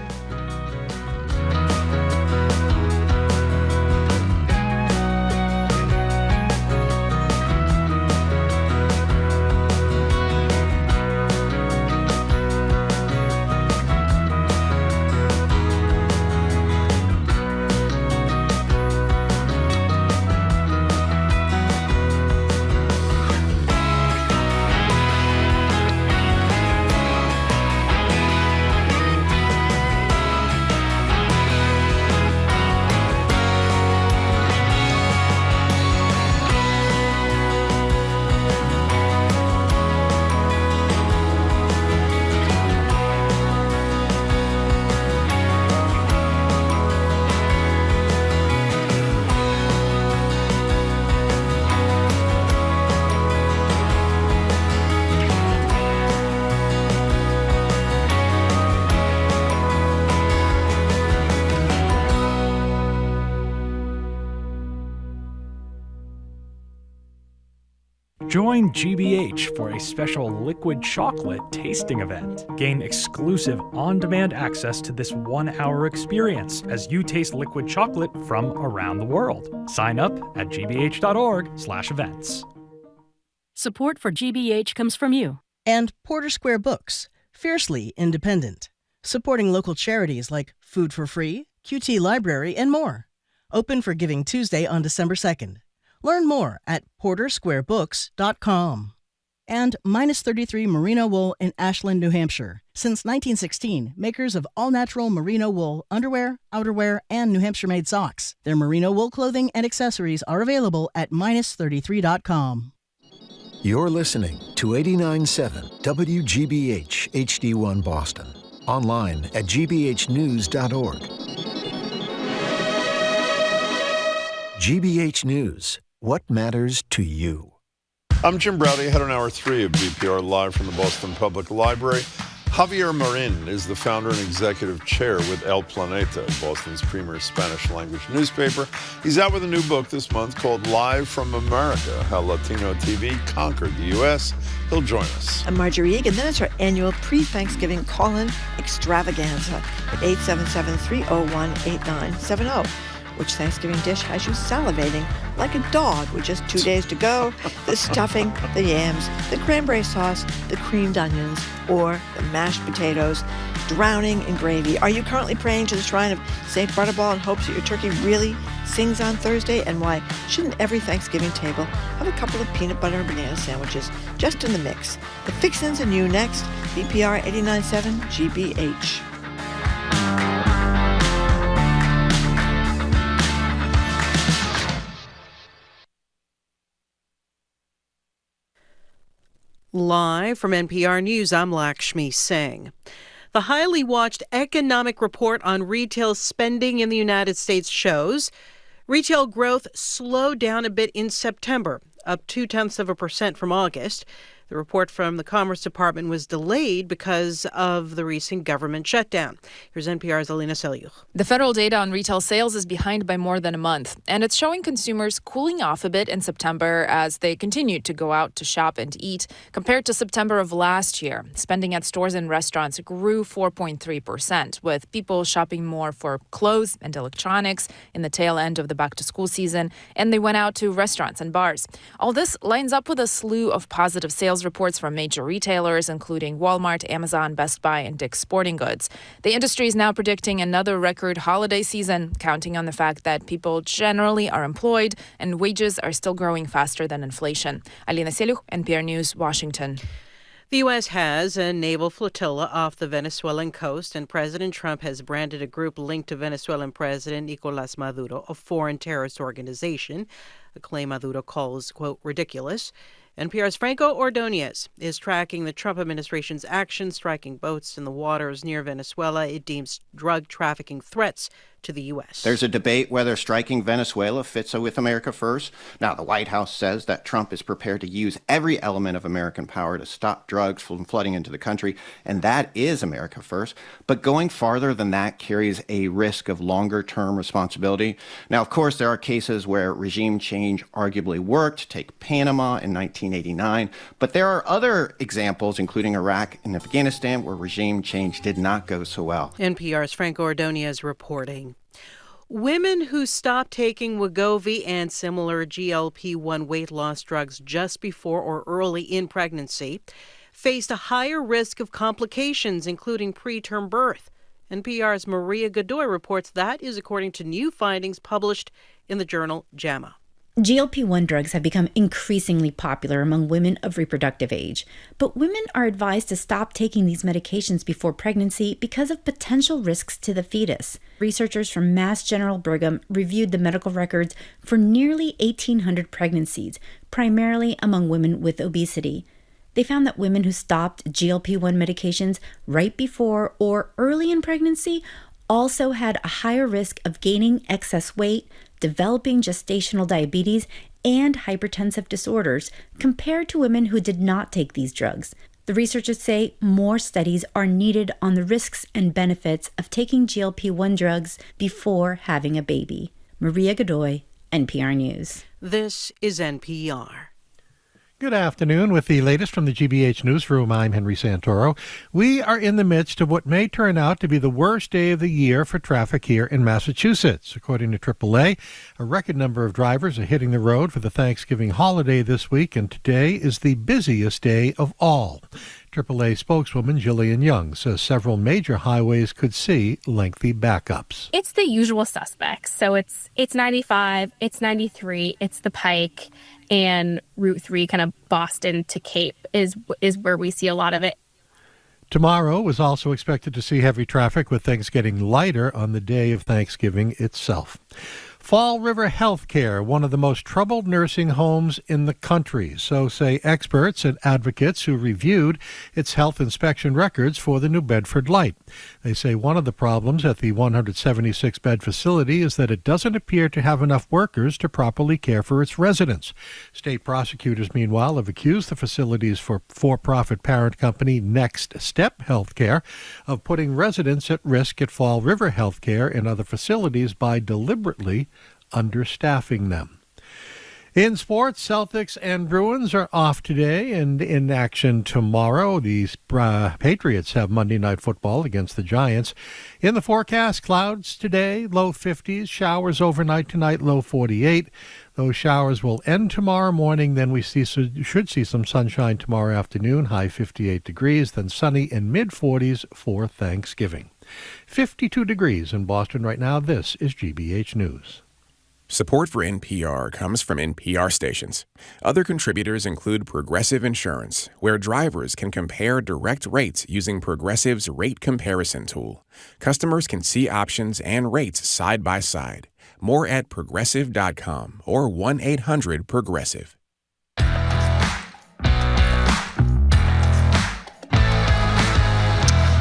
Join GBH for a special liquid chocolate tasting event. Gain exclusive on-demand access to this 1-hour experience as you taste liquid chocolate from around the world. Sign up at gbh.org/events. Support for GBH comes from you. And Porter Square Books, fiercely independent, supporting local charities like Food for Free, QT Library, and more. Open for Giving Tuesday on December 2nd. Learn more at portersquarebooks.com. And minus 33 merino wool in Ashland, New Hampshire. Since 1916, makers of all-natural merino wool underwear, outerwear, and New Hampshire-made socks. Their merino wool clothing and accessories are available at minus33.com. You're listening to 89.7 WGBH HD1 Boston. Online at gbhnews.org. GBH News. What matters to you? I'm Jim Browdy, head on Hour 3 of BPR, live from the Boston Public Library. Javier Marin is the founder and executive chair with El Planeta, Boston's premier Spanish-language newspaper. He's out with a new book this month called Live from America, How Latino TV Conquered the U.S. He'll join us. I'm Marjorie Egan. Then it's our annual pre-Thanksgiving call-in extravaganza at 877-301-8970. Which Thanksgiving dish has you salivating like a dog with just 2 days to go? The stuffing, the yams, the cranberry sauce, the creamed onions, or the mashed potatoes, drowning in gravy. Are you currently praying to the shrine of St. Butterball in hopes that your turkey really sings on Thursday? And why shouldn't every Thanksgiving table have a couple of peanut butter and banana sandwiches just in the mix? The Fixins and you next. BPR 89.7 GBH. Live from NPR News, I'm Lakshmi Singh. The highly watched economic report on retail spending in the United States shows retail growth slowed down a bit in September, up 0.2% from August. The report from the Commerce Department was delayed because of the recent government shutdown. Here's NPR's Alina Selyukh. The federal data on retail sales is behind by more than a month, and it's showing consumers cooling off a bit in September as they continued to go out to shop and eat. Compared to September of last year, spending at stores and restaurants grew 4.3%, with people shopping more for clothes and electronics in the tail end of the back-to-school season, and they went out to restaurants and bars. All this lines up with a slew of positive sales reports from major retailers, including Walmart, Amazon, Best Buy, and Dick's Sporting Goods. The industry is now predicting another record holiday season, counting on the fact that people generally are employed and wages are still growing faster than inflation. Alina Selyukh, NPR News, Washington. The U.S. has a naval flotilla off the Venezuelan coast, and President Trump has branded a group linked to Venezuelan President Nicolás Maduro a foreign terrorist organization, a claim Maduro calls, quote, ridiculous. NPR's Franco Ordonez is tracking the Trump administration's actions striking boats in the waters near Venezuela. It deems drug trafficking threats to the U.S. There's a debate whether striking Venezuela fits with America first. Now, the White House says that Trump is prepared to use every element of American power to stop drugs from flooding into the country, and that is America first. But going farther than that carries a risk of longer-term responsibility. Now, of course, there are cases where regime change arguably worked. Take Panama in 1989. But there are other examples, including Iraq and Afghanistan, where regime change did not go so well. NPR's Franco Ordonez reporting. Women who stop taking Wegovy and similar GLP-1 weight loss drugs just before or early in pregnancy faced a higher risk of complications, including preterm birth. NPR's Maria Godoy reports that is according to new findings published in the journal JAMA. GLP-1 drugs have become increasingly popular among women of reproductive age, but women are advised to stop taking these medications before pregnancy because of potential risks to the fetus. Researchers from Mass General Brigham reviewed the medical records for nearly 1,800 pregnancies, primarily among women with obesity. They found that women who stopped GLP-1 medications right before or early in pregnancy also had a higher risk of gaining excess weight, developing gestational diabetes, and hypertensive disorders compared to women who did not take these drugs. The researchers say more studies are needed on the risks and benefits of taking GLP-1 drugs before having a baby. Maria Godoy, NPR News. This is NPR. Good afternoon. With the latest from the GBH Newsroom, I'm Henry Santoro. We are in the midst of what may turn out to be the worst day of the year for traffic here in Massachusetts. According to AAA, a record number of drivers are hitting the road for the Thanksgiving holiday this week, and today is the busiest day of all. AAA spokeswoman Shirley Leung says several major highways could see lengthy backups. It's the usual suspects. So it's 95, it's 93, it's the Pike, and Route 3, kind of Boston to Cape is where we see a lot of it. Tomorrow is also expected to see heavy traffic, with things getting lighter on the day of Thanksgiving itself. Fall River Healthcare, one of the most troubled nursing homes in the country, so say experts and advocates who reviewed its health inspection records for the New Bedford Light. They say one of the problems at the 176-bed facility is that it doesn't appear to have enough workers to properly care for its residents. State prosecutors, meanwhile, have accused the facility's for-profit parent company, Next Step Healthcare, of putting residents at risk at Fall River Healthcare and other facilities by deliberately understaffing them. In sports, Celtics and Bruins are off today and in action tomorrow. These Patriots have Monday Night Football against the Giants. In the forecast, clouds today, low 50s, showers overnight tonight, low 48. Those showers will end tomorrow morning. Then we should see some sunshine tomorrow afternoon, high 58 degrees, then sunny in mid-40s for Thanksgiving. 52 degrees in Boston right now. This is GBH News. Support for NPR comes from NPR stations. Other contributors include Progressive Insurance, where drivers can compare direct rates using Progressive's rate comparison tool. Customers can see options and rates side by side. More at progressive.com or 1-800-PROGRESSIVE.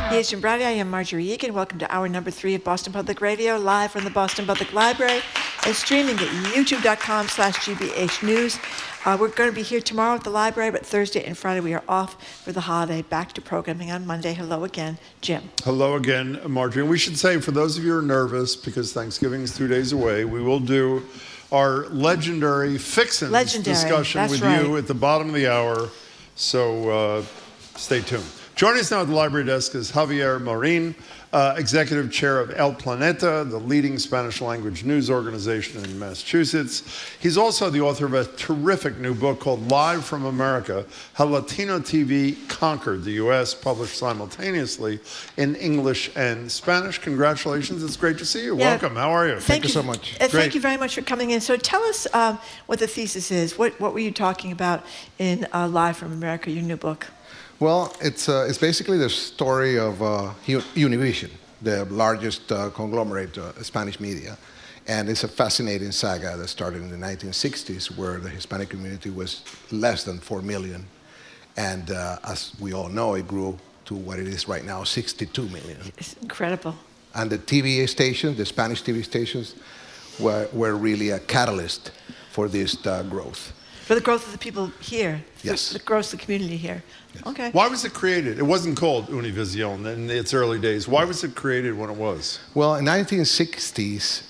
Here's Jim Brady. I am Marjorie Egan. Welcome to hour number 3 of Boston Public Radio, live from the Boston Public Library and streaming at youtube.com/GBH News. We're going to be here tomorrow at the library, but Thursday and Friday we are off for the holiday. Back to programming on Monday. Hello again, Jim. Hello again, Marjorie. And we should say, for those of you who are nervous, because Thanksgiving is 2 days away, we will do our legendary Fixins discussion with you at the bottom of the hour. So stay tuned. Joining us now at the library desk is Javier Marin, Executive Chair of El Planeta, the leading Spanish language news organization in Massachusetts. He's also the author of a terrific new book called Live from America, How Latino TV Conquered the U.S., published simultaneously in English and Spanish. Congratulations. It's great to see you. Yeah. Welcome. How are you? Thank you so much. Thank you very much for coming in. So tell us what the thesis is. What were you talking about in Live from America, your new book? Well, it's basically the story of Univision, the largest conglomerate Spanish media. And it's a fascinating saga that started in the 1960s, where the Hispanic community was less than 4 million. And as we all know, it grew to what it is right now, 62 million. It's incredible. And the TV stations, the Spanish TV stations, were really a catalyst for this growth. For the growth of the people here. Yes. The growth of the community here. Yes. Okay. Why was it created? It wasn't called Univision in its early days. Why was it created when it was? Well, in the 1960s,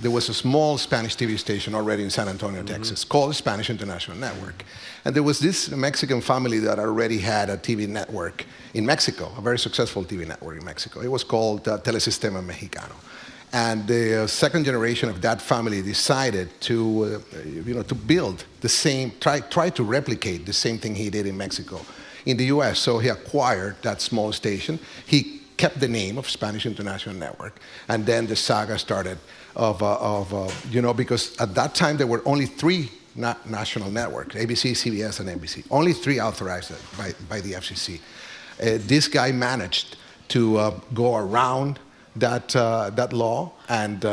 there was a small Spanish TV station already in San Antonio, Texas, called Spanish International Network. And there was this Mexican family that already had a TV network in Mexico, a very successful TV network in Mexico. It was called Telesistema Mexicano. And the second generation of that family decided to build the same, try to replicate the same thing he did in Mexico, in the U.S. So he acquired that small station. He kept the name of Spanish International Network, and then the saga started because at that time there were only 3 national networks: ABC, CBS, and NBC. Only 3 authorized by the FCC. This guy managed to go around that law and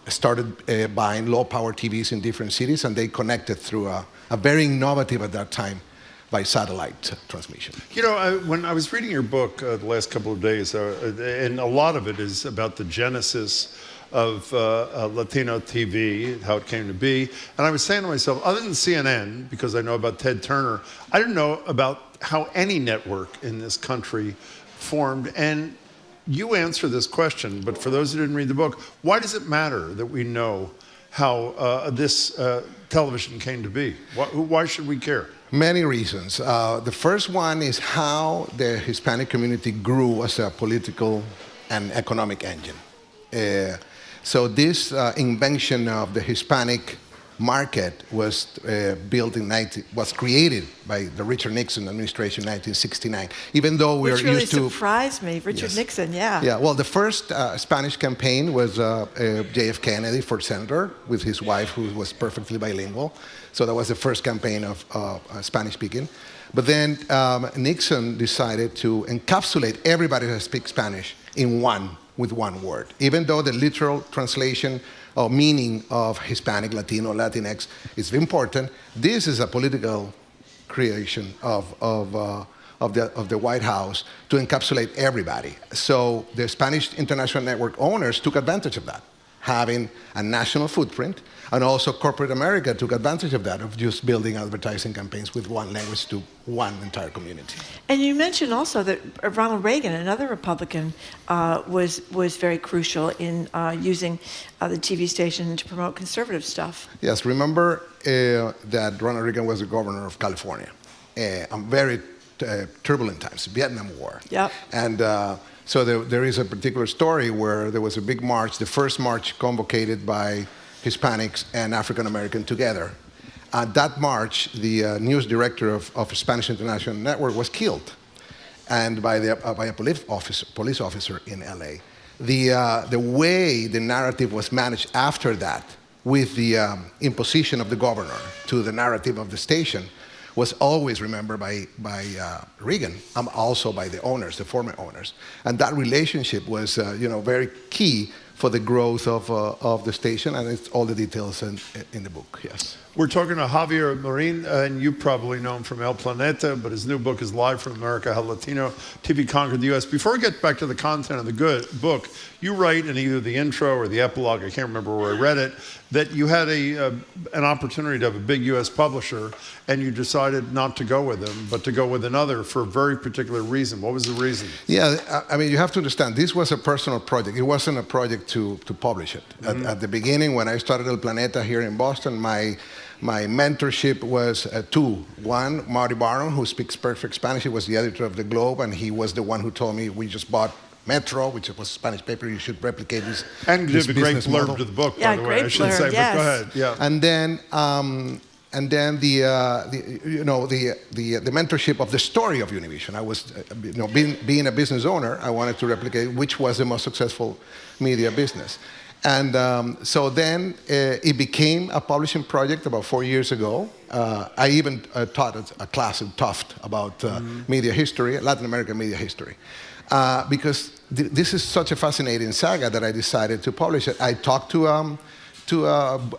started buying low-power TVs in different cities, and they connected through a very innovative at that time by satellite transmission. You know, when I was reading your book the last couple of days, and a lot of it is about the genesis of Latino TV, how it came to be, and I was saying to myself, other than CNN, because I know about Ted Turner, I didn't know about how any network in this country formed. And you answer this question, but for those who didn't read the book, why does it matter that we know how this television came to be? Why should we care? Many reasons. The first one is how the Hispanic community grew as a political and economic engine. So this invention of the Hispanic market was was created by the Richard Nixon administration in 1969. Even though we Which are really used to surprised me, Richard Nixon. Yeah. Yeah, well, the first Spanish campaign was J.F. Kennedy for senator with his wife, who was perfectly bilingual. So that was the first campaign of Spanish speaking. But then Nixon decided to encapsulate everybody who speaks Spanish with one word. Even though the literal translation or meaning of Hispanic, Latino, Latinx is important, this is a political creation of the White House to encapsulate everybody. So the Spanish International Network owners took advantage of that, having a national footprint, and also corporate America took advantage of that, of just building advertising campaigns with one language to one entire community. And you mentioned also that Ronald Reagan, another Republican, was very crucial in using the TV station to promote conservative stuff. Yes, remember that Ronald Reagan was the governor of California. Very turbulent times, Vietnam War. Yep. And so there is a particular story where there was a big march, the first march convocated by Hispanics and African American together. At that march, the news director of Spanish International Network was killed, and by a police officer in LA. The way the narrative was managed after that, with the imposition of the governor to the narrative of the station, was always remembered by Reagan, also by the owners, the former owners. And that relationship was very key for the growth of the station, and it's all the details in the book, yes. We're talking to Javier Marin, and you probably know him from El Planeta, but his new book is Live from America, How Latino TV Conquered the U.S. Before we get back to the content of the book, you write in either the intro or the epilogue, I can't remember where I read it, that you had an opportunity to have a big U.S. publisher, and you decided not to go with him, but to go with another for a very particular reason. What was the reason? Yeah, I mean, you have to understand, this was a personal project. It wasn't a project to publish it. Mm-hmm. At the beginning, when I started El Planeta here in Boston, my mentorship was two. One, Marty Barron, who speaks perfect Spanish. He was the editor of The Globe, and he was the one who told me, we just bought Metro, which was a Spanish paper, you should replicate this. And give a great blurb to the book, by the way, I should say, yes. But go ahead. Yeah. And then the mentorship of the story of Univision. I was, being a business owner, I wanted to replicate which was the most successful media business. And so then it became a publishing project about 4 years ago. I even taught a class in Tufts about media history, Latin American media history. Because this is such a fascinating saga that I decided to publish it. I talked to a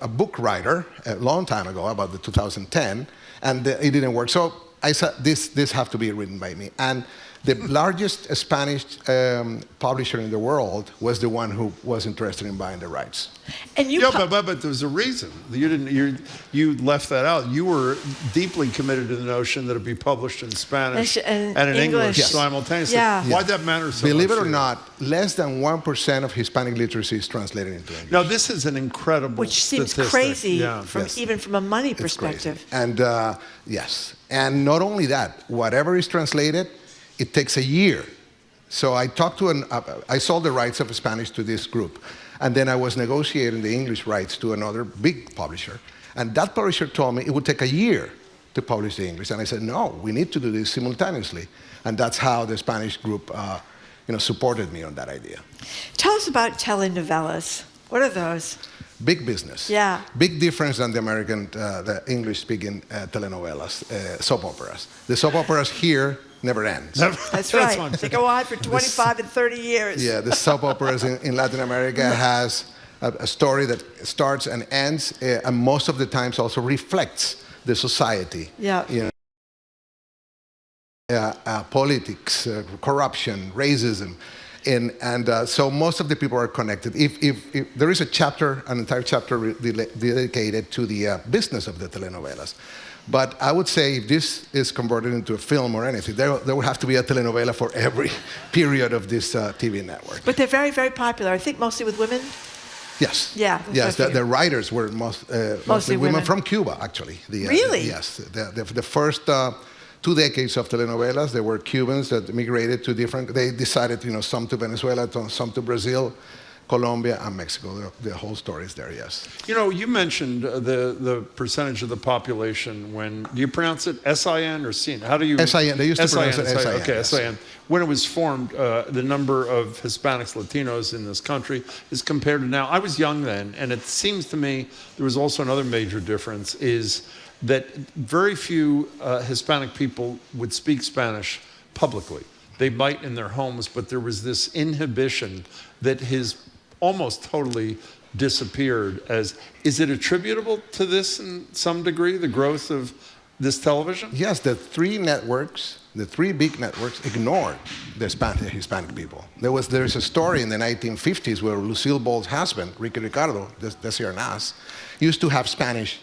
book writer a long time ago, about the 2010, and it didn't work. So I said, this have to be written by me. And the largest Spanish publisher in the world was the one who was interested in buying the rights. And but there's a reason. You left that out. You were deeply committed to the notion that it be published in Spanish and in English simultaneously. Yeah. Why'd that matter so much? Believe it or not, less than 1% of Hispanic literacy is translated into English. Now, this is an incredible Which seems statistic. crazy, even from a money perspective. And yes, and not only that, whatever is translated, it takes a year. So I talked to I sold the rights of Spanish to this group. And then I was negotiating the English rights to another big publisher. And that publisher told me it would take a year to publish the English. And I said, no, we need to do this simultaneously. And that's how the Spanish group supported me on that idea. Tell us about telenovelas. What are those? Big business. Yeah. Big difference than the American, the English-speaking telenovelas, soap operas. The soap operas here never ends. That's right. They go on for 25 and 30 years. Yeah, the soap operas in Latin America has a story that starts and ends, and most of the times also reflects the society. Yeah. Politics, corruption, racism. And so most of the people are connected. If there is an entire chapter dedicated to the business of the telenovelas. But I would say if this is converted into a film or anything, there would have to be a telenovela for every period of this TV network. But they're very, very popular. I think mostly with women. Yes. Yeah. Yes, the writers were mostly women from Cuba, actually. Really? Yes. The first 2 decades of telenovelas, there were Cubans that migrated to different. They decided, some to Venezuela, some to Brazil. Colombia, and Mexico. The whole story is there, yes. You know, you mentioned the percentage of the population when, do you pronounce it S-I-N or C-N? How do you? S-I-N, they used to pronounce it S-I-N. Okay, yes. S-I-N. When it was formed, the number of Hispanics, Latinos in this country is compared to now. I was young then, and it seems to me there was also another major difference is that very few Hispanic people would speak Spanish publicly. They might in their homes, but there was this inhibition that has almost totally disappeared. Is it attributable to this in some degree, the growth of this television? Yes, the three big networks ignored the Hispanic people. There's a story in the 1950s where Lucille Ball's husband, Ricky Ricardo, Desir Nas, used to have Spanish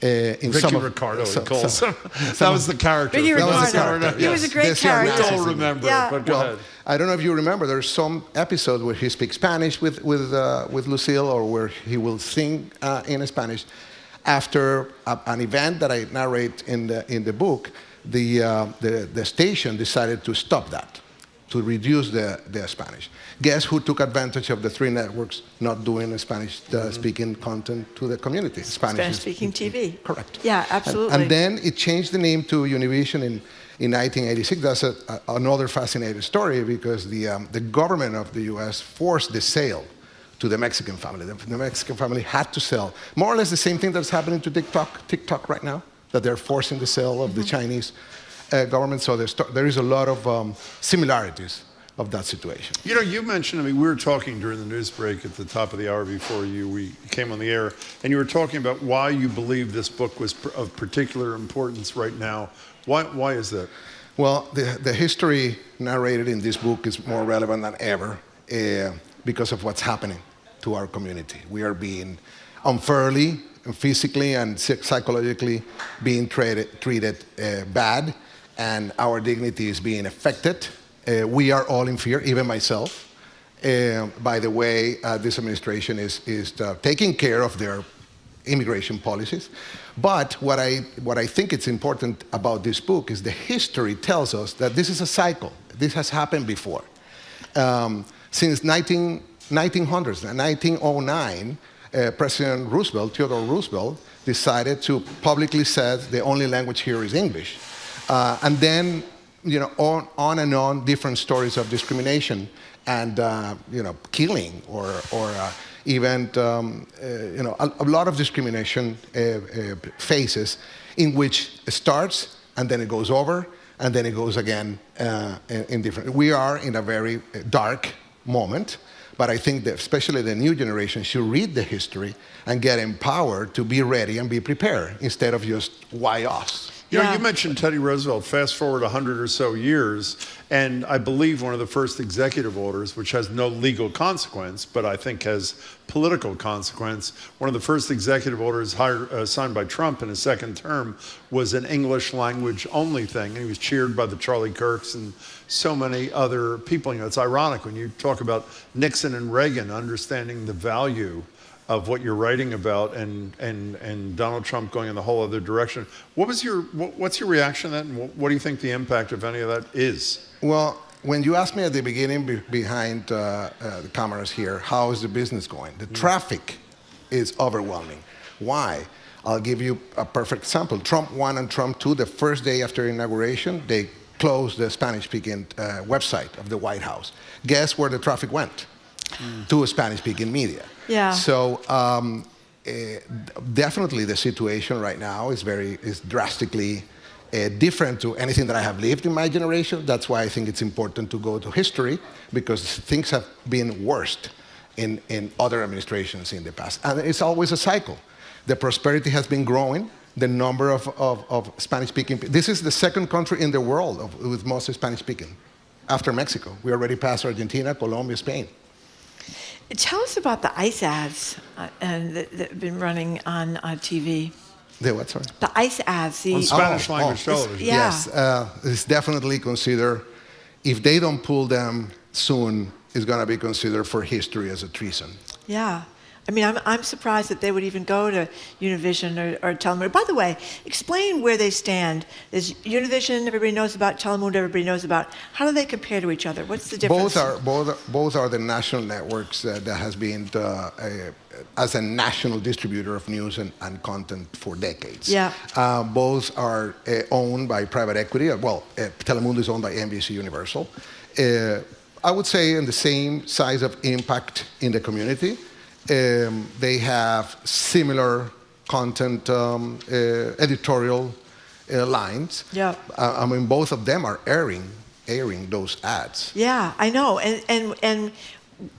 in Ricky some of, Ricardo, so, he calls so, him. That was the character. Ricky That was the Ricardo. character. He was a great Desir character. Nas We is all in it. remember Yeah. it, but go ahead. I don't know if you remember, there's some episode where he speaks Spanish with Lucille, or where he will sing in Spanish. After an event that I narrate in the book, the station decided to stop that, to reduce the Spanish. Guess who took advantage of the three networks not doing Spanish-speaking content to the community? Spanish-speaking TV. Correct. Yeah, absolutely. And then it changed the name to Univision in 1986. That's another fascinating story, because the government of the U.S. forced the sale to the Mexican family. The Mexican family had to sell. More or less the same thing that's happening to TikTok right now, that they're forcing the sale of the Chinese government. So there is a lot of similarities of that situation. You know, you mentioned, I mean, we were talking during the news break at the top of the hour before we came on the air, and you were talking about why you believe this book was of particular importance right now. Why is that? Well, the history narrated in this book is more relevant than ever because of what's happening to our community. We are being unfairly, physically and psychologically being treated bad, and our dignity is being affected. We are all in fear, even myself, by the way this administration is taking care of their immigration policies. But what I think it's important about this book is the history tells us that this is a cycle. This has happened before. Since 1900s, 1909, President Roosevelt, Theodore Roosevelt, decided to publicly say the only language here is English. And then, you know, on and on, different stories of discrimination and, you know, killing or even, you know, a lot of discrimination phases in which it starts and then it goes over and then it goes again in different. We are in a very dark moment, but I think that especially the new generation should read the history and get empowered to be ready and be prepared instead of just why us. You know, you mentioned Teddy Roosevelt. Fast forward 100 or so years, and I believe one of the first executive orders, which has no legal consequence, but I think has political consequence, one of the first executive orders signed by Trump in his second term was an English language only thing, and he was cheered by the Charlie Kirks and so many other people. You know, it's ironic when you talk about Nixon and Reagan understanding the value of what you're writing about, and Donald Trump going in the whole other direction. What's your reaction to that, and what do you think the impact, if any, of that is? Well, when you asked me at the beginning behind the cameras here, how is the business going? The traffic is overwhelming. Why? I'll give you a perfect example. Trump 1 and Trump 2, the first day after inauguration, they closed the Spanish-speaking website of the White House. Guess where the traffic went? To Spanish-speaking media. Yeah. So definitely the situation right now is drastically different to anything that I have lived in my generation. That's why I think it's important to go to history, because things have been worse in other administrations in the past. And it's always a cycle. The prosperity has been growing. The number of Spanish-speaking people. This is the second country in the world with most Spanish-speaking, after Mexico. We already passed Argentina, Colombia, Spain. Tell us about the ICE ads that have been running on TV. The what, sorry? The ICE ads. On Spanish language television. Yeah. Yes, it's definitely considered, if they don't pull them soon, it's going to be considered for history as a treason. Yeah. I mean, I'm surprised that they would even go to Univision or Telemundo. By the way, explain where they stand. There's Univision, everybody knows about. Telemundo, everybody knows about. How do they compare to each other? What's the difference? Both are the national networks that has been as a national distributor of news and content for decades. Yeah. Both are owned by private equity. Well, Telemundo is owned by NBC Universal. I would say in the same size of impact in the community. They have similar content editorial lines. Yeah. I mean, both of them are airing those ads. Yeah, I know. And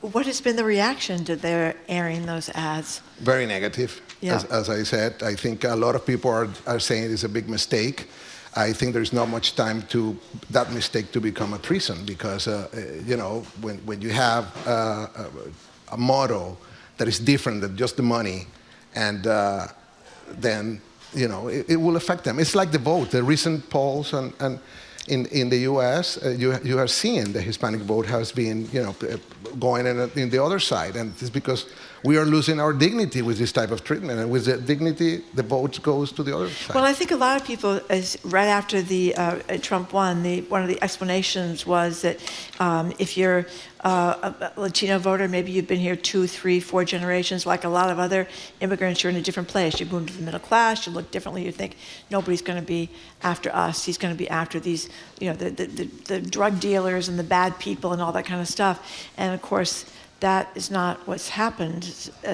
what has been the reaction to their airing those ads? Very negative. Yeah. As I said, I think a lot of people are saying it's a big mistake. I think there's not much time to that mistake to become a treason because, when you have a motto that is different than just the money, and then it will affect them. It's like the vote. The recent polls and in the U.S., you are seeing the Hispanic vote has been going in the other side, and it's because we are losing our dignity with this type of treatment, and with the dignity, the vote goes to the other side. Well, I think a lot of people, right after the Trump won, one of the explanations was that if you're a Latino voter, maybe you've been here 2, 3, 4 generations, like a lot of other immigrants, you're in a different place. You moved to the middle class, you look differently, you think nobody's going to be after us. He's going to be after these, the drug dealers and the bad people and all that kind of stuff. And of course, that is not what's happened.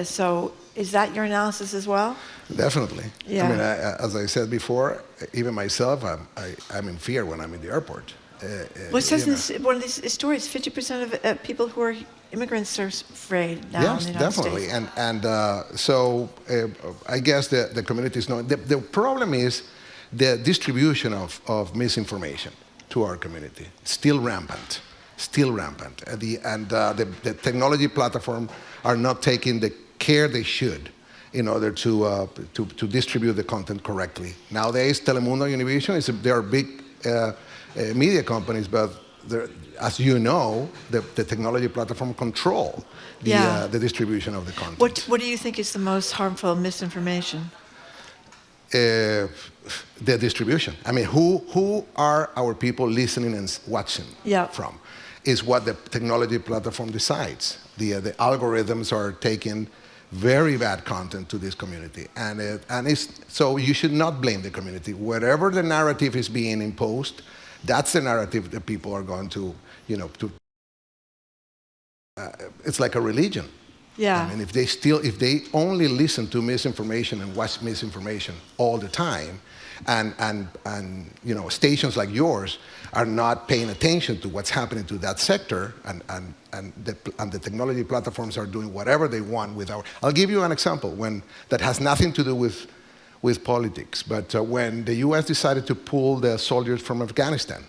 So is that your analysis as well? Definitely. Yeah. I mean, as I said before, even myself, I'm in fear when I'm in the airport. Well, it says in one of these stories, 50% of people who are immigrants are afraid now yes, in the United definitely. States. So I guess the community is knowing. The problem is the distribution of misinformation to our community. Still rampant. The technology platform are not taking the care they should in order to distribute the content correctly. Nowadays, Telemundo, Univision, they are big media companies, but as you know, the technology platform control the distribution of the content. What do you think is the most harmful misinformation? The distribution. I mean, who are our people listening and watching from? Is what the technology platform decides. The algorithms are taking very bad content to this community, so you should not blame the community. Whatever the narrative is being imposed, that's the narrative that people are going to, it's like a religion. Yeah. I mean, if they only listen to misinformation and watch misinformation all the time, and stations like yours are not paying attention to what's happening to that sector, and the technology platforms are doing whatever they want with our. I'll give you an example that has nothing to do with politics, but when the U.S. decided to pull the soldiers from Afghanistan,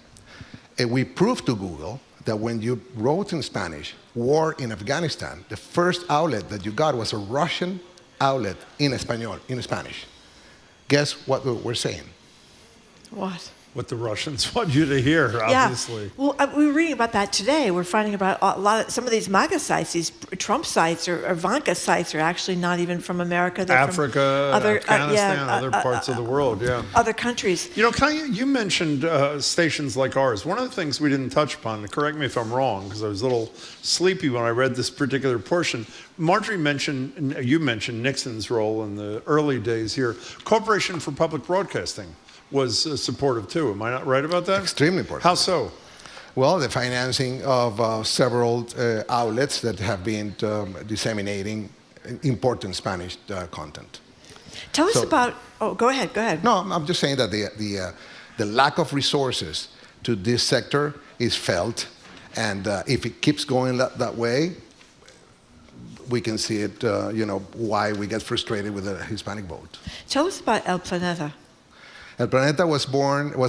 we proved to Google that when you wrote in Spanish, war in Afghanistan, the first outlet that you got was a Russian outlet in Spanish. Guess what we're saying? What? What the Russians want you to hear, obviously. Yeah. Well, we were reading about that today. We're finding about some of these MAGA sites, these Trump sites or Ivanka sites are actually not even from America. They're Africa, from other, Afghanistan, other parts of the world, other countries. You mentioned stations like ours. One of the things we didn't touch upon, correct me if I'm wrong, because I was a little sleepy when I read this particular portion. Marjorie you mentioned Nixon's role in the early days here. Corporation for Public Broadcasting was supportive too. Am I not right about that? Extremely important. How so? Well, the financing of several outlets that have been disseminating important Spanish content. Tell us about. Oh, go ahead. No, I'm just saying that the lack of resources to this sector is felt, and if it keeps going that way, we can see it. Why we get frustrated with the Hispanic vote. Tell us about El Planeta. El Planeta was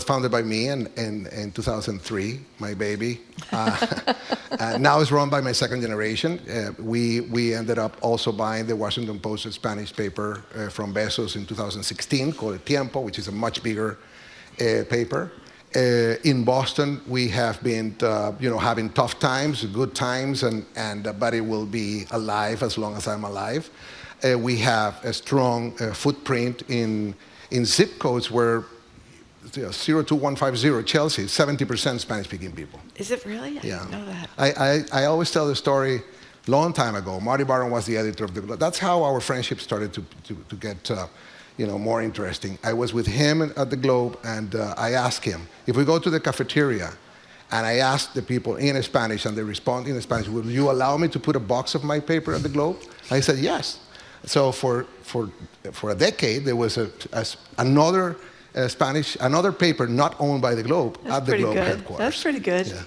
founded by me in 2003, my baby. Now it's run by my second generation. We ended up also buying the Washington Post Spanish paper from Bezos in 2016 called El Tiempo, which is a much bigger paper. In Boston, we have been, having tough times, good times, but it will be alive as long as I'm alive. We have a strong footprint in zip codes where 02150 Chelsea, 70% Spanish-speaking people. Is it really? I didn't know that. I always tell the story. Long time ago, Marty Baron was the editor of the Globe. That's how our friendship started to get more interesting. I was with him at the Globe, and I asked him, if we go to the cafeteria, and I asked the people in Spanish, and they respond in Spanish, will you allow me to put a box of my paper at the Globe? I said, yes. So for a decade, there was another paper not owned by the Globe at the Globe headquarters. That's pretty good. Yeah.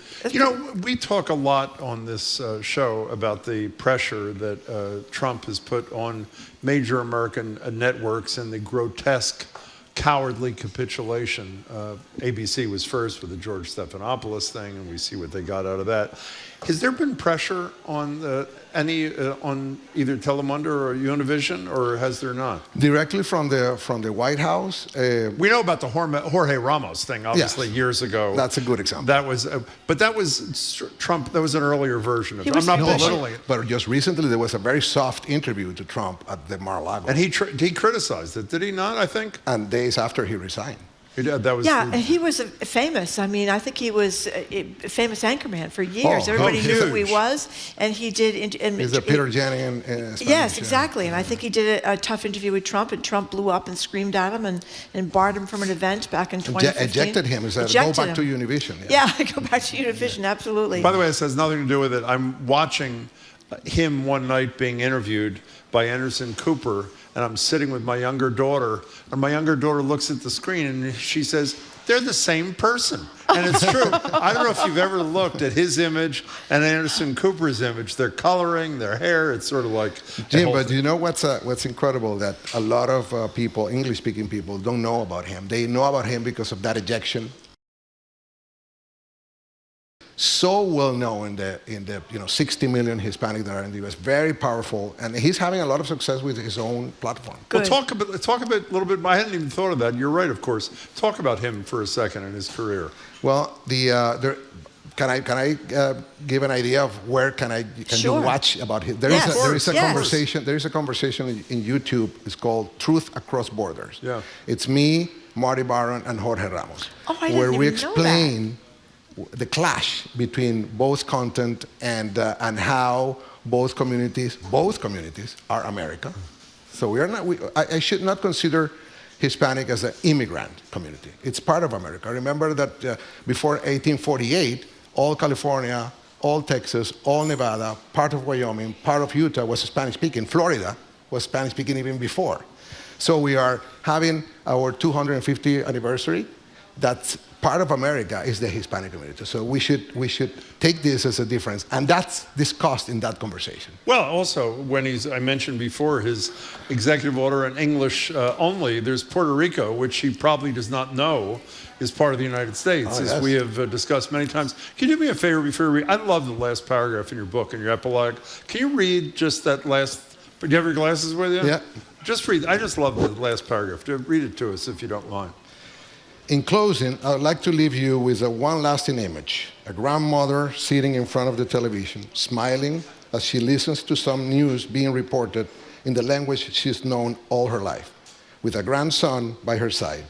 We talk a lot on this show about the pressure that Trump has put on major American networks and the grotesque, cowardly capitulation. ABC was first with the George Stephanopoulos thing, and we see what they got out of that. Has there been pressure on on either Telemundo or Univision, or has there not? Directly from the White House. We know about the Jorge Ramos thing, obviously, years ago. That's a good example. That was, but that was Trump. That was an earlier version of it. I'm not belittling it. But just recently, there was a very soft interview to Trump at the Mar-a-Lago. And he criticized it, did he not? I think. And days after he resigned. And he was famous. I mean, I think he was a famous anchorman for years. Everybody knew who he was, and he did. He's a Peter Jennings in Spanish. Yes, exactly. And I think he did a tough interview with Trump, and Trump blew up and screamed at him and barred him from an event back in 2015. Ejected him. He said, go back to Univision. Yeah, go back to Univision, absolutely. By the way, this has nothing to do with it. I'm watching him one night being interviewed by Anderson Cooper, and I'm sitting with my younger daughter, and my younger daughter looks at the screen and she says, they're the same person. And it's true. I don't know if you've ever looked at his image and Anderson Cooper's image. Their coloring, their hair, it's sort of like... Jim, but you know what's incredible? That a lot of people, English-speaking people, don't know about him. They know about him because of that ejection. So well known in the 60 million Hispanic that are in the U.S. Very powerful, and he's having a lot of success with his own platform. Well, talk a little bit. I hadn't even thought of that. You're right, of course. Talk about him for a second in his career. Well, can I give an idea of where can you watch about him? There is a conversation in YouTube. It's called Truth Across Borders. Yeah. It's me, Marty Baron, and Jorge Ramos, where we explain the clash between both content and how both communities are America. So I should not consider Hispanic as an immigrant community. It's part of America. Remember that before 1848, all California, all Texas, all Nevada, part of Wyoming, part of Utah was Spanish-speaking. Florida was Spanish-speaking even before. So we are having our 250th anniversary. That's part of America is the Hispanic community. So we should take this as a difference, and that's discussed in that conversation. Well, also, I mentioned before his executive order in English only, there's Puerto Rico, which he probably does not know is part of the United States, as we have discussed many times. Can you do me a favor before you read? I love the last paragraph in your book, in your epilogue. Can you read just that last, do you have your glasses with you? Yeah. Just read, I just love the last paragraph. Read it to us if you don't mind. In closing, I would like to leave you with one lasting image. A grandmother sitting in front of the television, smiling as she listens to some news being reported in the language she's known all her life, with a grandson by her side,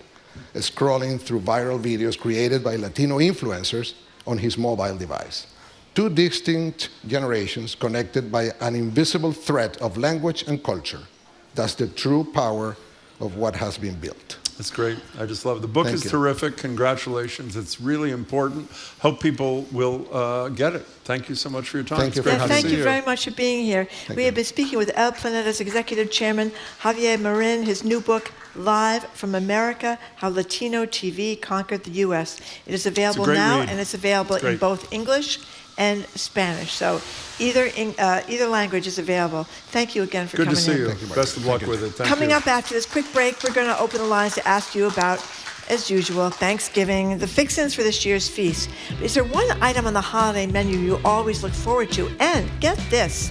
scrolling through viral videos created by Latino influencers on his mobile device. Two distinct generations connected by an invisible thread of language and culture. That's the true power of what has been built. That's great. I just love it. The book is terrific. Congratulations. It's really important. Hope people will get it. Thank you so much for your time. Thank you. Thank you very much for being here. We have been speaking with Planeta's Executive Chairman, Javier Marin, his new book, Live from America, How Latino TV Conquered the U.S. It is available now, and it's available in both English and Spanish. So either language is available. Thank you again for coming in. Good to see you. Thank you, Best of luck with it. Thank Coming you. up after this quick break, we're going to open the lines to ask you about, as usual, Thanksgiving, the fixins for this year's feast. Is there one item on the holiday menu you always look forward to? And get this,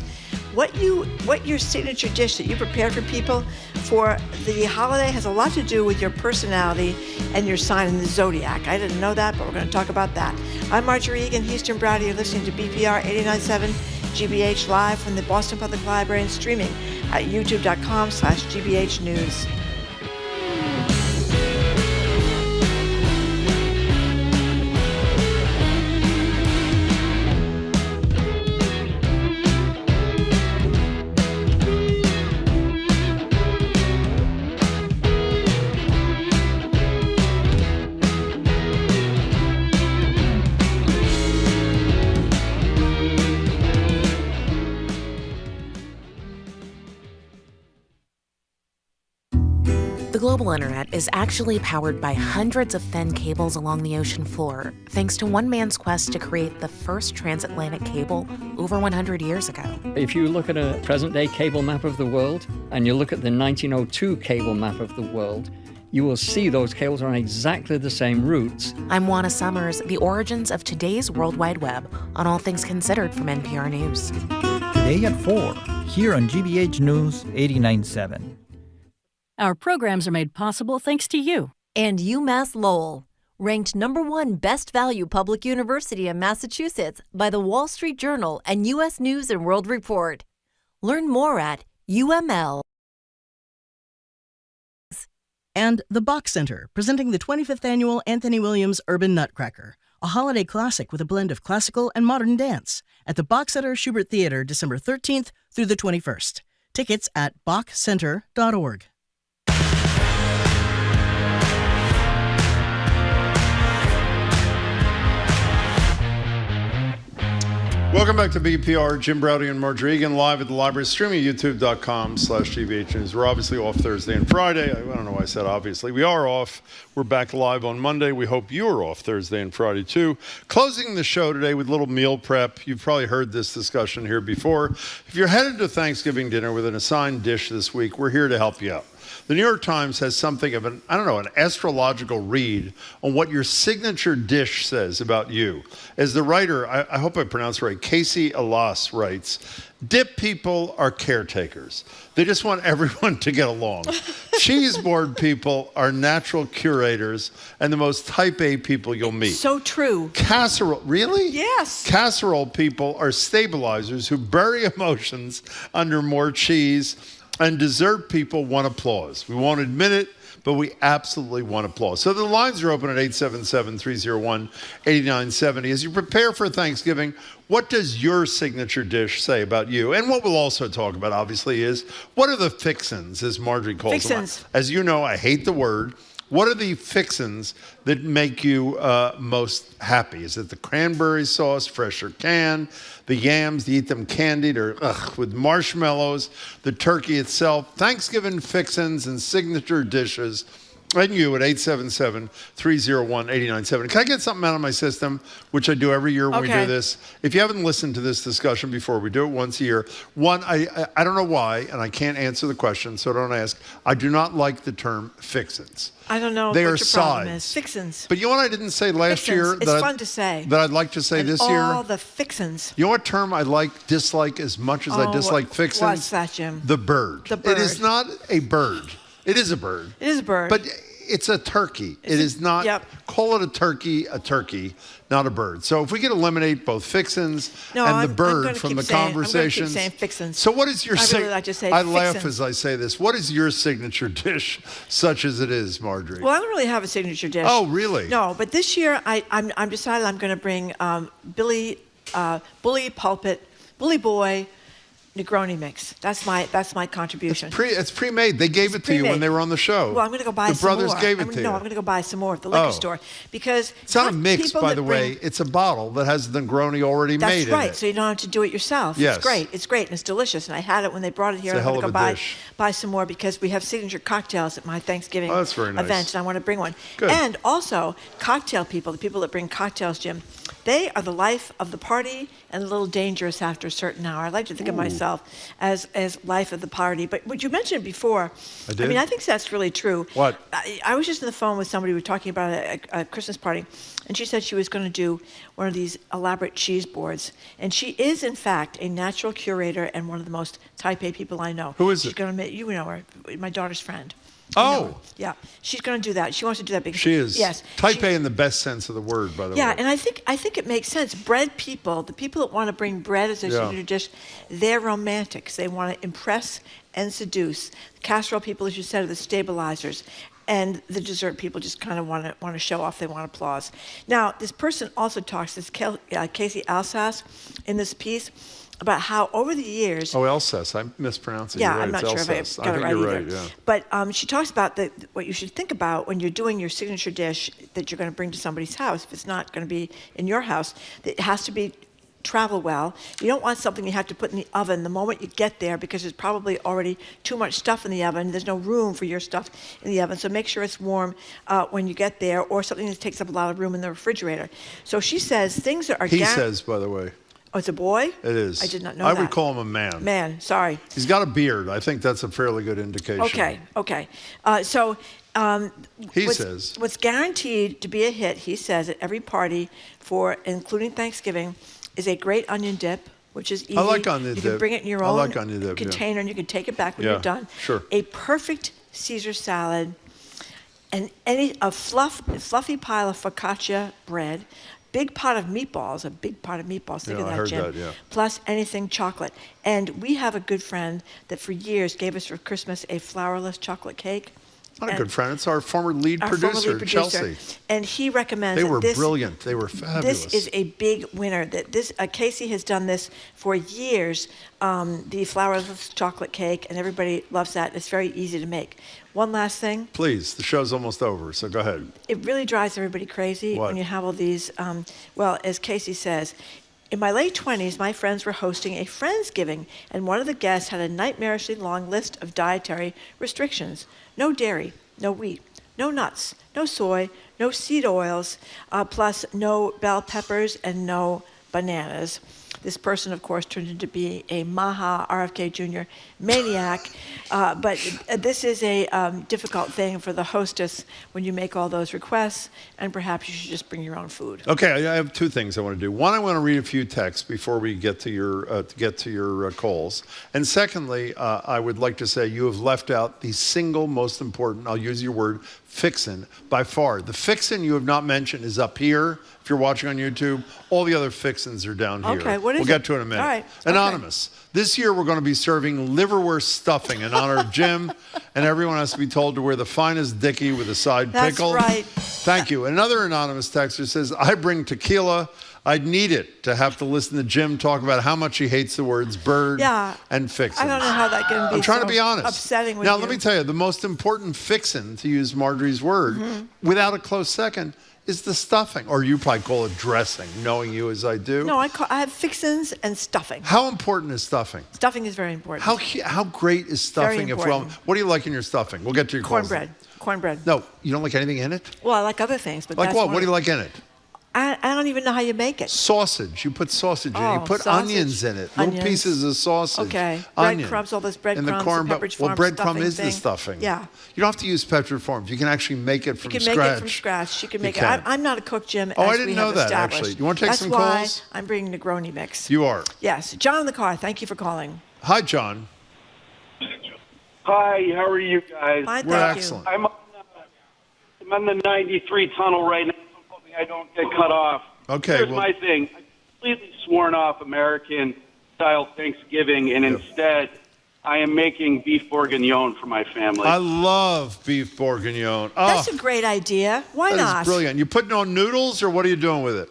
what your signature dish that you prepare for people for the holiday has a lot to do with your personality and your sign in the zodiac. I didn't know that, but we're going to talk about that. I'm Marjorie Egan, Houston Browdy. You're listening to BPR 89.7 GBH live from the Boston Public Library and streaming at youtube.com/GBH News. The global internet is actually powered by hundreds of thin cables along the ocean floor, thanks to one man's quest to create the first transatlantic cable over 100 years ago. If you look at a present-day cable map of the world, and you look at the 1902 cable map of the world, you will see those cables are on exactly the same routes. I'm Juana Summers, the origins of today's World Wide Web on All Things Considered from NPR News. Today at 4, here on GBH News 89.7. Our programs are made possible thanks to you. And UMass Lowell, ranked #1 best value public university in Massachusetts by the Wall Street Journal and U.S. News and World Report. Learn more at UML. And the Box Center, presenting the 25th Annual Anthony Williams Urban Nutcracker, a holiday classic with a blend of classical and modern dance, at the Box Center Schubert Theater, December 13th through the 21st. Tickets at boxcenter.org. Welcome back to BPR. Jim Browdy and Marjorie Egan live at the library, streaming youtube.com/GBH News. We're obviously off Thursday and Friday. I don't know why I said obviously. We are off. We're back live on Monday. We hope you're off Thursday and Friday too. Closing the show today with a little meal prep. You've probably heard this discussion here before. If you're headed to Thanksgiving dinner with an assigned dish this week, we're here to help you out. The New York Times has something of an astrological read on what your signature dish says about you. As the writer, I hope I pronounced it right, Casey Alas writes, dip people are caretakers. They just want everyone to get along. Cheese board people are natural curators and the most type A people you'll meet. So true. Casserole, really? Yes. Casserole people are stabilizers who bury emotions under more cheese. And dessert people want applause. We won't admit it, but we absolutely want applause. So the lines are open at 877-301-8970. As you prepare for Thanksgiving, what does your signature dish say about you? And what we'll also talk about, obviously, is what are the fixins, as Marjorie calls them? As you know, I hate the word. What are the fixins that make you most happy? Is it the cranberry sauce, fresh or canned? The yams, do you eat them candied or with marshmallows? The turkey itself? Thanksgiving fixins and signature dishes. And you at 877-301-8970. Can I get something out of my system, which I do every year when we do this? If you haven't listened to this discussion before, we do it once a year. One, I don't know why, and I can't answer the question, so don't ask. I do not like the term fixins. I don't know they what are your problem sides. is. Fixins. But you know what I didn't say last year? It's fun to say. That I'd like to say this year? All the fixins. You know what term I dislike as much as I dislike fixins? What's that, Jim? The bird. The bird. It is not a bird. It is a bird. It is a bird. But it's a turkey. It is not. Yep. Call it a turkey, not a bird. So if we could eliminate both fixins and the bird from the conversation. I'm going to keep saying fixins. So what is your I really like to say I fixins. laugh as I say this. What is your signature dish, such as it is, Marjorie? Well, I don't really have a signature dish. Oh, really? No, but this year I'm decided I'm going to bring Bully Boy Negroni mix. That's my contribution. It's pre-made. They gave it to you when they were on the show. Well, I'm going to go buy the some more. The brothers gave it to you. No, I'm going to go buy some more at the liquor store because it's not a mix, by the way. It's a bottle that has the Negroni already made in it. That's right. So you don't have to do it yourself. Yes. It's great. It's great and it's delicious. And I had it when they brought it here. It's a hell I'm of going a to dish. buy some more because we have signature cocktails at my Thanksgiving that's very nice. event, and I want to bring one. Good. And also cocktail people, the people that bring cocktails, Jim. They are the life of the party and a little dangerous after a certain hour. I like to think of myself as life of the party. But what you mentioned before, I mean, I think that's really true. What? I was just on the phone with somebody who was talking about a Christmas party, and she said she was going to do one of these elaborate cheese boards. And she is, in fact, a natural curator and one of the most type A people I know. Who is She's it? going to meet, you know her, my daughter's friend. Oh. Yeah, she's going to do that. She wants to do that because She is. Yes. Type A in the best sense of the word, by the way. Yeah, and I think it makes sense. Bread people, the people that want to bring bread as their signature dish, they're romantics. They want to impress and seduce. The casserole people, as you said, are the stabilizers. And the dessert people just kind of want to show off. They want applause. Now, this person also talks, this Casey Alsace, in this piece, about how over the years... Oh, Alsace. I mispronounced it. Yeah, You're right. I'm not It's sure Alsace. if I got it right you're either. right, yeah. But she talks about what you should think about when you're doing your signature dish that you're going to bring to somebody's house. If it's not going to be in your house, it has to travel well. You don't want something you have to put in the oven the moment you get there because there's probably already too much stuff in the oven. There's no room for your stuff in the oven. So make sure it's warm when you get there, or something that takes up a lot of room in the refrigerator. So she says things that are... He says, by the way. Oh, it's a boy? It is. I did not know I that. would call him a man. Man, sorry. He's got a beard. I think that's a fairly good indication. Okay. He says. What's guaranteed to be a hit, he says, at every party, including Thanksgiving, is a great onion dip, which is easy. I like onion dip. You can bring it in your I own like onion dip, container, and you can take it back when you're done. Sure. A perfect Caesar salad, and a fluffy pile of focaccia bread, a big pot of meatballs. Think of I that, heard Jim. that, yeah. Plus anything chocolate. And we have a good friend that for years gave us for Christmas a flourless chocolate cake. Not a good friend. It's our former lead producer, Chelsea. And he recommends They were brilliant. They were fabulous. This is a big winner. Casey has done this for years, the flourless chocolate cake, and everybody loves that. It's very easy to make. One last thing. Please, the show's almost over, so go ahead. It really drives everybody crazy when you have all these, as Casey says, in my late 20s, my friends were hosting a Friendsgiving, and one of the guests had a nightmarishly long list of dietary restrictions. No dairy, no wheat, no nuts, no soy, no seed oils, plus no bell peppers and no bananas. This person, of course, turned into be a Maha RFK Jr. maniac, but this is a difficult thing for the hostess when you make all those requests, and perhaps you should just bring your own food. Okay, I have two things I want to do. One, I want to read a few texts before we get to your calls, and secondly, I would like to say you have left out the single most important. I'll use your word, fixin' by far. The fixin' you have not mentioned is up here. If you're watching on YouTube, all the other fixins are down here. Okay, what is We'll get to it in a minute. All right. Anonymous. Okay. This year we're going to be serving liverwurst stuffing in honor of Jim, and everyone has to be told to wear the finest dickie with a side pickle. That's right. Thank you. Another anonymous texter says, I bring tequila. I'd need it to have to listen to Jim talk about how much he hates the words bird and fixin'. I don't know how that can be I'm trying to be honest. Upsetting with now, you. let me tell you, the most important fixin', to use Marjorie's word, without a close second, is the stuffing. Or you probably call it dressing, knowing you as I do. No, I have fixins and stuffing. How important is stuffing? Stuffing is very important. How great is stuffing? Very important. What do you like in your stuffing? We'll get to your cornbread. Cornbread. No, you don't like anything in it? Well, I like other things, but like that's what? What do you like in it? I don't even know how you make it. Sausage. You put sausage in it. You put sausage. Onions in it. Little pieces of sausage. Okay. Onion. Breadcrumbs, all this breadcrumbs, and the corn, the Pepperidge Farm breadcrumb is thing. the stuffing. Yeah. You don't have to use Pepperidge Farms. You can actually make it from scratch. You can make it from scratch. You can make it. I'm not a cook, Jim. Oh, as I didn't we know have that, established. actually. You want to take some calls? calls? That's why I'm bringing Negroni mix. You are? Yes. John in the car. Thank you for calling. Hi, John. Hi, how are you guys? Fine, We're thank excellent. you. I'm on the 93 tunnel right now, so I'm hoping I don't get cut off. Okay. Here's my thing. I completely sworn off American-style Thanksgiving, and instead I am making beef bourguignon for my family. I love beef bourguignon. Oh, That's a great idea. Why not? That's brilliant. You putting on noodles, or what are you doing with it?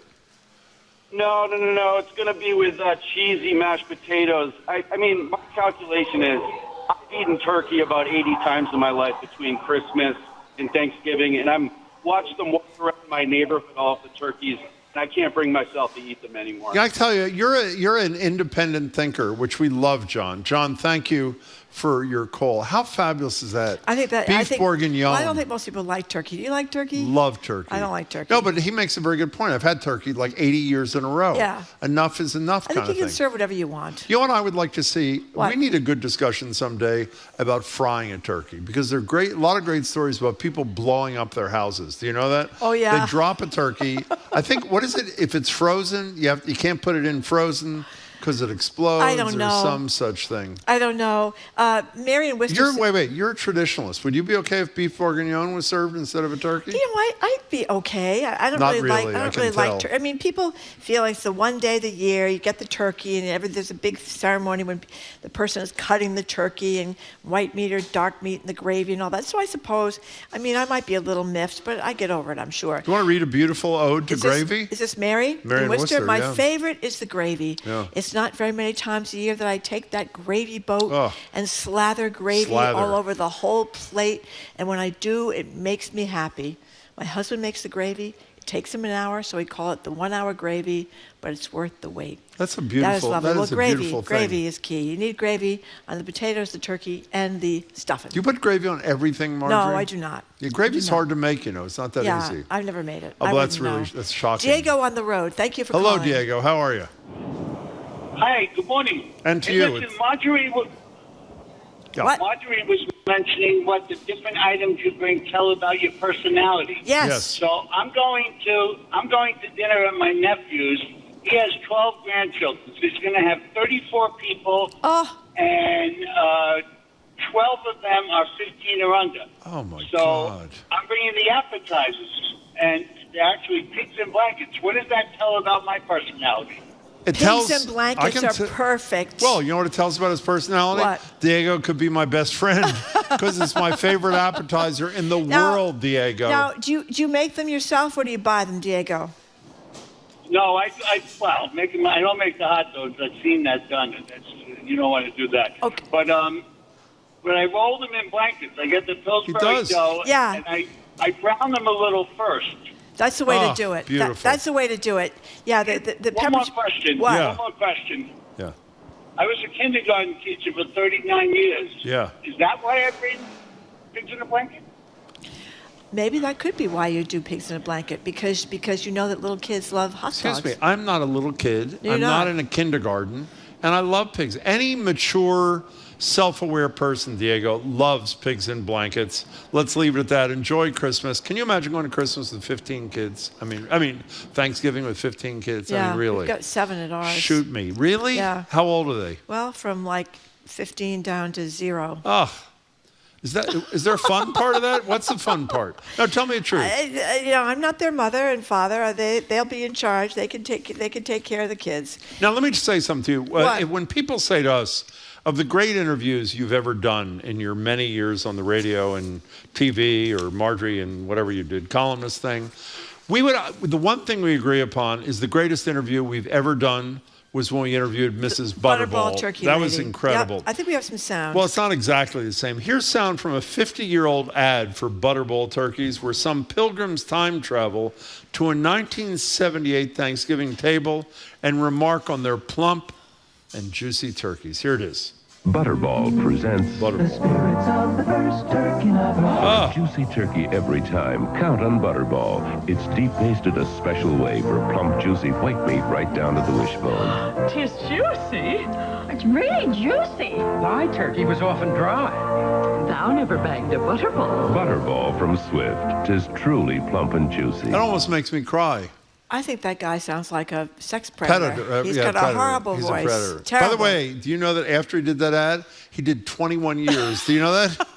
No. It's going to be with cheesy mashed potatoes. I mean, my calculation is I've eaten turkey about 80 times in my life between Christmas and Thanksgiving, and I'm watched them walk around my neighborhood, all of the turkeys, and I can't bring myself to eat them anymore. Yeah, I tell you, you're an independent thinker, which we love, John. John, thank you for your call. How fabulous is that? I think that beef bourguignon. Well, I don't think most people like turkey. Do you like turkey? Love turkey. I don't like turkey. No, but he makes a very good point. I've had turkey like 80 years in a row. Yeah. Enough is enough I kind think of you can thing. serve whatever you want. You know what I would like to see? What? We need a good discussion someday about frying a turkey because there are a lot of great stories about people blowing up their houses. Do you know that? Oh, yeah. They drop a turkey. I think, what is it? If it's frozen, you can't put it in frozen because it explodes I don't know. or some such thing. I don't know. Mary and Worcester. Wait. You're a traditionalist. Would you be okay if beef bourguignon was served instead of a turkey? You know, I'd be okay. I don't Not really really, like. I I don't can really tell. like turkey. I mean, people feel like it's the one day of the year you get the turkey, and there's a big ceremony when the person is cutting the turkey and white meat or dark meat and the gravy and all that. So I suppose, I mean, I might be a little miffed, but I get over it, I'm sure. Do you want to read a beautiful ode to gravy? Is this Mary? Mary in in Worcester, My yeah. favorite is the gravy. Yeah. It's not very many times a year that I take that gravy boat and slather gravy all over the whole plate. And when I do, it makes me happy. My husband makes the gravy. It takes him an hour, so we call it the 1 hour gravy, but it's worth the wait. That's a beautiful, that is lovely. that Well, is a gravy, beautiful thing. gravy is key. You need gravy on the potatoes, the turkey, and the stuffing. Do you put gravy on everything, Marjorie? No, I do not. Yeah, gravy's hard to make, It's not that Yeah, easy. I've never made it. Oh, I well, that's wouldn't really know. that's shocking. Diego on the road. Thank you for Hello, calling. Diego. How are you? Hi, good morning. And to Hey, you. Listen, Marjorie was mentioning what the different items you bring tell about your personality. Yes. So I'm going to dinner at my nephew's. He has 12 grandchildren. So he's going to have 34 people. And 12 of them are 15 or under. Oh my So God. I'm bringing the appetizers, and they're actually pigs in blankets. What does that tell about my personality? It Pigs and blankets are perfect. Well, you know what it tells about his personality? What? Diego could be my best friend because it's my favorite appetizer in the world, Diego. Now, do you make them yourself or do you buy them, Diego? No, I make them. I don't make the hot dogs. I've seen that done. You don't want to do that. Okay. But when I roll them in blankets, I get the Pillsbury dough. Yeah. And I brown them a little first. That's the way to do it. Beautiful. That's the way to do it. Yeah. The One more question. What? One more question. Yeah. I was a kindergarten teacher for 39 years. Yeah. Is that why I bring pigs in a blanket? Maybe that could be why you do pigs in a blanket because you know that little kids love hot dogs. Excuse me, I'm not a little kid. You're I'm not. not in a kindergarten, and I love pigs. Any mature, self-aware person, Diego, loves pigs in blankets. Let's leave it at that. Enjoy Christmas. Can you imagine going to Christmas with 15 kids? I mean, Thanksgiving with 15 kids. Yeah, I mean, really. we've got 7 at ours. Shoot me. Really? Yeah. How old are they? Well, from like 15 down to 0. Oh. Is there a fun part of that? What's the fun part? No, tell me the truth. I'm not their mother and father. They'll be in charge. They can take care of the kids. Now, let me just say something to you. What? When people say to us, of the great interviews you've ever done in your many years on the radio and TV or Marjorie and whatever you did, columnist thing, the one thing we agree upon is the greatest interview we've ever done was when we interviewed Mrs. Butterball. Turkey That lady. was incredible. Yep. I think we have some sound. Well, it's not exactly the same. Here's sound from a 50-year-old ad for Butterball turkeys where some pilgrims time travel to a 1978 Thanksgiving table and remark on their plump and juicy turkeys. Here it is. Butterball presents Butterball. spirits of the first turkey lover. Juicy turkey every time. Count on Butterball. It's deep basted a special way for plump, juicy white meat right down to the wishbone. Tis juicy. It's really juicy. Thy turkey was often dry. Thou never bagged a butterball. Butterball from Swift. 'Tis truly plump and juicy. That almost makes me cry. I think that guy sounds like a sex predator. He's got predator. a horrible He's voice. A predator. Terrible. By the way, do you know that after he did that ad, he did 21 years? Do you know that?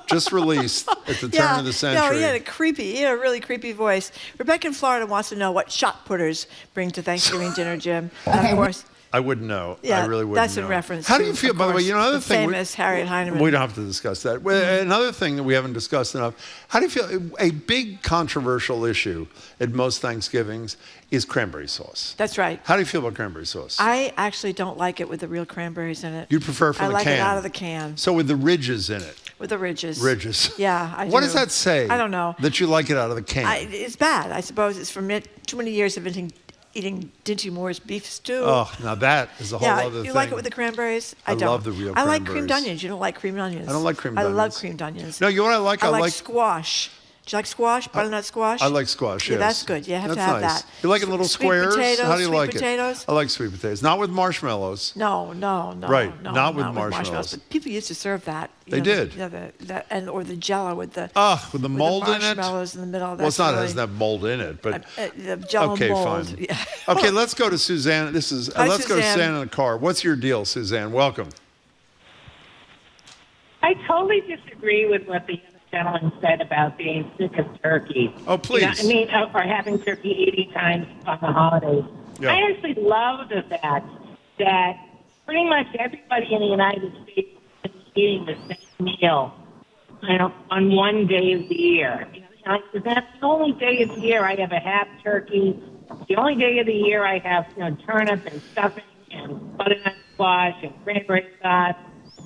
Just released at the turn of the century. No, he had a really creepy voice. Rebecca in Florida wants to know what shot putters bring to Thanksgiving dinner, Jim. And of course, I wouldn't know. yeah, I really wouldn't that's know. in reference How to, do you feel, of by the way, course, you know, another the thing. famous Harriet Heinemann. We don't have to discuss that. Another thing that we haven't discussed enough, how do you feel, a big controversial issue at most Thanksgivings is cranberry sauce. That's right. How do you feel about cranberry sauce? I actually don't like it with the real cranberries in it. You prefer from I the like can? it out of the can. So with the ridges in it? With the ridges. Ridges. Yeah, I do. What does that say? I don't know. That you like it out of the can? It's bad. I suppose it's from too many years of eating Dinty Moore's beef stew. Oh, now that is a whole other thing. You like it with the cranberries? I don't. love the real I like cranberries. creamed onions. You don't like creamed onions? I don't like creamed onions. I love creamed onions. No, you know what I like? I like squash. Do you like squash? Butternut squash? I like squash, Yeah, yes. that's good. You have to That's have nice. that. You like it in little Sweet squares? potatoes, How do you sweet like potatoes? it? I like sweet potatoes. Not with marshmallows. No. Right, No, not with marshmallows. But people used to serve that. They did. Or the Jello with the with the mold in it. marshmallows in the middle. Well, it's not. It doesn't have mold in it, but the Jello okay, mold. fine. Yeah. Okay, let's go to Suzanne. Let's go to Suzanne in the car. What's your deal, Suzanne? Welcome. I totally disagree with what the other gentleman said about being sick of turkey. Oh, please. Or having turkey 80 times on the holidays. Yeah. I actually love the fact that pretty much everybody in the United States is eating the same meal, on one day of the year. That's the only day of the year I have a half turkey. The only day of the year I have turnip and stuffing and butternut squash and cranberry sauce.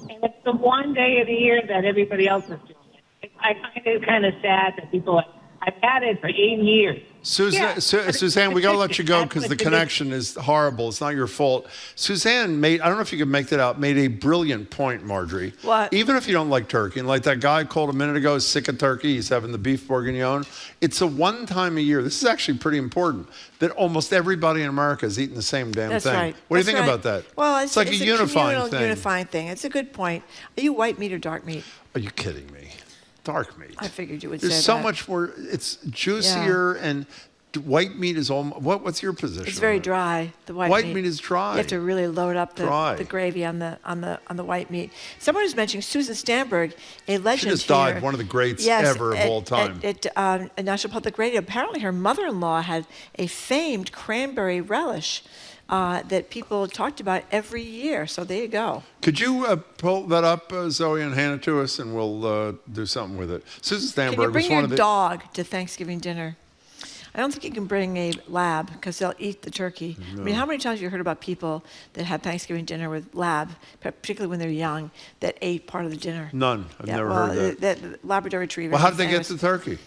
And it's the one day of the year that everybody else is doing it. I find it kind of sad that I've had it for 8 years. Suzanne, we got to let you go because the connection is horrible. It's not your fault. Suzanne I don't know if you can make that out, made a brilliant point, Marjorie. What? Even if you don't like turkey, and like that guy called a minute ago, is sick of turkey, he's having the beef bourguignon. It's a one time a year. This is actually pretty important that almost everybody in America is eating the same damn That's thing. right. What do you That's think right. about that? Well, it's like a unifying thing. unifying thing. It's a good point. Are you white meat or dark meat? Are you kidding me? Dark meat. I figured you would There's say so that. much more. It's juicier and white meat is all. What's your position? It's very on it? dry. The white meat is dry. You have to really load up the gravy on the white meat. Someone was mentioning Susan Stamberg, a legend. She just died, here. one of the greats Yes, ever of all time. At National Public Radio. Apparently, her mother-in-law had a famed cranberry relish that people talked about every year. So there you go. Could you pull that up, Zoe, and hand it to us, and we'll do something with it. Susan Stamberg Can you bring was your one of the. dog to Thanksgiving dinner? I don't think you can bring a lab because they'll eat the turkey. No. I mean, how many times have you heard about people that have Thanksgiving dinner with lab, particularly when they're young, that ate part of the dinner? None. I've never heard that. Labrador Retriever. Well, how did they get the turkey?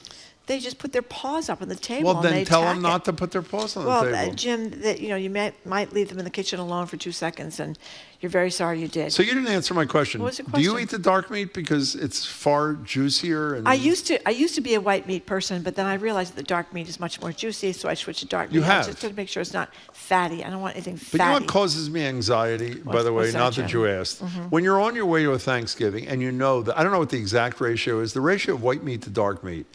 They just put their paws up on the table. Well, and then they tell attack them not it. to put their paws on Well, the table. Jim, you might leave them in the kitchen alone for 2 seconds, and you're very sorry you did. So you didn't answer my question. What was the Do you question? eat the dark meat because it's far juicier? And I used to be a white meat person, but then I realized that the dark meat is much more juicy, so I switched to dark meat. You have? Just to make sure it's not fatty. I don't want anything But fatty. you know what causes me anxiety, by the way, what's that, not that Jim? you asked? Mhm. When you're on your way to a Thanksgiving and you know that, I don't know what the exact ratio is, the ratio of white meat to dark meat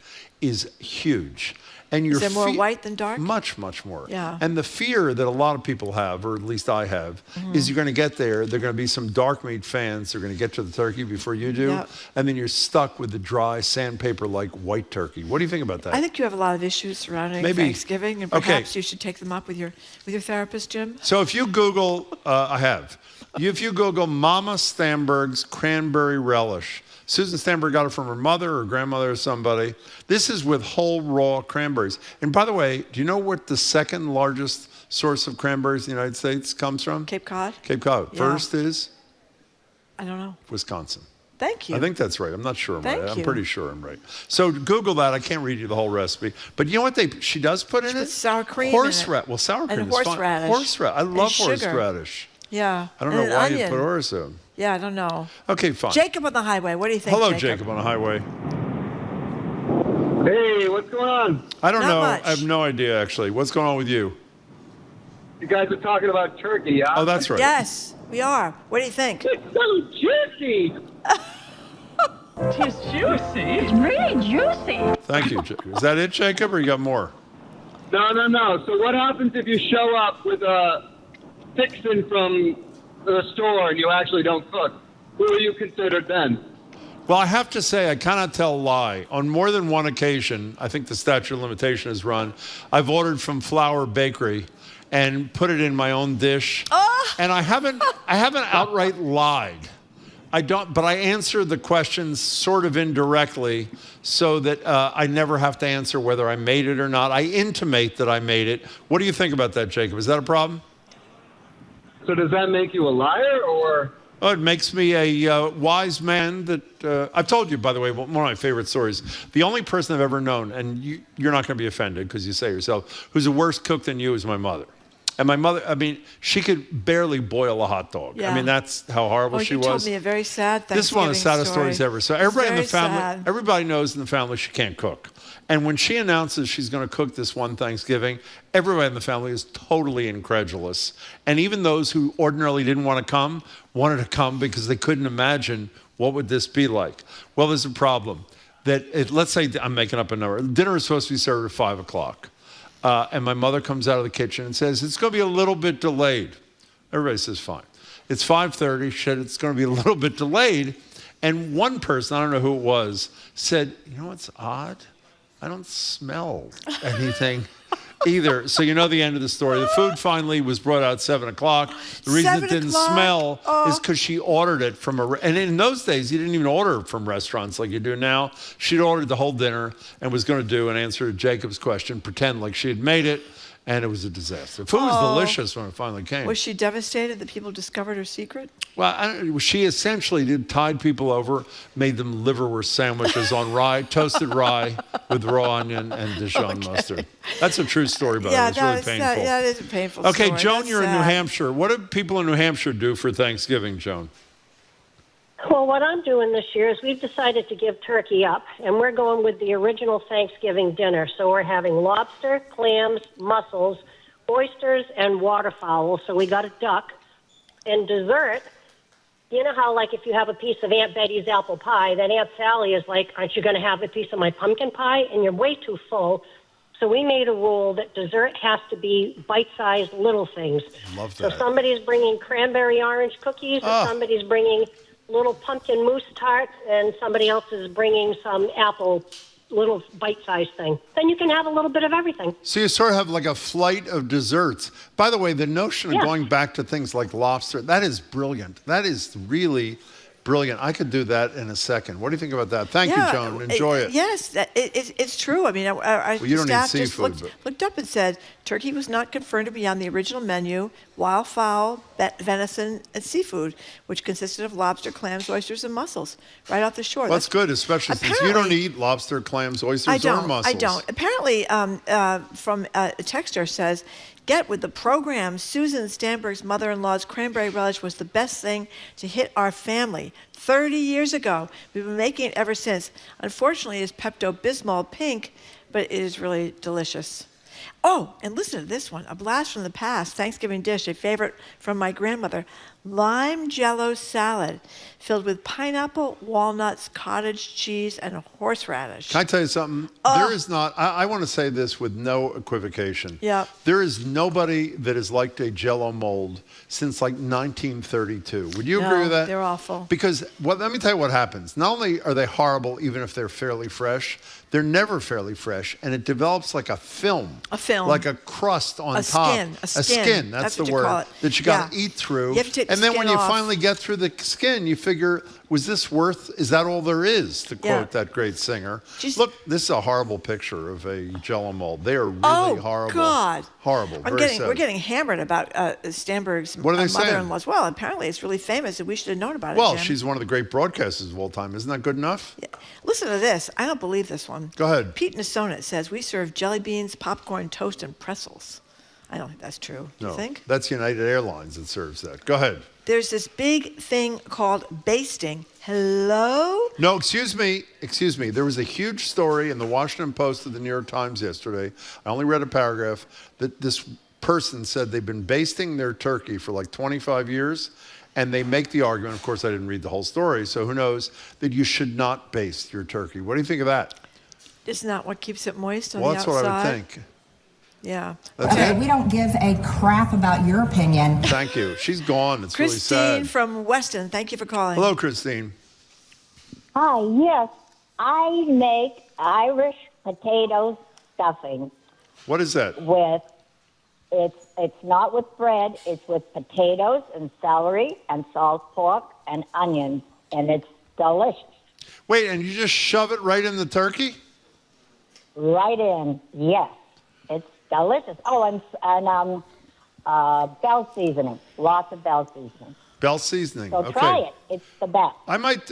is huge. And Is there more white than dark? Much, much more. Yeah. And the fear that a lot of people have, or at least I have, is you're going to get there, there are going to be some dark meat fans, they're going to get to the turkey before you do, Yep. and then you're stuck with the dry sandpaper-like white turkey. What do you think about that? I think you have a lot of issues surrounding Maybe. Thanksgiving, and Okay. perhaps you should take them up with your therapist, Jim. So if you Google, if you Google Mama Stamberg's cranberry relish, Susan Stamberg got it from her mother or grandmother or somebody. This is with whole raw cranberries. And by the way, do you know what the second largest source of cranberries in the United States comes from? Cape Cod? Cape Cod. Yeah. First is I don't know. Wisconsin. Thank you. I think that's right. I'm not sure I'm Thank right. I'm you. pretty sure I'm right. So Google that. I can't read you the whole recipe. But you know what she does put in it? Sour cream. Horseradish. Well, sour cream and is fine. horseradish. Horseradish. I love sugar. horseradish. Yeah. I don't and know an why onion. you put horseradish. Yeah, I don't know. Okay, fine. Jacob on the highway. What do you think? Hello, Jacob on the highway. Hey, what's going on? I don't Not know. much. I have no idea, actually. What's going on with you? You guys are talking about turkey, yeah? Oh, that's right. Yes, we are. What do you think? It's so juicy. It's juicy. It's really juicy. Thank you, Jacob. Is that it, Jacob, or you got more? No. So what happens if you show up with a fixin' from the store and you actually don't cook? Who are you considered then? Well, I have to say, I cannot tell a lie. On more than one occasion, I think the statute of limitation has run, I've ordered from Flour Bakery and put it in my own dish. And I haven't outright lied. But I answer the questions sort of indirectly so that I never have to answer whether I made it or not. I intimate that I made it. What do you think about that, Jacob? Is that a problem? So does that make you a liar or? Oh, it makes me a wise man that, I've told you, by the way, one of my favorite stories. The only person I've ever known, and you're not going to be offended because you say yourself, who's a worse cook than you is my mother. And my mother, I mean, she could barely boil a hot dog. Yeah. I mean, that's how horrible she you was. told me a very sad Thanksgiving This is one of the saddest story. stories ever. So everybody in the Very family, sad. everybody knows in the family she can't cook. And when she announces she's going to cook this one Thanksgiving, everybody in the family is totally incredulous. And even those who ordinarily didn't want to come wanted to come because they couldn't imagine what would this be like. Well, there's a problem. Let's say I'm making up a number. Dinner is supposed to be served at 5 o'clock. And my mother comes out of the kitchen and says, it's going to be a little bit delayed. Everybody says, fine. It's 5:30. She said, it's going to be a little bit delayed. And one person, I don't know who it was, said, you know what's odd? I don't smell anything either. So you know the end of the story. The food finally was brought out at 7 o'clock. The reason it didn't smell is because she ordered it from and in those days, you didn't even order from restaurants like you do now. She'd ordered the whole dinner and was going to do an answer to Jacob's question, pretend like she had made it, and it was a disaster. Food was delicious when it finally came. Was she devastated that people discovered her secret? Well, she essentially tied people over, made them liverwurst sandwiches on rye, toasted rye with raw onion and Dijon mustard. That's a true story, but it was really painful. That is a painful okay, story. Joan, That's you're in New sad. Hampshire. What do people in New Hampshire do for Thanksgiving, Joan? Well, what I'm doing this year is we've decided to give turkey up, and we're going with the original Thanksgiving dinner. So we're having lobster, clams, mussels, oysters, and waterfowl. So we got a duck. And dessert, you know how, like, if you have a piece of Aunt Betty's apple pie, then Aunt Sally is like, aren't you going to have a piece of my pumpkin pie? And you're way too full. So we made a rule that dessert has to be bite-sized little things. Love So that. somebody's bringing cranberry orange cookies, or somebody's bringing little pumpkin mousse tarts, and somebody else is bringing some apple little bite-sized thing. Then you can have a little bit of everything. So you sort of have like a flight of desserts. By the way, the notion of Yeah. going back to things like lobster, that is brilliant. That is really brilliant. I could do that in a second. What do you think about that? Thank you, Joan. Enjoy it. Yes, it's true. I mean, our Well, you don't staff eat just seafood, looked up and said turkey was not confirmed to be on the original menu. Wild fowl, venison, and seafood, which consisted of lobster, clams, oysters, and mussels, right off the shore. Well, that's good, especially since you don't eat lobster, clams, oysters, or mussels. I don't. Apparently, from a texter says, get with the program. Susan Stanberg's mother-in-law's cranberry relish was the best thing to hit our family 30 years ago. We've been making it ever since. Unfortunately, it's Pepto-Bismol pink, but it is really delicious. Oh, and listen to this one. A blast from the past, Thanksgiving dish, a favorite from my grandmother. Lime Jello salad filled with pineapple, walnuts, cottage cheese, and horseradish. Can I tell you something? There is not, I want to say this with no equivocation. Yeah. There is nobody that has liked a Jell-O mold since like 1932. Would you agree with that? They're awful. Because let me tell you what happens. Not only are they horrible, even if they're fairly fresh, they're never fairly fresh, and it develops like a film. A film. Like a crust on A top. skin, a A skin. skin, That's that's the what you word. call it. That you got to Yeah. eat through. You have to take the and then when skin you off. finally get through the skin, you figure, is that all there is, to quote that great singer? Look, this is a horrible picture of a Jell-O mold. They are really horrible. God. Horrible. We're getting hammered about Stanberg's What are they saying? mother-in-law's. Well, apparently it's really famous, and we should have known about it. Well, Jim. she's one of the great broadcasters of all time. Isn't that good enough? Yeah. Listen to this. I don't believe this one. Go ahead. Pete Nasona says we serve jelly beans, popcorn, toast, and pretzels. I don't think that's true. Do No, you think? that's United Airlines that serves that. Go ahead. There's this big thing called basting. Hello? No, excuse me. There was a huge story in the Washington Post and the New York Times yesterday. I only read a paragraph that this person said they've been basting their turkey for like 25 years. And they make the argument, of course, I didn't read the whole story, so who knows, that you should not baste your turkey. What do you think of that? Isn't that what keeps it moist on Well, the that's outside? what I would think. Yeah. That's Okay, it? we don't give a crap about your opinion. Thank you. She's gone. It's Christine really sad. from Weston, thank you for calling. Hello, Christine. Hi, yes. I make Irish potato stuffing What is that? with it's not with bread, it's with potatoes and celery and salt pork and onions, and it's delicious. Wait, and you just shove it right in the turkey? Right in, yes. It's delicious. Oh, and bell seasoning. Lots of bell seasoning. Bell seasoning. So Okay. try it. It's the best.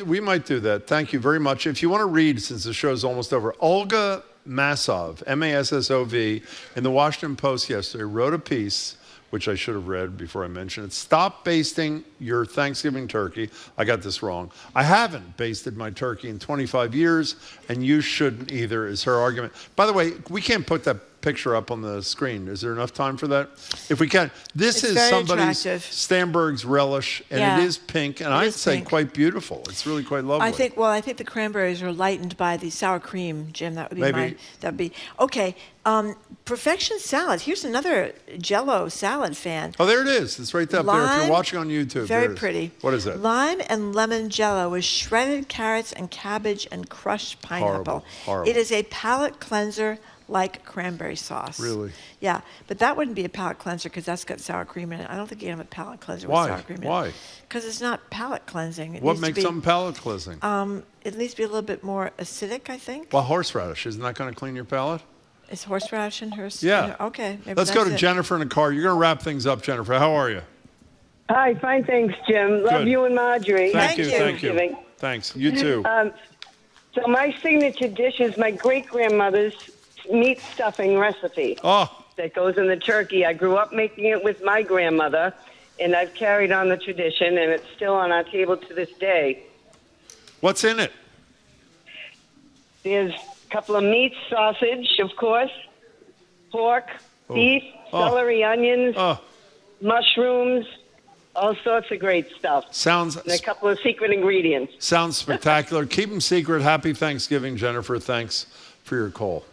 We might do that. Thank you very much. If you want to read, since the show's almost over, Olga Massov, Massov, in the Washington Post yesterday, wrote a piece which I should have read before I mentioned it. Stop basting your Thanksgiving turkey. I got this wrong. I haven't basted my turkey in 25 years, and you shouldn't either, is her argument. By the way, we can't put that picture up on the screen. Is there enough time for that? If we can. This is somebody's Stamberg's relish, and it is pink, and I'd say quite beautiful. It's really quite lovely. I think the cranberries are lightened by the sour cream, Jim. That would be Maybe. that would be okay. Perfection salad. Here's another Jell-O salad fan. Oh, there it is. It's right up there. If you're watching on YouTube, very pretty. What is that? Lime and lemon Jell-O with shredded carrots and cabbage and crushed pineapple. Horrible. It is a palate cleanser like cranberry sauce. Really? Yeah, but that wouldn't be a palate cleanser because that's got sour cream in it. I don't think you can have a palate cleanser with sour cream in it. Why? Because it's not palate cleansing. What makes something palate cleansing? It needs to be a little bit more acidic, I think. Well, horseradish. Isn't that going to clean your palate? Is horseradish in hers? Yeah. Okay. Maybe Let's go to that's it. Jennifer in the car. You're going to wrap things up, Jennifer. How are you? Hi, fine, thanks, Jim. Love Good. you and Marjorie. Thank you. Thanks. You too. So my signature dish is my great-grandmother's meat stuffing recipe. That goes in the turkey. I grew up making it with my grandmother, and I've carried on the tradition, and it's still on our table to this day. What's in it? There's a couple of meats, sausage, of course, pork, beef, celery, onions, mushrooms, all sorts of great stuff. And a couple of secret ingredients. Sounds spectacular. Keep them secret. Happy Thanksgiving, Jennifer. Thanks for your call.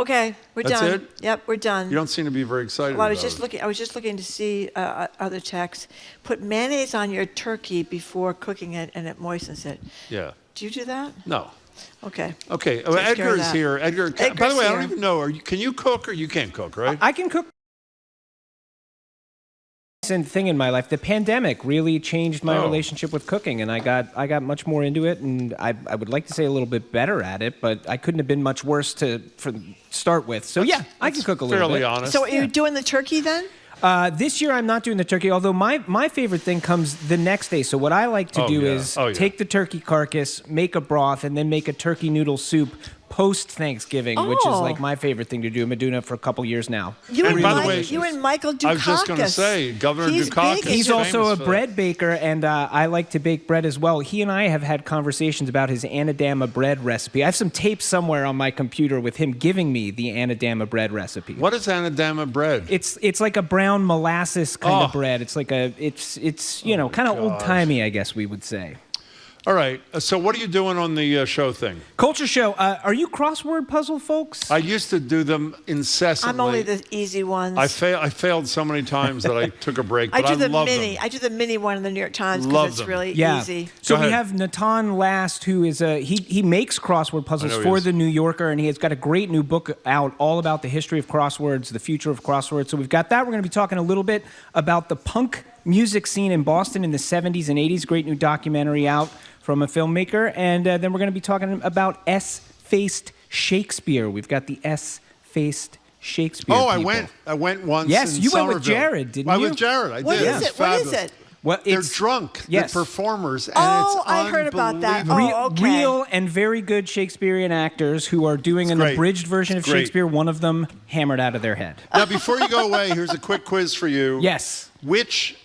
Okay, we're That's done. it? Yep, we're done. You don't seem to be very excited Well, I was about just it. looking. I was just looking to see other texts. Put mayonnaise on your turkey before cooking it, and it moistens it. Yeah. Do you do that? No. Okay. Okay. Takes care of Edgar's that. here. Edgar. By Edgar's the way, I here. don't even know. Can you cook or you can't cook, right? I can cook. Thing in my life, the pandemic really changed my relationship with cooking, and I got much more into it, and I would like to say a little bit better at it, but I couldn't have been much worse to start with. So I can cook a little bit. fairly honest. So are you doing the turkey then? This year I'm not doing the turkey, although my favorite thing comes the next day. So what I like to do is take the turkey carcass, make a broth, and then make a turkey noodle soup post-Thanksgiving, which is like my favorite thing to do. I've been doing it for a couple years now. You and Michael Dukakis. I was just going to say, Governor Dukakis. He's also a bread baker, and I like to bake bread as well. He and I have had conversations about his Anadama bread recipe. I have some tapes somewhere on my computer with him giving me the Anadama bread recipe. What is Anadama bread? It's like a brown molasses kind of bread. It's like it's you know, kind of old-timey, I guess we would say. All right. So what are you doing on the show thing? Culture show. Are you crossword puzzle folks? I used to do them incessantly. I'm only the easy ones. I failed so many times that I took a break, but I love them. I do the mini one in the New York Times Love because it's them. really Yeah. easy. So we have Natan Last, who is he makes crossword puzzles for the New Yorker, and he has got a great new book out all about the history of crosswords, the future of crosswords. So we've got that. We're going to be talking a little bit about the punk music scene in Boston in the 70s and 80s. Great new documentary out from a filmmaker. And then we're going to be talking about S-faced Shakespeare. We've got the S-faced Shakespeare people. I went once. Yes, in you went with Somerville. Jared, didn't I you? went with Jared. I What did. is it? What is it? Well, They're drunk. Yes. The performers. And Oh, it's I heard about that. unbelievable. Oh, okay. Real and very good Shakespearean actors who are doing an great. abridged version of It's great. Shakespeare, one of them hammered out of their head. Now, before you go away, here's a quick quiz for you. Yes. Which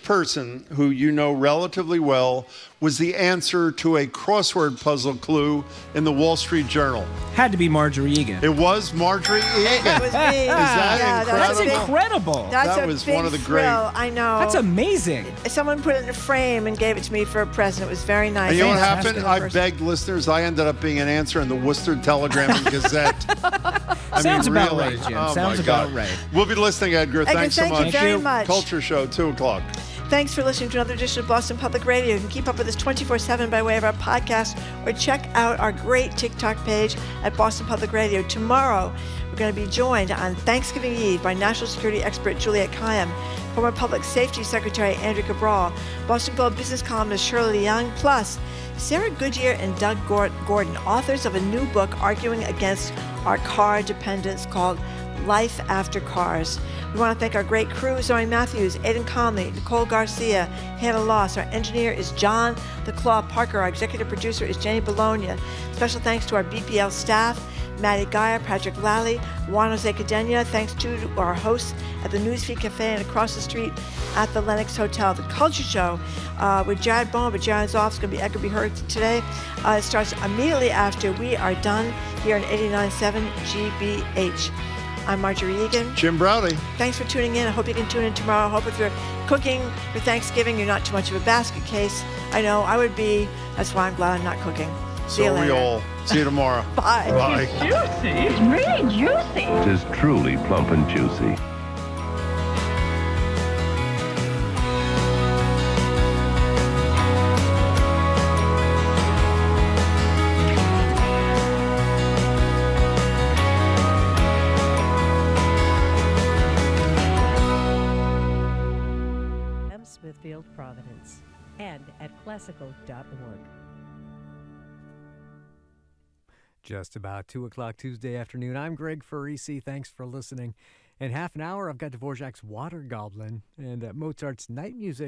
person who you know relatively well was the answer to a crossword puzzle clue in the Wall Street Journal? Had to be Marjorie Egan. It was Marjorie Egan. It was me. Is that incredible? That's incredible. That's That a was big one of the thrill. great. I know. That's amazing. Someone put it in a frame and gave it to me for a present. It was very nice. And you know what Fantastic happened? I person. begged listeners. I ended up being an answer in the Worcester Telegram and Gazette. Sounds about really. right, Jim. Oh, Sounds my about God. right. We'll be listening, Edgar. Edgar, Thanks so thank much. you very much. Culture Show, 2 o'clock. Thanks for listening to another edition of Boston Public Radio. You can keep up with us 24/7 by way of our podcast or check out our great TikTok page at Boston Public Radio. Tomorrow, we're going to be joined on Thanksgiving Eve by National Security expert Juliette Kayyem, former Public Safety Secretary Andrea Cabral, Boston Globe business columnist Shirley Leung, plus Sarah Goodyear and Doug Gordon, authors of a new book arguing against our car dependence called Life After Cars. We want to thank our great crew, Zoe Matthews, Aidan Conley, Nicole Garcia, Hannah Loss. Our engineer is John the Claw Parker. Our executive producer is Jenny Bologna. Special thanks to our BPL staff, Maddie Geyer, Patrick Lally, Juan Jose Cadena. Thanks to our hosts at the Newsfeed Cafe and across the street at the Lenox Hotel. The Culture Show with Jared Bowen, but Jared's off. It's going to be heard today. It starts immediately after we are done here on 89.7 GBH. I'm Marjorie Egan. Jim Browdy. Thanks for tuning in. I hope you can tune in tomorrow. I hope if you're cooking for Thanksgiving, you're not too much of a basket case. I know I would be. That's why I'm glad I'm not cooking. See you later. So we all. See you tomorrow. Bye. Bye. It's juicy. It's really juicy. It is truly plump and juicy. Smithfield, Providence, and at classical.org. Just about 2 o'clock Tuesday afternoon. I'm Greg Farisi. Thanks for listening. In half an hour, I've got Dvorak's Water Goblin and Mozart's Night Music.